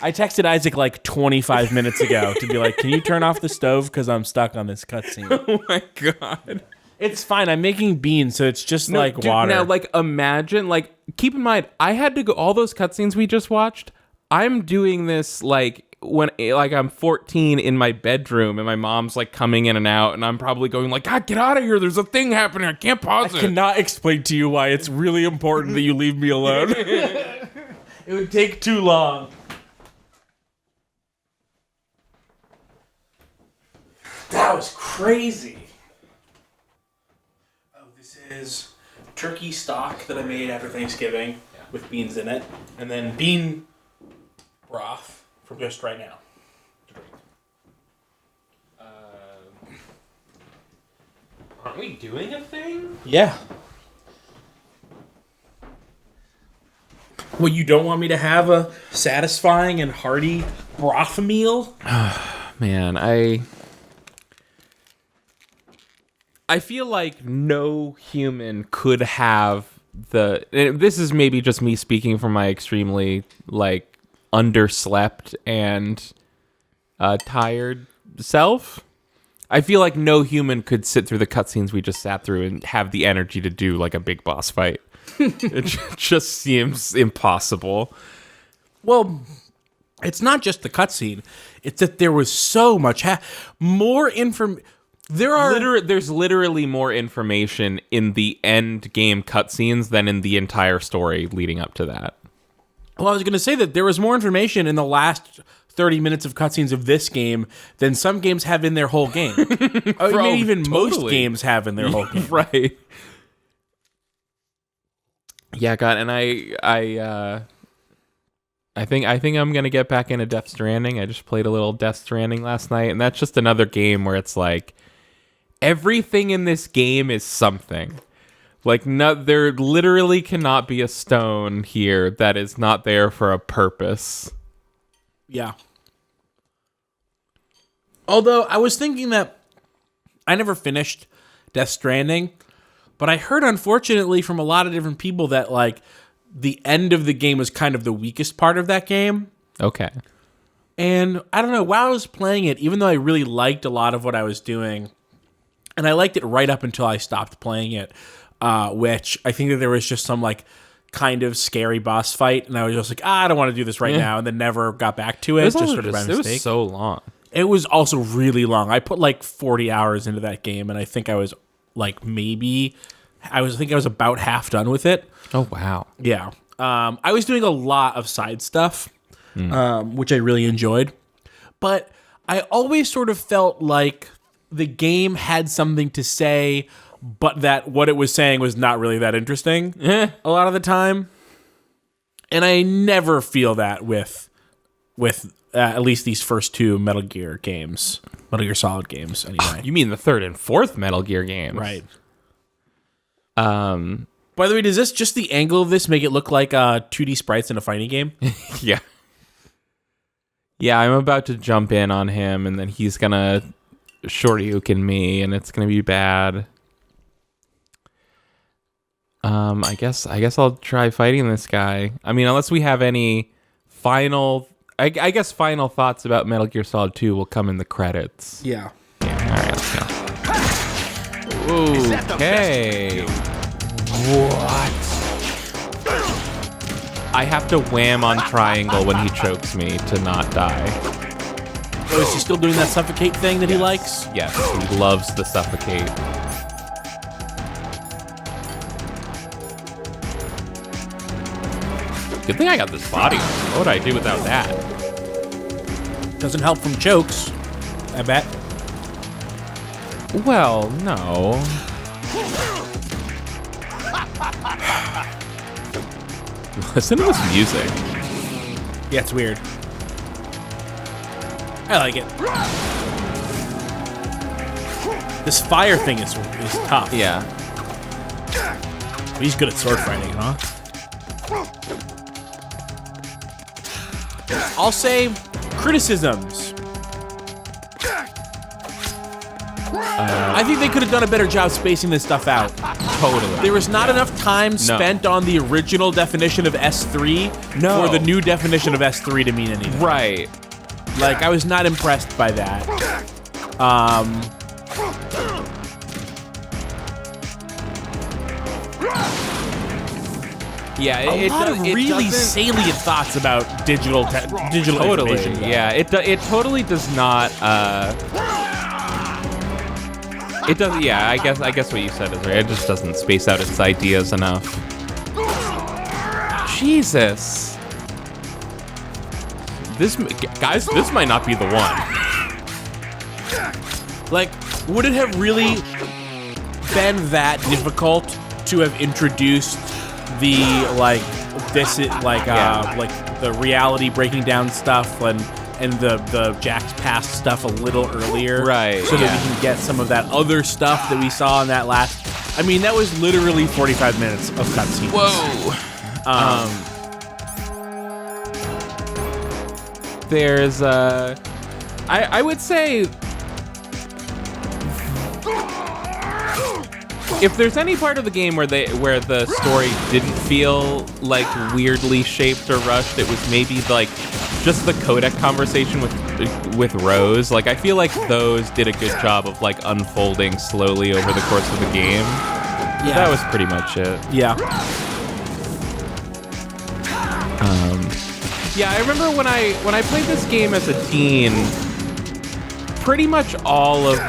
I texted Isaac like 25 minutes ago to be like, "Can you turn off the stove because I'm stuck on this cutscene?" Oh my god. It's fine. I'm making beans, so it's just like dude, water. Now, like, imagine, like, keep in mind, I had to go all those cutscenes we just watched. I'm doing this like when I'm 14 in my bedroom and my mom's like coming in and out, and I'm probably going like, God, get out of here, there's a thing happening, I can't pause it. I cannot explain to you why it's really important that you leave me alone. It would take too long. That was crazy. Oh, this is turkey stock that I made after Thanksgiving with beans in it, and then bean broth from just right now. Aren't we doing a thing? Yeah. Well, you don't want me to have a satisfying and hearty broth meal? Man, I feel like no human could have this is maybe just me speaking from my extremely, like, underslept and tired self. I feel like no human could sit through the cutscenes we just sat through and have the energy to do like a big boss fight. It just seems impossible. Well, it's not just the cutscene. It's that there was so much more information. There's literally more information in the end game cutscenes than in the entire story leading up to that. Well, I was going to say that there was more information in the last 30 minutes of cutscenes of this game than some games have in their whole game. Maybe even most games have in their whole game. Right. Yeah, God, and I think I'm gonna get back into Death Stranding. I just played a little Death Stranding last night, and that's just another game where it's like everything in this game is something. Like, there literally cannot be a stone here that is not there for a purpose. Yeah. Although, I was thinking that I never finished Death Stranding, but I heard, unfortunately, from a lot of different people that, like, the end of the game was kind of the weakest part of that game. Okay. And, I don't know, while I was playing it, even though I really liked a lot of what I was doing, and I liked it right up until I stopped playing it, which I think that there was just some, like, kind of scary boss fight, and I was just like, I don't want to do this right now, and then never got back to it. It was so long. It was also really long. I put like 40 hours into that game, and I think I was like I was about half done with it. Oh wow. Yeah. I was doing a lot of side stuff, which I really enjoyed, but I always sort of felt like the game had something to say, but that what it was saying was not really that interesting a lot of the time. And I never feel that with at least these first two Metal Gear Solid games, anyway. You mean the third and fourth Metal Gear games? Right. By the way, does this just the angle of this make it look like 2D sprites in a fighting game? Yeah. Yeah, I'm about to jump in on him, and then he's gonna Shoryuken me, and it's gonna be bad. I guess I'll try fighting this guy. I mean, unless we have any final... I guess final thoughts about Metal Gear Solid 2 will come in the credits. Yeah. All right, let's go. Okay. What? I have to wham on triangle when he chokes me to not die. Oh, is he still doing that suffocate thing that he likes? Yes, he loves the suffocate. Good thing I got this body armor. What would I do without that? Doesn't help from chokes, I bet. Well, no. Listen to this music. Yeah, it's weird. I like it. This fire thing is tough. Yeah. He's good at sword fighting, huh? I'll say criticisms. I think they could have done a better job spacing this stuff out. Totally. There was not enough time spent on the original definition of S3 for the new definition of S3 to mean anything. Right. Like, I was not impressed by that. Yeah, a lot of really salient thoughts about digital totally. information. Yeah, it totally does not. It does. Yeah, I guess what you said is right. It just doesn't space out its ideas enough. Jesus, this might not be the one. Like, would it have really been that difficult to have introduced the like the reality breaking down stuff and the Jack's past stuff a little earlier, right? So that we can get some of that other stuff that we saw in that last. I mean, that was literally 45 minutes of cutscenes. Whoa. There's I would say if there's any part of the game where the story didn't feel like weirdly shaped or rushed, it was maybe like just the codec conversation with Rose. Like, I feel like those did a good job of like unfolding slowly over the course of the game. Yeah, that was pretty much it. Yeah. Yeah, I remember when I played this game as a teen, pretty much all of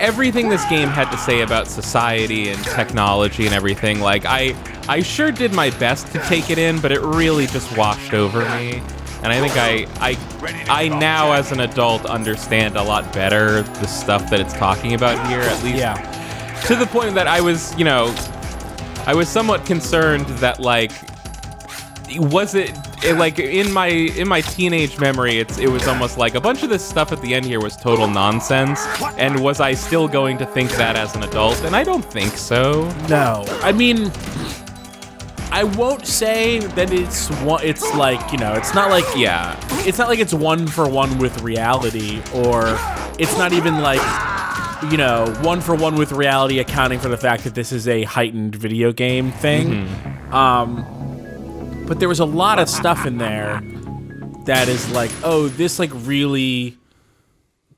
everything this game had to say about society and technology and everything, like I sure did my best to take it in, but it really just washed over me. And I think I now as an adult understand a lot better the stuff that it's talking about here, at least. Yeah. To the point that I was somewhat concerned that like like in my teenage memory, it was almost like a bunch of this stuff at the end here was total nonsense, and was I still going to think that as an adult? And I don't think so. No, I mean, I won't say that it's like, you know, it's not like it's not like it's one for one with reality, or it's not even like, you know, one for one with reality, accounting for the fact that this is a heightened video game thing. Mm-hmm. But there was a lot of stuff in there that is like, oh, this like really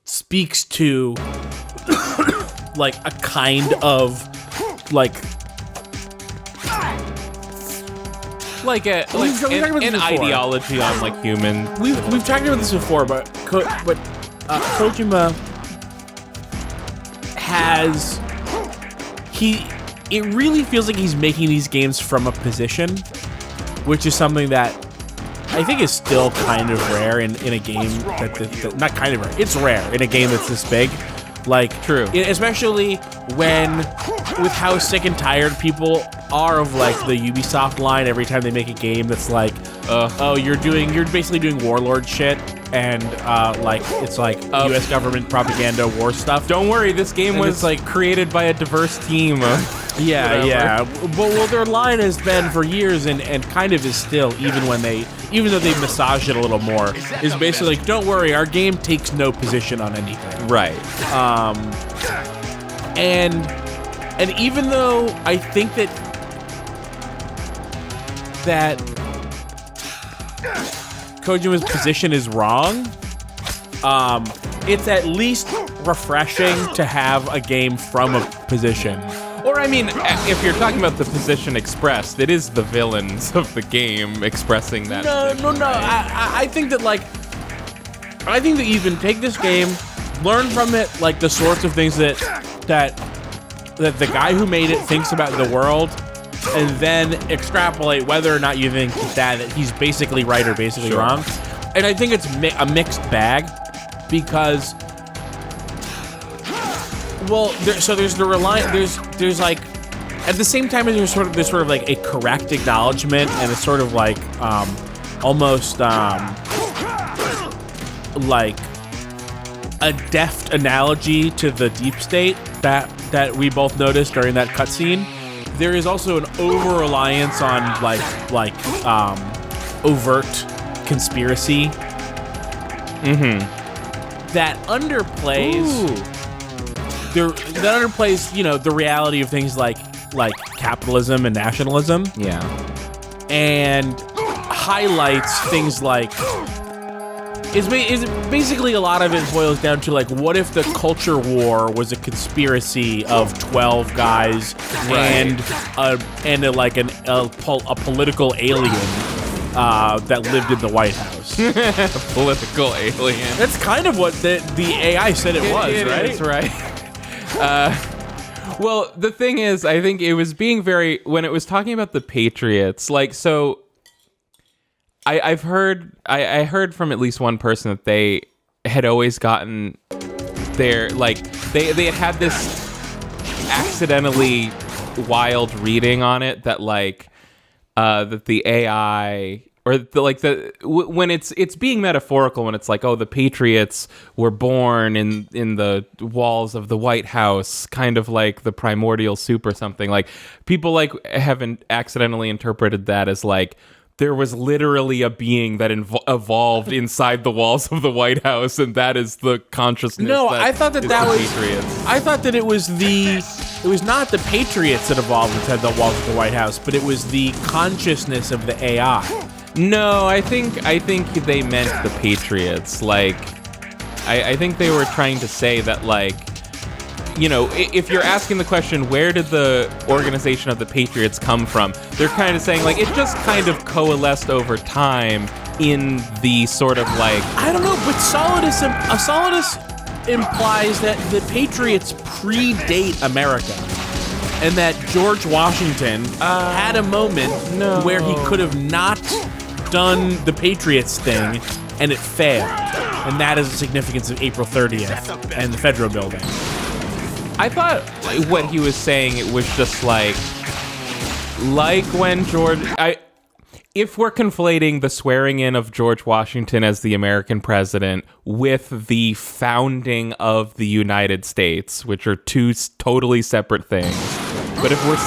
speaks to like a kind of like an ideology on like human. We've talked about this before, but Kojima has it really feels like he's making these games from a position, which is something that I think is still kind of rare in a game that not kind of rare. It's rare in a game that's this big. Like, true. Especially with how sick and tired people are of like the Ubisoft line every time they make a game that's like, oh, you're basically doing warlord shit, and like it's like U.S. government propaganda war stuff. Don't worry, this game was like created by a diverse team. Yeah. But their line has been for years and kind of is still, even though they massage it a little more, is basically like, don't worry, our game takes no position on anything. Right. And even though I think that Kojima's position is wrong, it's at least refreshing to have a game from a position. Or, I mean, if you're talking about the position expressed, it is the villains of the game expressing that. No. Right? I think that, like, I think that you can take this game, learn from it, like the sorts of things that the guy who made it thinks about the world, and then extrapolate whether or not you think that he's basically right or basically wrong. And I think it's a mixed bag because, well, there's the reliance. There's like, at the same time, there's sort of like a correct acknowledgement and a sort of like almost like a deft analogy to the deep state that we both noticed during that cutscene. There is also an over-reliance on like overt conspiracy that underplays the reality of things like capitalism and nationalism. Yeah. And highlights things like is basically a lot of it boils down to like, what if the culture war was a conspiracy of 12 guys and a political alien that lived in the White House. A political alien. That's kind of what the AI said it was, right? It is, right. Well, the thing is, I think it was being very, when it was talking about the Patriots, like, so I heard from at least one person that they had always gotten their, like, they had this accidentally wild reading on it that, like, that the AI, or when it's being metaphorical, when it's like, oh, the Patriots were born in the walls of the White House, kind of like the primordial soup or something. Like, people like haven't accidentally interpreted that as like, there was literally a being that evolved inside the walls of the White House, and that is the consciousness. No, I thought that was Patriots. I thought that it was not the Patriots that evolved inside the walls of the White House, but it was the consciousness of the AI. No, I think they meant the Patriots. Like, I think they were trying to say that, like, if you're asking the question, where did the organization of the Patriots come from? They're kind of saying, like, it just kind of coalesced over time in the sort of, like... I don't know, but Solidus implies that the Patriots predate America. And that George Washington had a moment where he could have not done the Patriots thing, and it failed. And that is the significance of April 30th and the Federal Building. I thought what he was saying, it was just like when if we're conflating the swearing in of George Washington as the American president with the founding of the United States, which are two totally separate things. But if we're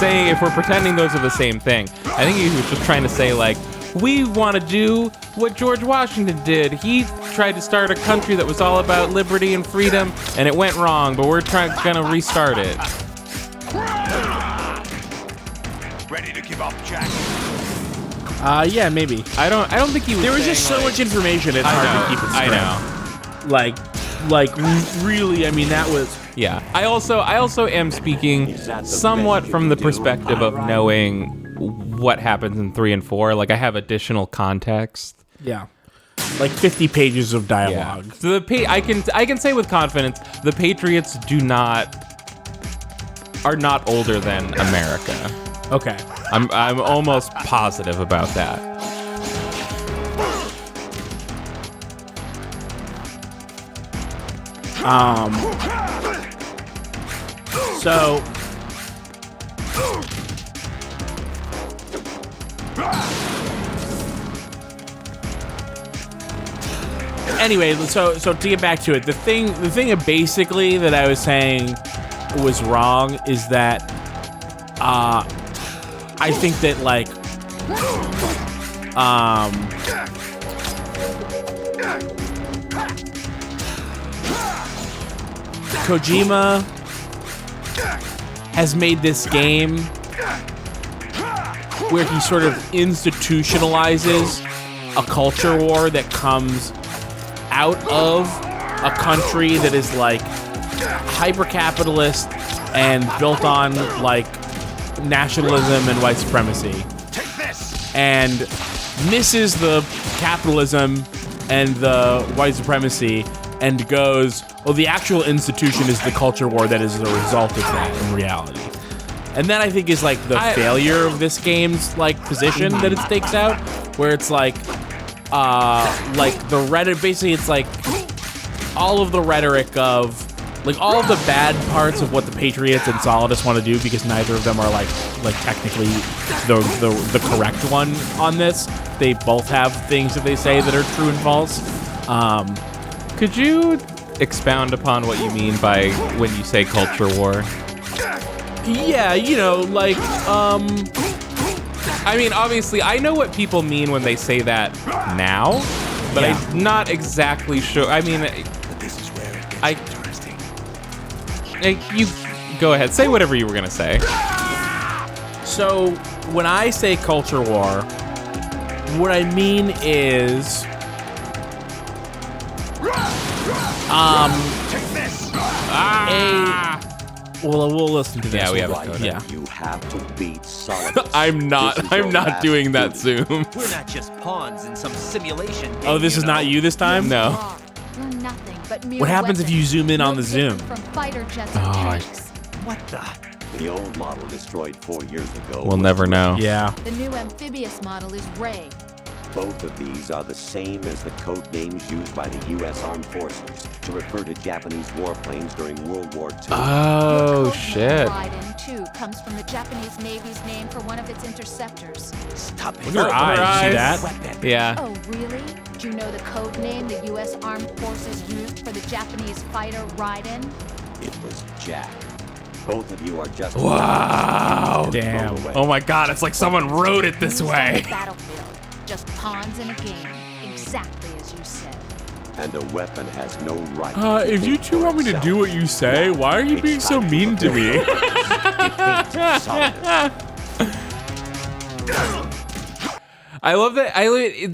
pretending those are the same thing, I think he was just trying to say, like, we want to do what George Washington did. He tried to start a country that was all about liberty and freedom, and it went wrong, but we're gonna restart it. Ready to give up, Jack? Yeah, maybe. I don't think he was. There was just so much information, it's hard to keep it straight. I know. Like really, I mean, that was... Yeah. I also am speaking somewhat from the perspective of knowing what happens in 3 and 4. Like, I have additional context. Yeah. Like 50 pages of dialogue. Yeah. So I can say with confidence, the Patriots are not older than America. Okay. I'm almost positive about that. So anyway, so to get back to it, the thing basically that I was saying was wrong is that I think that, like, Kojima has made this game where he sort of institutionalizes a culture war that comes out of a country that is, like, hyper-capitalist and built on, like, nationalism and white supremacy, and misses the capitalism and the white supremacy, and goes, well, the actual institution is the culture war that is the result of that in reality. And that, I think, is like the failure of this game's like position that it stakes out, where it's like the rhetoric, basically it's like all of the rhetoric of like all of the bad parts of what the Patriots and Solidus want to do, because neither of them are like technically the correct one on this. They both have things that they say that are true and false. Could you expound upon what you mean by when you say culture war? Yeah, you know, like I mean, obviously, I know what people mean when they say that now, but I'm not exactly sure. I mean, This is where it gets interesting. You go ahead, say whatever you were gonna say. So when I say culture war, what I mean is we'll listen to this. Yeah, we have Right. a codec. Yeah. You have to beat Solidus. I'm not doing that Zoom. We're not just pawns in some simulation game, Oh, this is not you this time? No. You're nothing but mere What happens if you zoom in on the zoom? From fighter jets and tanks. What the? The old model destroyed 4 years ago. We'll never know. Yeah. The new amphibious model is Ray. Both of these are the same as the code names used by the U.S. Armed Forces to refer to Japanese warplanes during World War II. Oh, shit. Raiden, too, comes from the Japanese Navy's name for one of its interceptors. Stop it. Look at her eyes. See that? Weapon. Yeah. Oh, really? Do you know the code name the U.S. Armed Forces used for the Japanese fighter Raiden? It was Jack. Both of you are just... Wow. Damn. Oh my god, it's like someone wrote it this way. Battlefield. Just pawns in a game. Exactly as you said. And a weapon has no right. If you two want me to do what you say, why are you being so mean to me? I love that.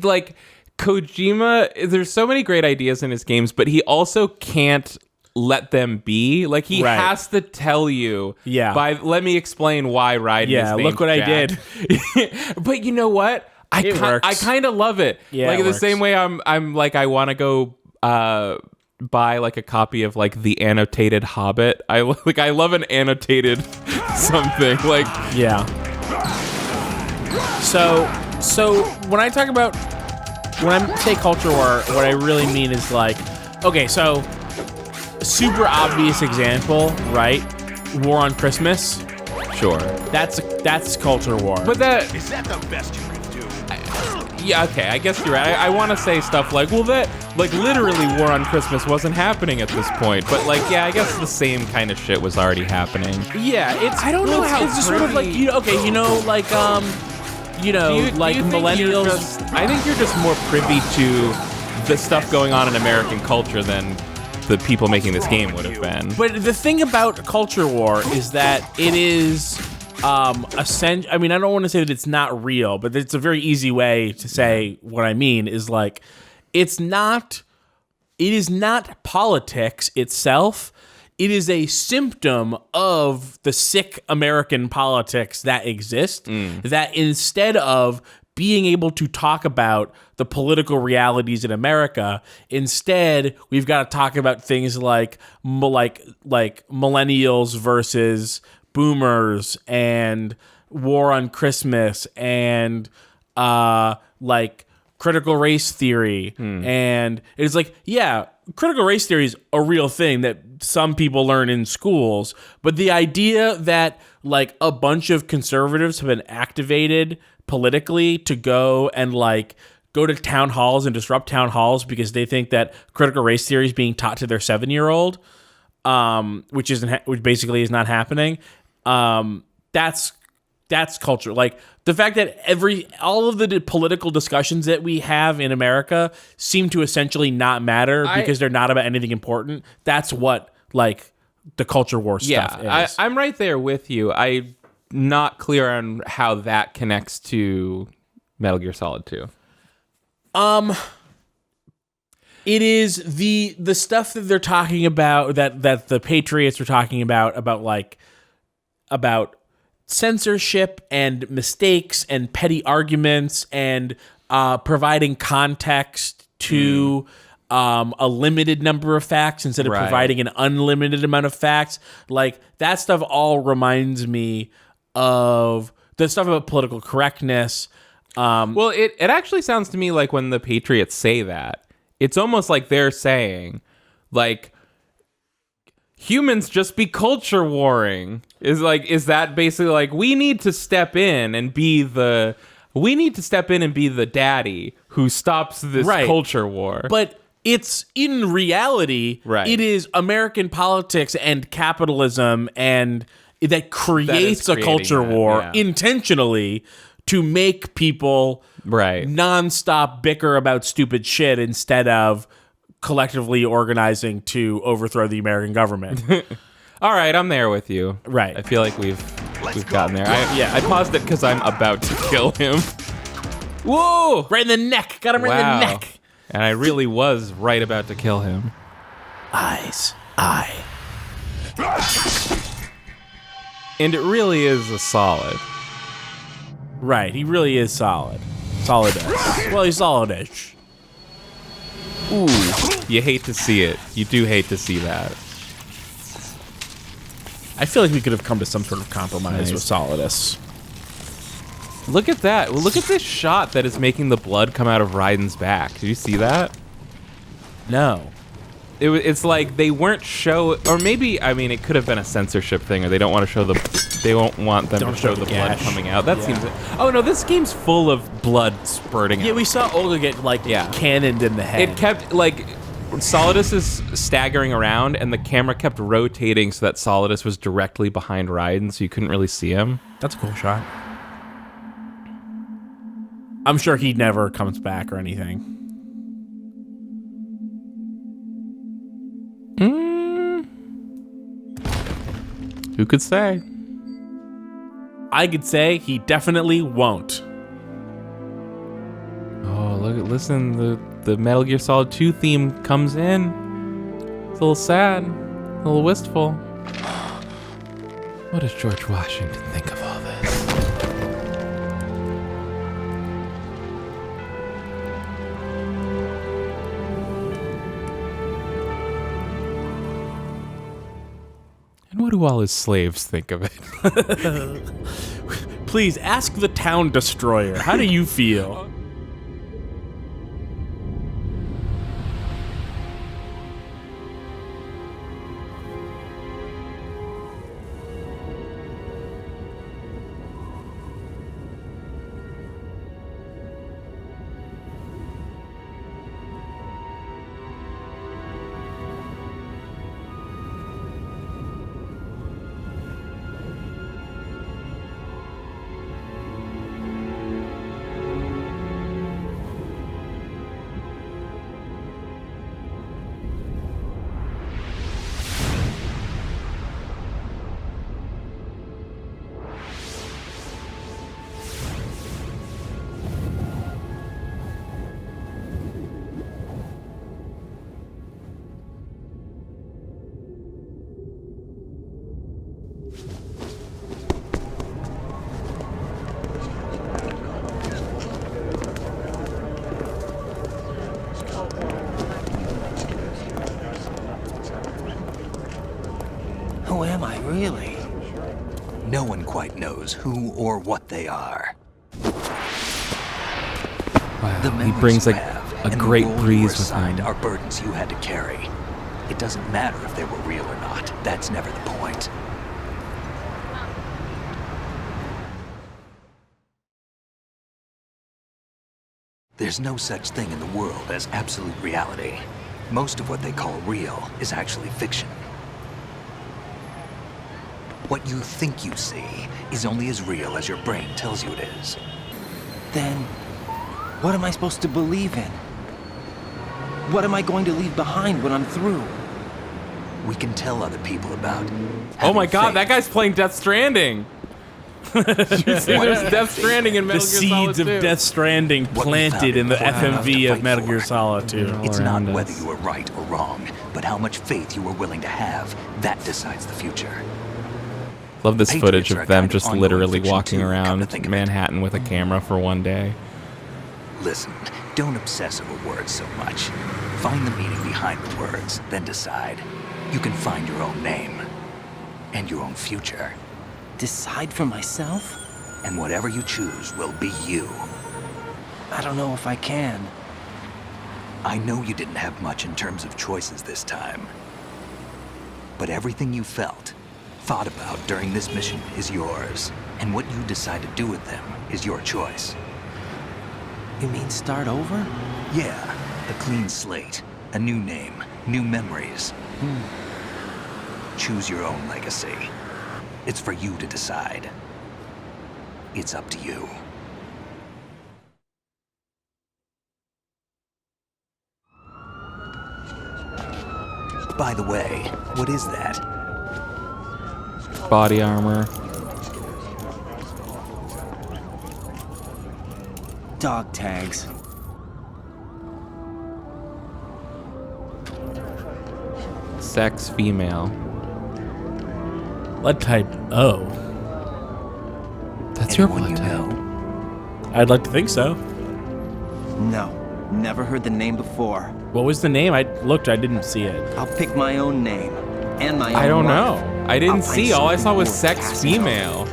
Like Kojima. There's so many great ideas in his games, but he also can't let them be. Like he has to tell you. Yeah. Let me explain why Raiden. Yeah. is Look what Jack. I did. But you know what? I kind of love it. Yeah, like it the works. same way I'm like I want to go buy like a copy of like the annotated Hobbit. I love an annotated something like Yeah. So when I say culture war, what I really mean is like, okay, so super obvious example, right? War on Christmas. Sure. That's culture war. But that Is that the best you could do? yeah, okay, I guess you're right. I want to say stuff like, well, that, like, literally War on Christmas wasn't happening at this point. But, like, yeah, I guess the same kind of shit was already happening. Yeah, I don't know how it's just sort of like, like millennials. I think you're just more privy to the stuff going on in American culture than the people making this game would have been. But the thing about culture war is that it is I don't want to say that it's not real, but it's a very easy way to say what I mean is like it is not politics itself. It is a symptom of the sick American politics that exist, that instead of being able to talk about the political realities in America, instead we've got to talk about things like millennials versus boomers and war on Christmas and like critical race theory. And it's like, yeah, critical race theory is a real thing that some people learn in schools, but the idea that like a bunch of conservatives have been activated politically to go to town halls and disrupt town halls because they think that critical race theory is being taught to their 7-year-old, which basically is not happening. That's culture. Like the fact that all of the political discussions that we have in America seem to essentially not matter because they're not about anything important. That's what like the culture war stuff is. I'm right there with you. I'm not clear on how that connects to Metal Gear Solid 2. It is the stuff that they're talking about that the Patriots are talking about censorship and mistakes and petty arguments and providing context to a limited number of facts instead of providing an unlimited amount of facts. Like, that stuff all reminds me of the stuff about political correctness. Well, it actually sounds to me like when the Patriots say that, it's almost like they're saying, like, humans just be culture warring. Is that basically like, we need to step in and be the daddy who stops this culture war. But it's, in reality, it is American politics and capitalism and that creates a culture war intentionally to make people nonstop bicker about stupid shit instead of collectively organizing to overthrow the American government. All right, I'm there with you. Right. I feel like we've gotten there. I paused it because I'm about to kill him. Whoa! Right in the neck. Got him right in the neck. And I really was right about to kill him. Eyes. Eye. And it really is a solid. Right, he really is solid. Solidus. Well, he's solidish. Ooh, you hate to see it. You do hate to see that. I feel like we could have come to some sort of compromise with Solidus. Look at that. Well, look at this shot that is making the blood come out of Raiden's back. Did you see that? No. It's like they weren't or maybe, I mean, it could have been a censorship thing, or they don't want to show they won't want them to show the blood coming out. That seems. Oh no, this game's full of blood spurting out. Yeah, we saw Olga get cannoned in the head. It kept Solidus is staggering around, and the camera kept rotating so that Solidus was directly behind Raiden, so you couldn't really see him. That's a cool shot. I'm sure he never comes back or anything. Who could say? I could say he definitely won't. Oh, listen, the Metal Gear Solid 2 theme comes in. It's a little sad, a little wistful. What does George Washington think of all this? And what do all his slaves think of it? Please, ask the town destroyer. How do you feel? Who am I, really? No one quite knows who or what they are. Wow, he brings a great breeze with him. Are burdens you had to carry. It doesn't matter if they were real or not. That's never the point. There's no such thing in the world as absolute reality. Most of what they call real is actually fiction. What you think you see is only as real as your brain tells you it is. Then, what am I supposed to believe in? What am I going to leave behind when I'm through? We can tell other people about. Oh my god, that guy's playing Death Stranding. You see, there's Death Stranding in Metal Gear Solid 2. The seeds of Death Stranding planted in the FMV of Metal Gear Solid 2. It's not whether you were right or wrong, but how much faith you were willing to have. That decides the future. Love this footage of them just literally walking around Manhattan with a camera for one day. Listen, Don't obsess over words so much. Find the meaning behind the words, then decide. You can find your own name. And your own future. Decide for myself? And whatever you choose will be you. I don't know if I can. I know you didn't have much in terms of choices this time. But everything you felt, thought about during this mission is yours. And what you decide to do with them is your choice. You mean start over? Yeah, a clean slate, a new name, new memories. Choose your own legacy. It's for you to decide. It's up to you. By the way, what is that? Body armor. Dog tags. Sex female. Blood type O. That's your Anyone blood you type. know? I'd like to think so. No, never heard the name before. What was the name? I looked, I didn't see it. I'll pick my own name. And my own I don't life. know. I didn't I'll find see. All I saw something was worth sex passing over. female.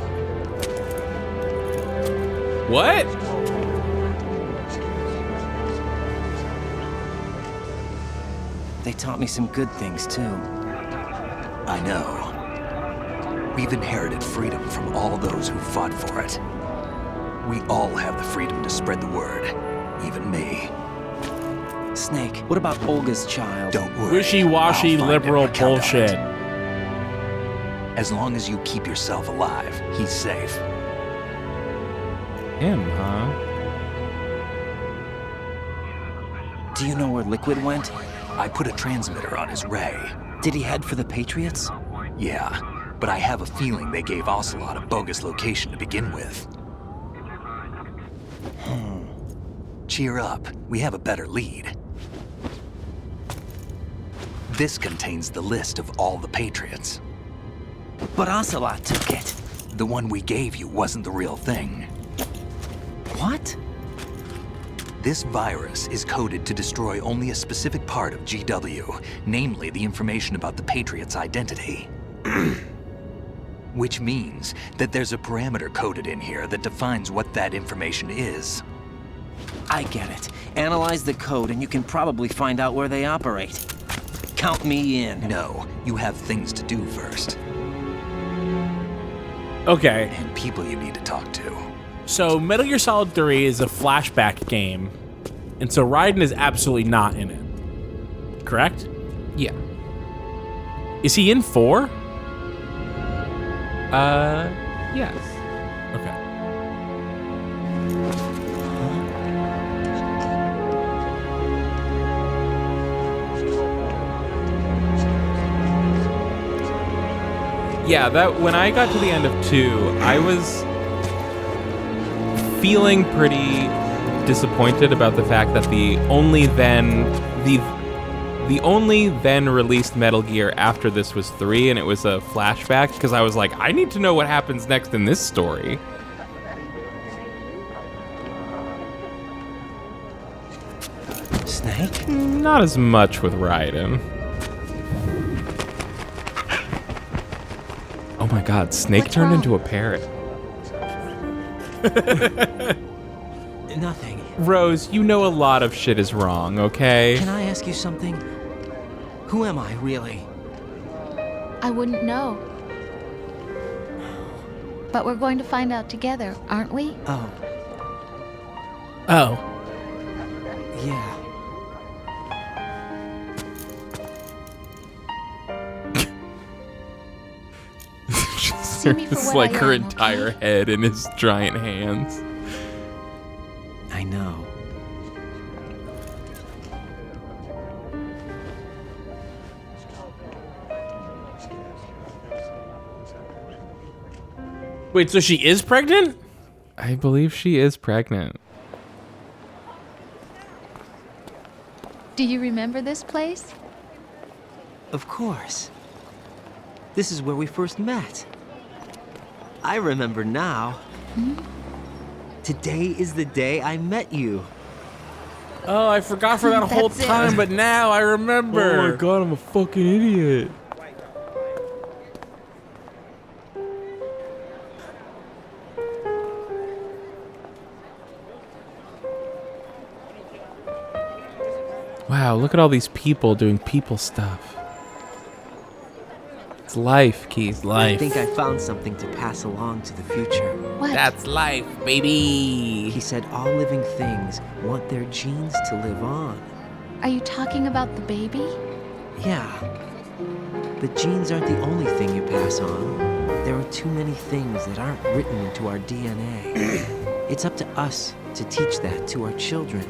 What? They taught me some good things, too. I know. We've inherited freedom from all those who fought for it. We all have the freedom to spread the word, even me. Snake, what about Olga's child? Don't worry. Wishy-washy I'll find liberal him and count on bullshit. it. As long as you keep yourself alive, he's safe. Him, huh? Do you know where Liquid went? I put a transmitter on his ray. Did he head for the Patriots? Yeah, but I have a feeling they gave Ocelot a bogus location to begin with. Cheer up, we have a better lead. This contains the list of all the Patriots. But Ocelot took it. The one we gave you wasn't the real thing. What? This virus is coded to destroy only a specific part of GW, namely the information about the Patriots' identity. Which means that there's a parameter coded in here that defines what that information is. I get it. Analyze the code and you can probably find out where they operate. Count me in. No, you have things to do first. Okay. And people you need to talk to. So Metal Gear Solid 3 is a flashback game, and so Raiden is absolutely not in it. Correct? Yeah. Is he in 4? Yes. Okay. Yeah, that when I got to the end of 2, I was feeling pretty disappointed about the fact that the only then released Metal Gear after this was 3, and it was a flashback, because I was like, I need to know what happens next in this story. Snake? Not as much with Raiden. Oh my god, Snake What's turned wrong? into a parrot. Nothing. Rose, you know a lot of shit is wrong, okay? Can I ask you something? Who am I, really? I wouldn't know. But we're going to find out together, aren't we? Oh, Oh. yeah. See me for It's what like I her am, entire okay? head in his giant hands. I know. Wait, so she is pregnant? I believe she is pregnant. Do you remember this place? Of course. This is where we first met. I remember now. Today is the day I met you. Oh, I forgot for that whole time, but now I remember. Oh my god, I'm a fucking idiot. Wow, look at all these people doing people stuff. It's life, Keith. I think I found something to pass along to the future. What? That's life, baby. He said all living things want their genes to live on. Are you talking about the baby? Yeah. But genes aren't the only thing you pass on. There are too many things that aren't written into our DNA. It's up to us to teach that to our children.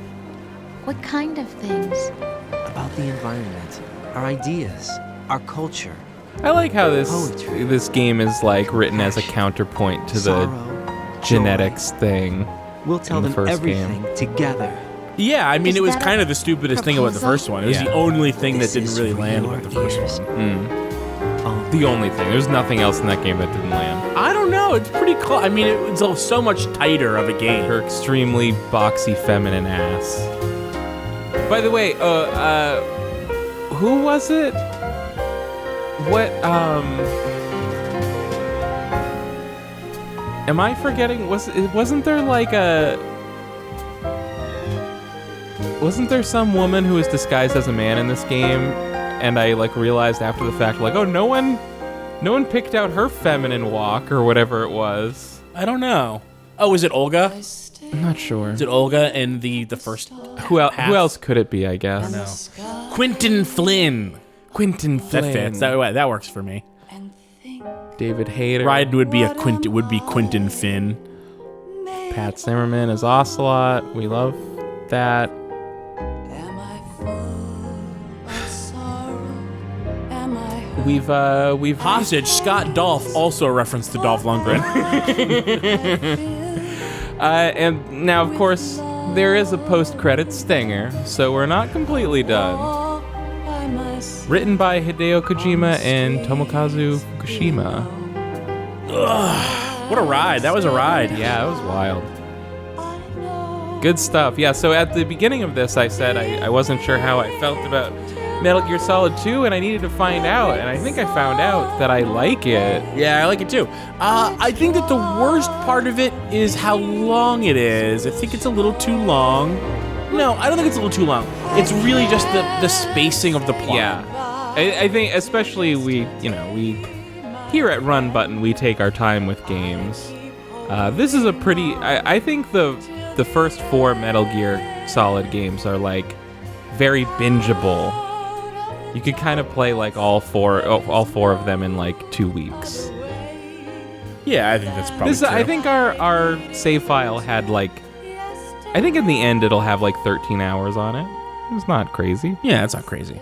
What kind of things? About the environment, our ideas, our culture. I like how this Poetry. this game is like written as a counterpoint to the Sorrow, genetics joy. thing. We'll tell in the them first everything game. together. Yeah, I mean, Is it was that kind a of the stupidest thing about the first one. It was Yeah. the only thing that This didn't is really for land your about the first ears. one. The only thing. There's nothing else in that game that didn't land. I don't know. It's pretty cool. I mean, it's so much tighter of a game. Her extremely boxy feminine ass. By the way, who was it? What, am I forgetting? Wasn't there like wasn't there some woman who was disguised as a man in this game? And I like realized after the fact, like, oh, no one picked out her feminine walk or whatever it was. I don't know. Oh, is it Olga? I'm not sure. Is it Olga in the first? Who else could it be? I guess. No. Quentin Flynn. Quentin Flynn. That fits. That works for me. David Hayter. Raiden would be Quentin Finn. Pat Zimmerman as Ocelot. We love that. We've Hostage Scott Dolph, also a reference to Dolph Lundgren. And now, of course, there is a post-credits stinger, so we're not completely done. Written by Hideo Kojima and Tomokazu Fukushima. Ugh, what a ride. That was a ride. Yeah, it was wild. Good stuff. Yeah, so at the beginning of this, I said I wasn't sure how I felt about Metal Gear Solid 2, and I needed to find out, and I think I found out that I like it. Yeah, I like it too. I think that the worst part of it is how long it is. I think it's a little too long. No, I don't think it's a little too long. It's really just the spacing of the plot. Yeah. I think especially we here at Run Button, we take our time with games. This is a pretty, I think the first 4 Metal Gear Solid games are like very bingeable. You could kind of play like all four of them in like 2 weeks. Yeah, I think that's probably true. I think our save file had like, I think in the end it'll have like 13 hours on it. It's not crazy. Yeah, it's not crazy.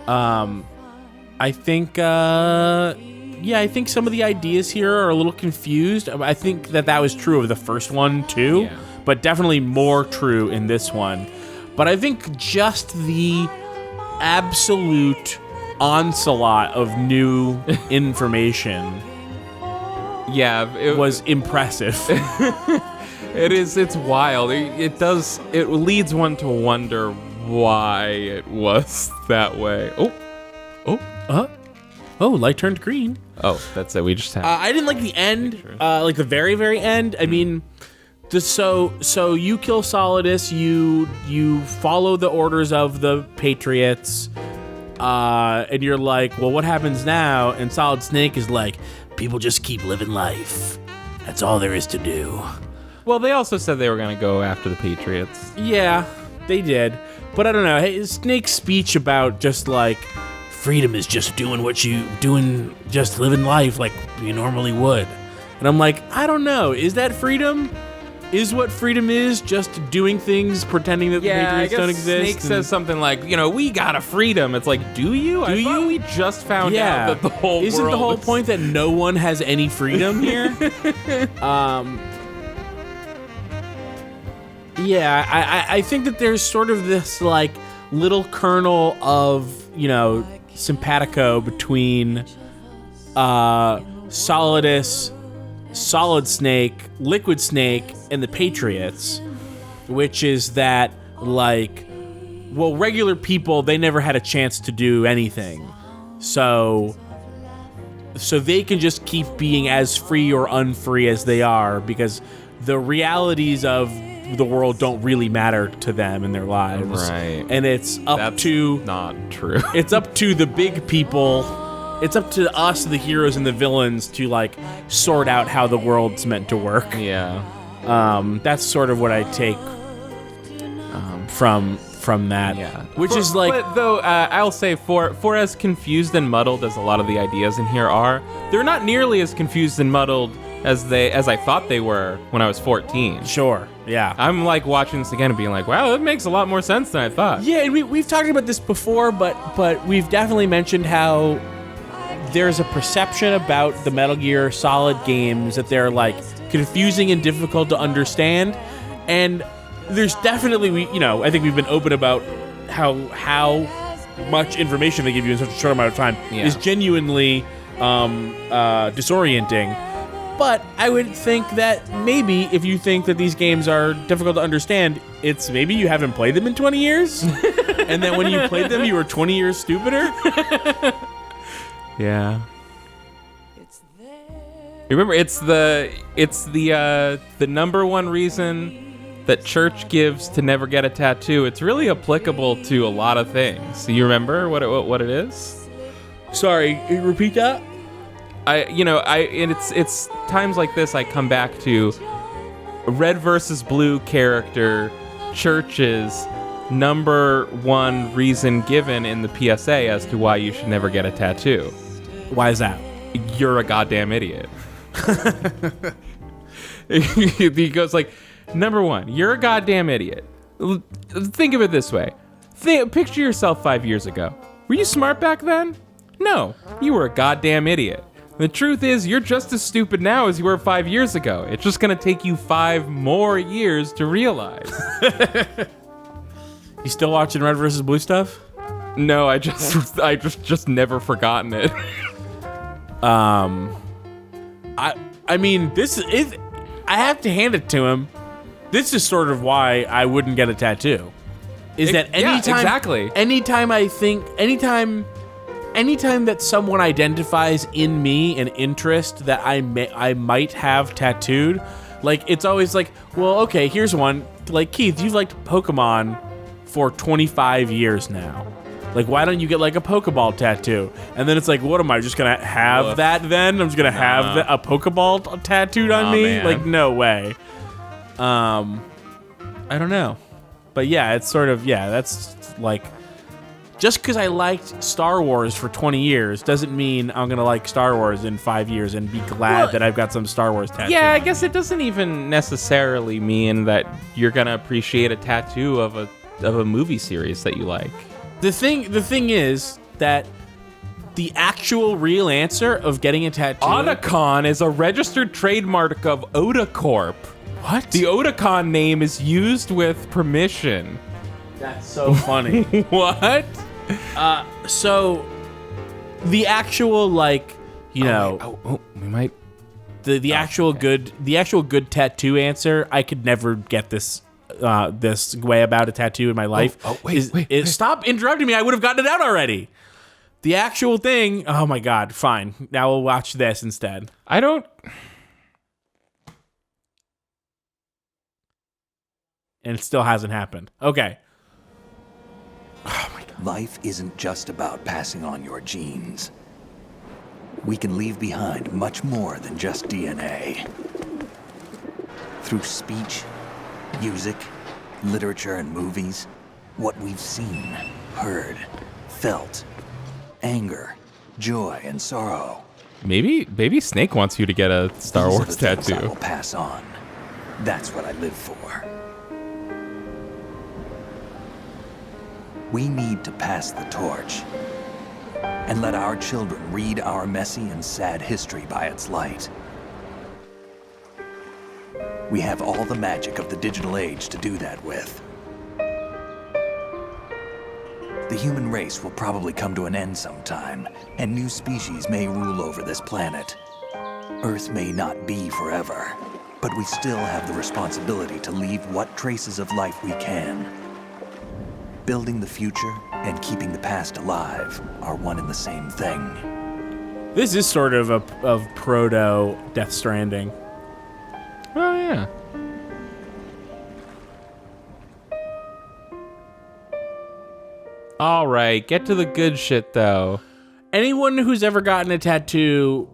I think I think some of the ideas here are a little confused. I think that was true of the first one too, but definitely more true in this one. But I think just the absolute onslaught of new information it was impressive. It's wild. It leads one to wonder why it was that way. Light turned green. Oh, that's it. We just have. I didn't like the end, like the very, very end. I mean, so you kill Solidus, you follow the orders of the Patriots, and you're like, well, what happens now? And Solid Snake is like, people just keep living life. That's all there is to do. Well, they also said they were going to go after the Patriots. Yeah, they did. But I don't know. Hey, Snake's speech about just like freedom is just just living life like you normally would. And I'm like, I don't know. Is that freedom? Is what freedom is just doing things, pretending that the Patriots don't exist? Snake says something like, we got a freedom. It's like, do you? I thought we just found out that the whole Isn't world the whole point that no one has any freedom here? I think that there's sort of this like little kernel of, simpatico between Solidus, Solid Snake, Liquid Snake, and the Patriots. which is that, like, well, regular people, they never had a chance to do anything. So they can just keep being as free or unfree as they are because the realities of the world don't really matter to them in their lives. Right. And it's up to... not true. It's up to the big people. It's up to us, the heroes and the villains, to, like, sort out how the world's meant to work. Yeah. That's sort of what I take from that. Yeah. Which is like... But though, I'll say, for as confused and muddled as a lot of the ideas in here are, they're not nearly as confused and muddled as I thought they were when I was 14. Sure, yeah. I'm like watching this again and being like, wow, that makes a lot more sense than I thought. Yeah, and we've talked about this before, but we've definitely mentioned how there's a perception about the Metal Gear Solid games that they're, like, confusing and difficult to understand. And there's definitely, I think we've been open about how much information they give you in such a short amount of time is genuinely disorienting. But I would think that maybe if you think that these games are difficult to understand, it's maybe you haven't played them in 20 years, and then when you played them, you were 20 years stupider. Yeah. Remember, it's the number one reason that church gives to never get a tattoo. It's really applicable to a lot of things. You remember what it is? Sorry, repeat that. It's times like this I come back to red versus blue character church's number one reason given in the PSA as to why you should never get a tattoo. Why is that? You're a goddamn idiot. He goes like, number one, you're a goddamn idiot. Think of it this way. Picture yourself 5 years ago. Were you smart back then? No, you were a goddamn idiot. The truth is, you're just as stupid now as you were 5 years ago. It's just gonna take you 5 more years to realize. You still watching Red vs. Blue stuff? No, I just never forgotten it. I mean, this is... I have to hand it to him. This is sort of why I wouldn't get a tattoo. Exactly. Anytime that someone identifies in me an interest that I might have tattooed, like, it's always like, well, okay, here's one. Like, Keith, you've liked Pokemon for 25 years now. Like, why don't you get, like, a Pokeball tattoo? And then it's like, what am I just gonna have that then? I'm just gonna have a Pokeball tattooed on me? Man. Like, no way. I don't know. But yeah, it's sort of, that's like, just because I liked Star Wars for 20 years doesn't mean I'm going to like Star Wars in 5 years and be glad that I've got some Star Wars tattoo. Yeah, I guess it doesn't even necessarily mean that you're going to appreciate a tattoo of a movie series that you like. The thing is that the actual real answer of getting a tattoo... Otacon is a registered trademark of Odacorp. What? The Otacon name is used with permission. That's so funny. What? So the actual, like, we might the actual good tattoo answer. I could never get this way about a tattoo in my life. Wait. Stop interrupting me. I would have gotten it out already. The actual thing. Oh my God. Fine. Now we'll watch this instead. I don't. And it still hasn't happened. Okay. Oh my God. Life isn't just about passing on your genes. We can leave behind much more than just DNA. Through speech, music, literature, and movies, what we've seen, heard, felt, anger, joy, and sorrow. Maybe Snake wants you to get a Star These Wars are the things tattoo. I will pass on. That's what I live for. We need to pass the torch and let our children read our messy and sad history by its light. We have all the magic of the digital age to do that with. The human race will probably come to an end sometime, and new species may rule over this planet. Earth may not be forever, But we still have the responsibility to leave what traces of life we can. Building the future and keeping the past alive are one and the same thing. This is sort of of proto Death Stranding. Oh, yeah. All right, get to the good shit, though. Anyone who's ever gotten a tattoo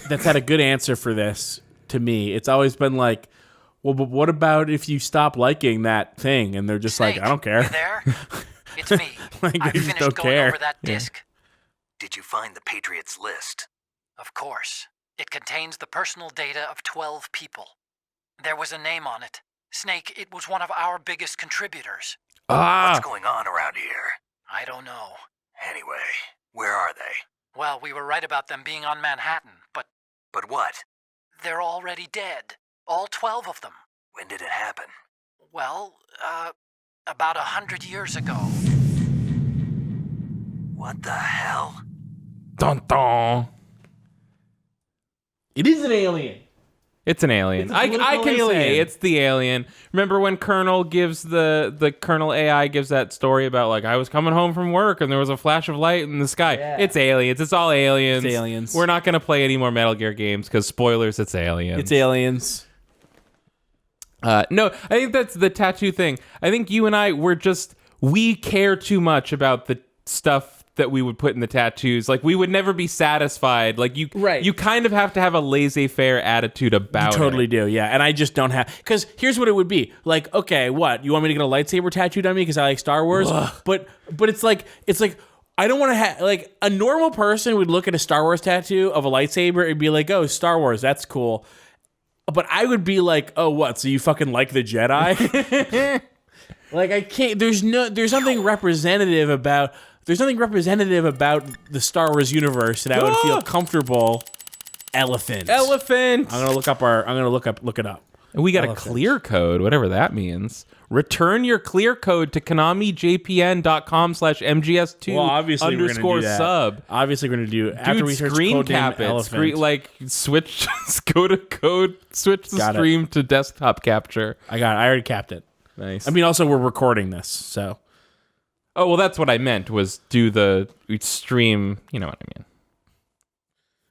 that's had a good answer for this, to me, it's always been like, well, but what about if you stop liking that thing? And they're just like, I don't care. You there? It's me. Like, I they just finished don't going care. over that disc. Did you find the Patriots list? Of course. It contains the personal data of 12 people. There was a name on it. Snake, it was one of our biggest contributors. What's going on around here? I don't know. Anyway, where are they? Well, we were right about them being on Manhattan, but... But what? They're already dead. All 12 of them. When did it happen? Well, about 100 years ago. What the hell? Dun dun. It is an alien. It's an alien. I can say it's the alien. Remember when Colonel gives the Colonel AI gives that story about, like, I was coming home from work and there was a flash of light in the sky. Yeah. It's aliens. It's all aliens. It's aliens. We're not going to play any more Metal Gear games because, spoilers, it's aliens. It's aliens. No, I think that's the tattoo thing. I think you and I, we care too much about the stuff that we would put in the tattoos. Like, we would never be satisfied. Like, you kind of have to have a laissez-faire attitude about it. You totally do, yeah. And I just don't have... Because here's what it would be. Like, okay, what? You want me to get a lightsaber tattooed on me because I like Star Wars? But it's like... I don't want to have... Like, a normal person would look at a Star Wars tattoo of a lightsaber and be like, oh, Star Wars, that's cool. But I would be like, oh, what? So you fucking like the Jedi? Like, I can't... There's something representative about... There's nothing representative about the Star Wars universe that I would feel comfortable. Elephant. I'm gonna look it up. We got a clear code, whatever that means. Return your clear code to konamijpn.com/mgs2 well, obviously underscore sub. Obviously, we're gonna do after we search screen code cap name it. elephant. Switch, go to code, switch the stream to desktop capture. I already capped it. Nice. I mean, also we're recording this, so. Oh, well, that's what I meant, was do the stream, you know what I mean.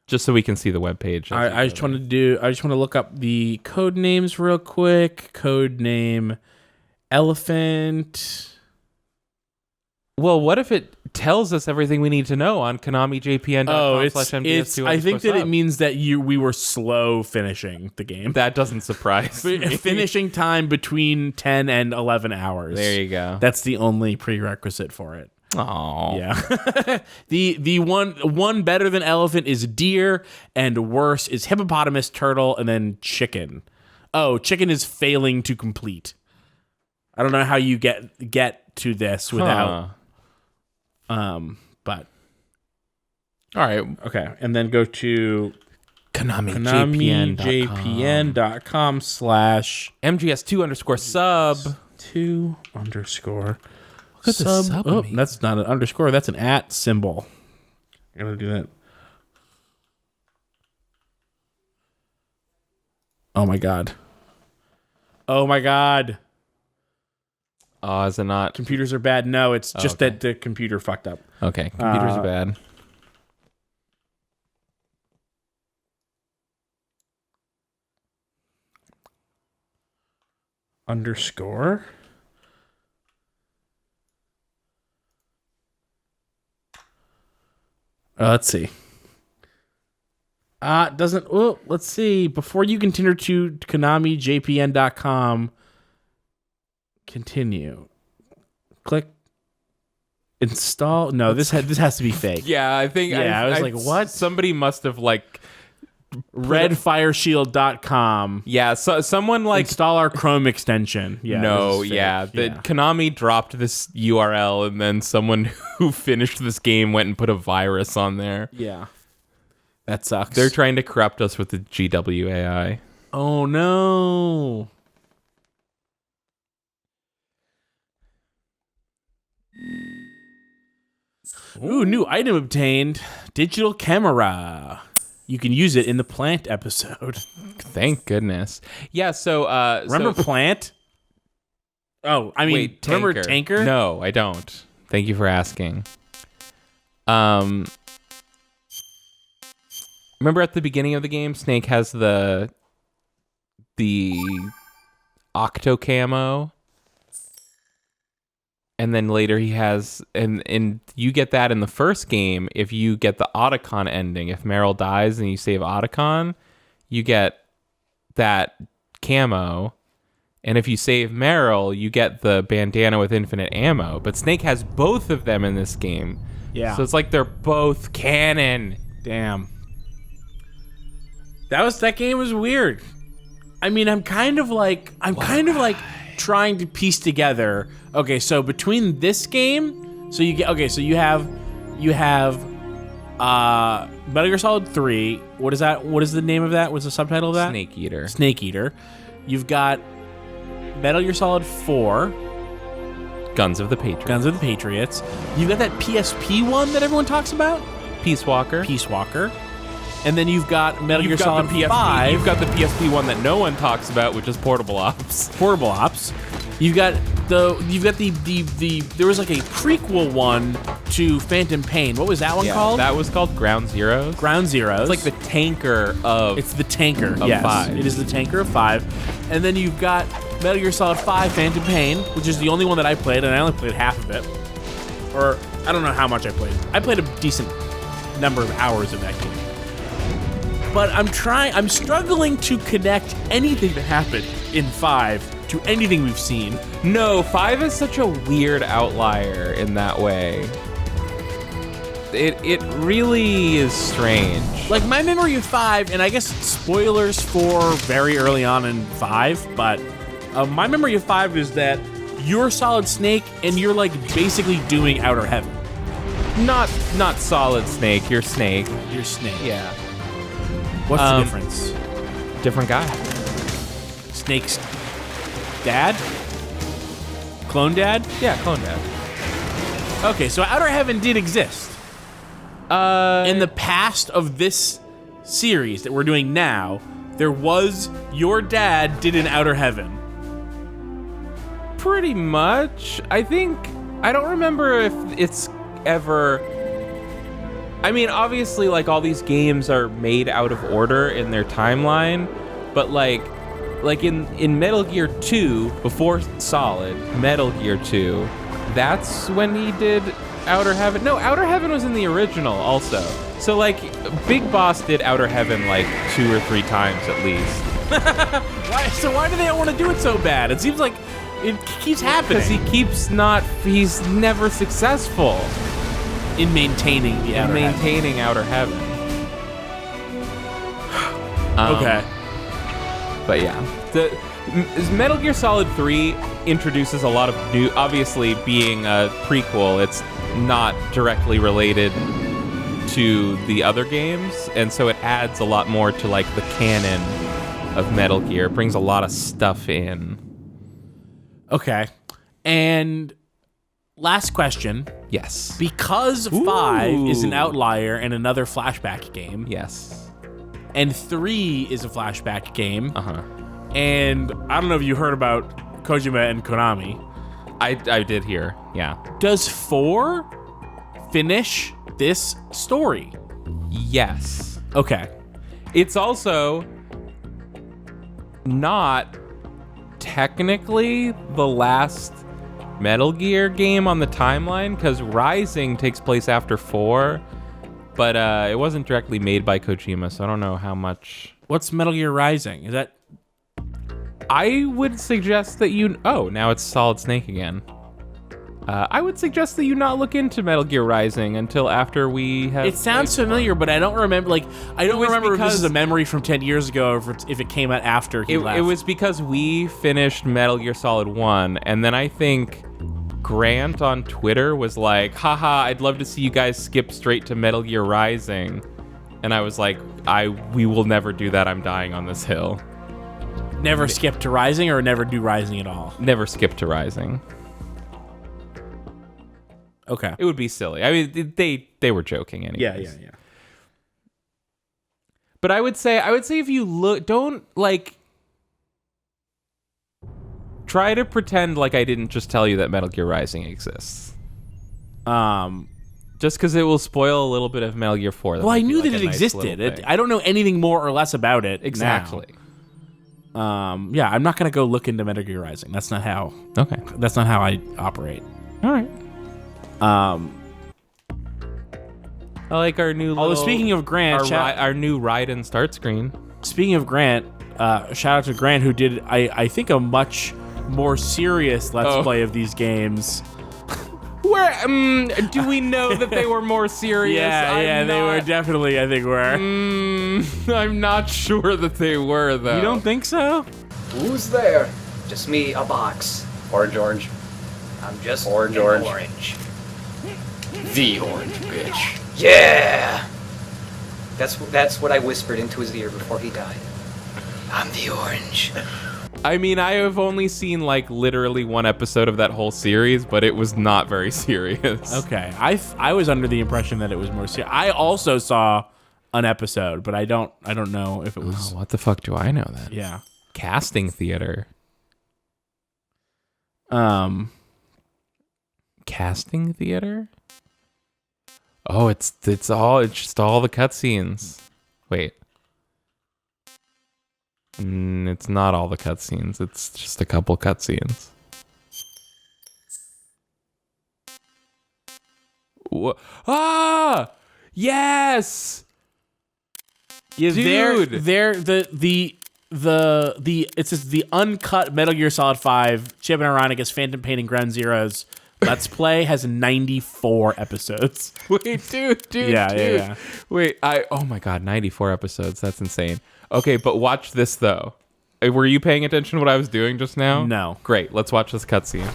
Just so we can see the webpage. I just want to look up the code names real quick. Code name elephant. Well, what if it tells us everything we need to know on konamijpn.com/mgs2? I think that it means that we were slow finishing the game. That doesn't surprise me. Finishing time between 10 and 11 hours. There you go. That's the only prerequisite for it. Oh. Yeah. the one better than elephant is deer, and worse is hippopotamus, turtle, and then chicken. Oh, chicken is failing to complete. I don't know how you get to this without but all right, okay, and then go to konamijpn.com/mgs2_sub 2_. Look at the sub. Oh, that's not an underscore. That's an @ symbol. I'm gonna do that. Oh my god. Oh my god. Oh, is it not? Computers are bad. No, it's just that the computer fucked up. Okay, computers are bad. Underscore. Let's see. Doesn't. Oh, let's see. Before you continue to konamijpn.com, continue. Click. Install. No, this has to be fake. Yeah, I think. Yeah, I was like, what? Somebody must have redfireshield.com. Yeah, so someone install our Chrome extension. Yeah. No, yeah. Konami dropped this URL and then someone who finished this game went and put a virus on there. Yeah. That sucks. They're trying to corrupt us with the GW AI. Oh no. Ooh, new item obtained. Digital camera. you can use it in the plant episode. Thank goodness. Yeah, so remember Plant? Oh, I mean, wait, remember Tanker? No, I don't. Thank you for asking. Remember at the beginning of the game, Snake has the octo camo, and then later he has, and you get that in the first game if you get the Otacon ending. If Meryl dies and you save Otacon, you get that camo. And if you save Meryl, you get the bandana with infinite ammo. But Snake has both of them in this game. Yeah. So it's like they're both canon. Damn. That game was weird. I mean, I'm kind of like trying to piece together. Okay, so between this game, so you have Metal Gear Solid 3. What is that? What is the name of that? What's the subtitle of that? Snake Eater. Snake Eater. You've got Metal Gear Solid 4. Guns of the Patriots. You've got that PSP one that everyone talks about? Peace Walker. And then you've got Metal Gear Solid 5. You've got the PSP one that no one talks about, which is Portable Ops. You've got the there was like a prequel one to Phantom Pain. What was that one called? That was called Ground Zeroes. It's like the tanker of. It's the tanker of yes. 5. It is the tanker of 5. And then you've got Metal Gear Solid 5 Phantom Pain, which is the only one that I played, and I only played half of it. Or I don't know how much I played. I played a decent number of hours of that game. But I'm struggling to connect anything that happened in 5 to anything we've seen. No, 5 is such a weird outlier in that way. It really is strange. Like, my memory of 5, and I guess spoilers for very early on in 5, but my memory of 5 is that you're Solid Snake, and you're, like, basically doing Outer Heaven. Not Solid Snake, you're Snake. You're Snake. Yeah. What's the difference? Different guy. Snake's dad? Clone dad? Yeah, Clone Dad. Okay, so Outer Heaven did exist. In the past of this series that we're doing now, there was your dad did an Outer Heaven. Pretty much. I don't remember if it's ever... I mean, obviously, like, all these games are made out of order in their timeline, but, like in Metal Gear 2, before Solid, Metal Gear 2, that's when he did Outer Heaven. No, Outer Heaven was in the original also. So, like, Big Boss did Outer Heaven, like, 2 or 3 times at least. Why do they want to do it so bad? It seems like it keeps happening. Because he's never successful. In maintaining the Outer Heaven. Okay. But yeah. Metal Gear Solid 3 introduces a lot of new... Obviously, being a prequel, it's not directly related to the other games, and so it adds a lot more to, like, the canon of Metal Gear. It brings a lot of stuff in. Okay. And... last question. Yes. Because 5 is an outlier and another flashback game. Yes. And 3 is a flashback game. Uh-huh. And I don't know if you heard about Kojima and Konami. I did hear, yeah. Does 4 finish this story? Yes. Okay. It's also not technically the last Metal Gear game on the timeline, because Rising takes place after 4, but it wasn't directly made by Kojima, so I don't know how much. What's Metal Gear Rising? Is that... I would suggest that you... Oh, now it's Solid Snake again. I would suggest that you not look into Metal Gear Rising until after we have... It sounds familiar, but I don't remember, like, I don't remember if this is a memory from 10 years ago or if it came out after he left. It was because we finished Metal Gear Solid 1, and then I think Grant on Twitter was like, haha, I'd love to see you guys skip straight to Metal Gear Rising. And I was like, we will never do that, I'm dying on this hill. Never skip to Rising or never do Rising at all? Never skip to Rising. Okay. It would be silly. I mean, they were joking anyway. Yeah. But I would say if you look, don't like try to pretend like I didn't just tell you that Metal Gear Rising exists. Just because it will spoil a little bit of Metal Gear 4. Well, I knew that it existed. I don't know anything more or less about it. Exactly. Now. Yeah, I'm not gonna go look into Metal Gear Rising. That's not how. Okay. That's not how I operate. All right. I like our new. Although speaking of Grant, our new Raiden start screen. Speaking of Grant, shout out to Grant who did I think a much more serious Let's Play of these games. Where do we know that they were more serious? They were definitely. I think were. I'm not sure that they were though. You don't think so? Who's there? Just me, a box. Orange. I'm just orange. The orange bitch. Yeah. That's what I whispered into his ear before he died. I'm the orange. I mean, I have only seen like literally one episode of that whole series, but it was not very serious. Okay, I was under the impression that it was more serious. I also saw an episode, but I don't know if it was. Oh, what the fuck do I know then? Yeah, casting theater. Casting theater. Oh, it's just all the cutscenes. Wait. It's not all the cutscenes. It's just a couple cutscenes. Yes. Yeah, dude. They're the it says the uncut Metal Gear Solid 5 Chip and Ironicus Phantom Pain and Ground Zeroes Let's Play has 94 episodes. Wait, dude. Yeah. Wait, oh my god, 94 episodes. That's insane. Okay, but watch this though. Were you paying attention to what I was doing just now? No. Great, let's watch this cutscene.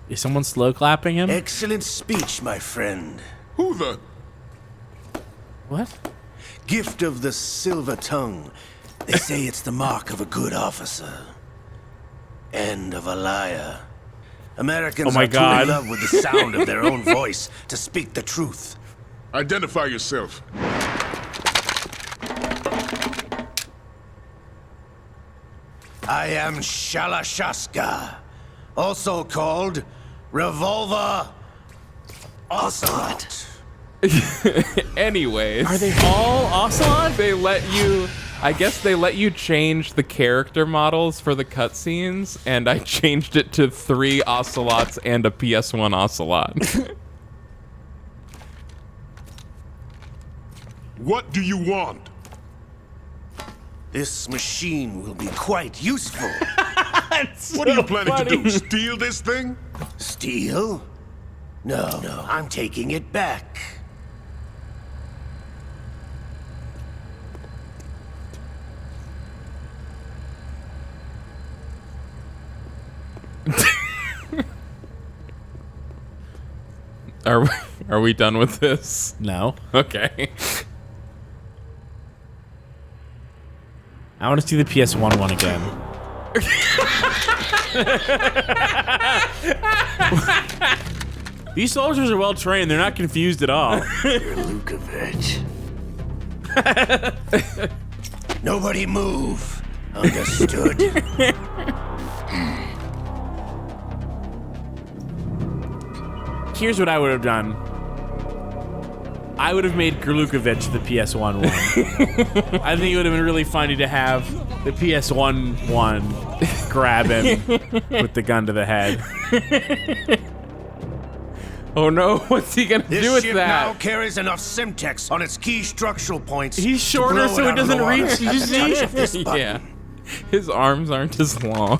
Is someone slow clapping him? Excellent speech, my friend. Who the? What? Gift of the silver tongue. They say it's the mark of a good officer. And of a liar. Americans are too in love with the sound of their own voice to speak the truth. Identify yourself. I am Shalashaska, also called Revolver Ocelot. Anyways. Are they all Ocelot? I guess they let you change the character models for the cutscenes, and I changed it to 3 Ocelots and a PS1 Ocelot. What do you want? This machine will be quite useful. What are you planning to do? Steal this thing? Steal? No, I'm taking it back. Are we done with this? No. Okay. I want to see the PS1 one again. These soldiers are well trained. They're not confused at all. Lukovich. Nobody move. Understood. Here's what I would have done. I would have made Gerlukovich the PS1 one. I think it would have been really funny to have the PS1 one grab him with the gun to the head. Oh no, what's he gonna do with ship that? now carries enough Simtex on its key structural points. He's shorter so he doesn't reach. Did you see? Yeah. His arms aren't as long.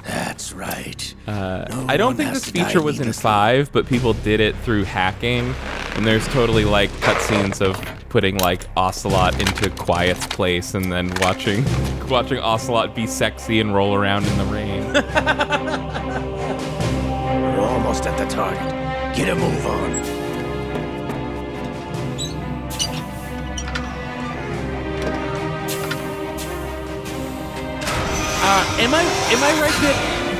That's right. I don't think this feature was in 5, but people did it through hacking. And there's totally like cutscenes of putting like Ocelot into Quiet's place and then watching Ocelot be sexy and roll around in the rain. We're almost at the target. Get a move on. Am I right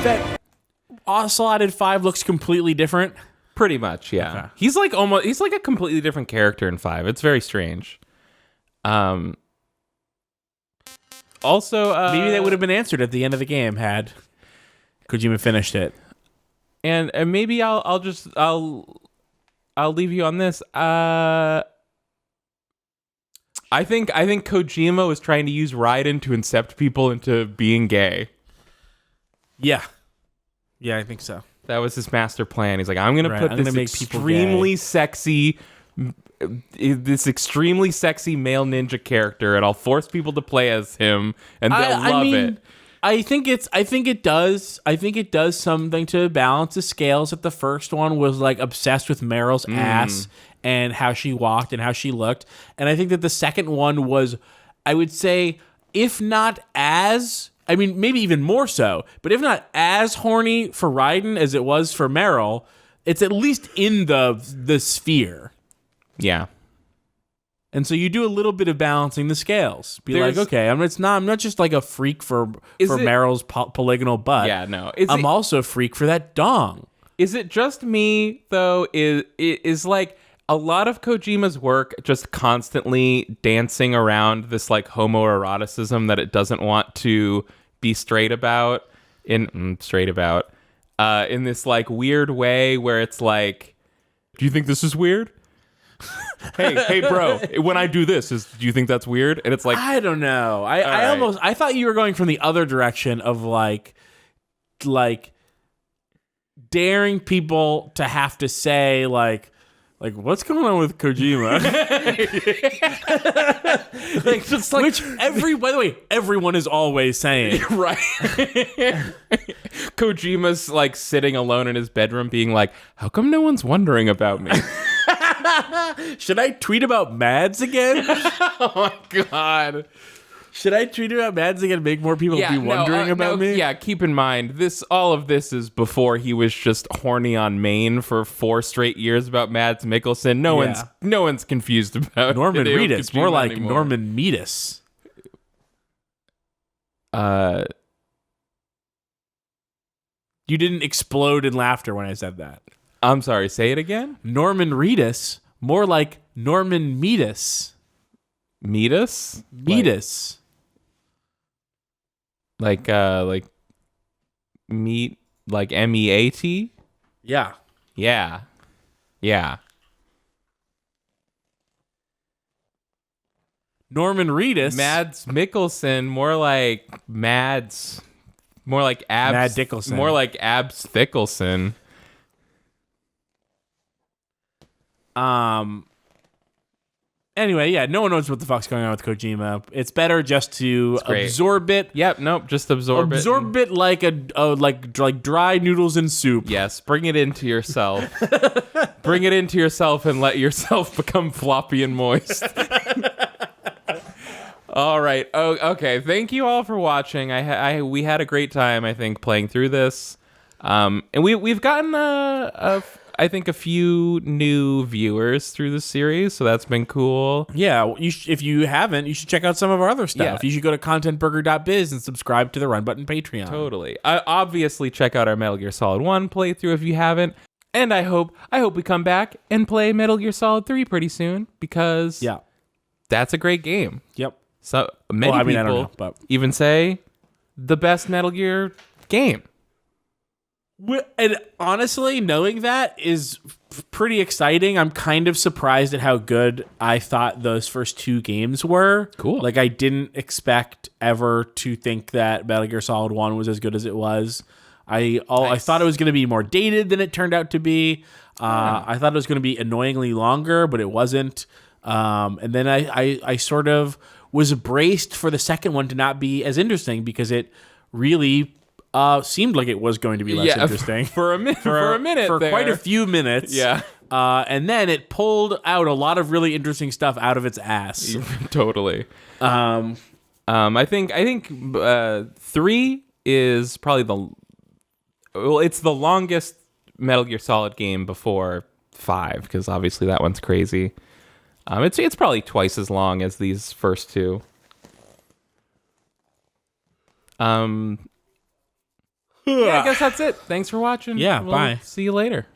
that Ocelot in 5 looks completely different? Pretty much, yeah. Okay. He's like a completely different character in 5. It's very strange. Also, maybe that would have been answered at the end of the game had Kojima finished it. And maybe I'll leave you on this. I think Kojima was trying to use Raiden to incept people into being gay. Yeah, I think so. That was his master plan. He's like, I'm gonna put this extremely sexy male ninja character, and I'll force people to play as him, and they'll love it. I think it does something to balance the scales. That the first one was like obsessed with Meryl's ass and how she walked and how she looked, and I think that the second one was, I would say, if not as, I mean, maybe even more so, but if not as horny for Raiden as it was for Meryl, it's at least in the sphere. Yeah. And so you do a little bit of balancing the scales. Like, okay, I'm not just like a freak for Meryl's polygonal butt. Yeah, no. I'm also a freak for that dong. Is it just me though? Is like a lot of Kojima's work just constantly dancing around this like homoeroticism that it doesn't want to be straight about in this like weird way where it's like, do you think this is weird? hey bro, when I do this, do you think that's weird? And it's like, I don't know. I thought you were going from the other direction of like daring people to have to say like what's going on with Kojima? By the way, everyone is always saying. Right. Kojima's like sitting alone in his bedroom being like, how come no one's wondering about me? Should I tweet about Mads again? Oh my god. Should I tweet about Mads again and make more people be wondering about me? Yeah, keep in mind, all of this is before he was just horny on main for 4 straight years about Mads Mikkelsen. No one's confused about Norman Hideo Reedus. Kojima More like anymore. Norman Meadus. You didn't explode in laughter when I said that. I'm sorry, say it again? Norman Reedus. More like Norman Meadus. Meadus? Meadus. Like meat, like MEAT? Yeah. Yeah. Yeah. Norman Reedus. Mads Mikkelsen, more like Abs. Mad Dickelson. More like Abs Thickelson. Anyway, yeah, no one knows what the fuck's going on with Kojima. It's better just to absorb it. Yep, nope, just absorb it. Absorb it like like dry noodles in soup. Yes, bring it into yourself. Bring it into yourself and let yourself become floppy and moist. All right. Oh, okay. Thank you all for watching. We had a great time, I think, playing through this. And we've gotten I think a few new viewers through the series, so that's been cool. Yeah, if you haven't, you should check out some of our other stuff. Yeah. You should go to contentburger.biz and subscribe to the Run Button Patreon. Totally. Obviously, check out our Metal Gear Solid 1 playthrough if you haven't. And I hope we come back and play Metal Gear Solid 3 pretty soon, because that's a great game. Yep. So many people I don't know, but even say the best Metal Gear game. And honestly, knowing that is pretty exciting. I'm kind of surprised at how good I thought those first 2 games were. Cool. Like, I didn't expect ever to think that Metal Gear Solid 1 was as good as it was. I thought it was going to be more dated than it turned out to be. I thought it was going to be annoyingly longer, but it wasn't. And then I sort of was braced for the second one to not be as interesting, because it really seemed like it was going to be less interesting for a minute. For quite a few minutes. Yeah. And then it pulled out a lot of really interesting stuff out of its ass. Totally. I think 3 is probably it's the longest Metal Gear Solid game before 5, because obviously that one's crazy. It's probably twice as long as these first two. Yeah, I guess that's it. Thanks for watching. Yeah, We'll bye. see you later.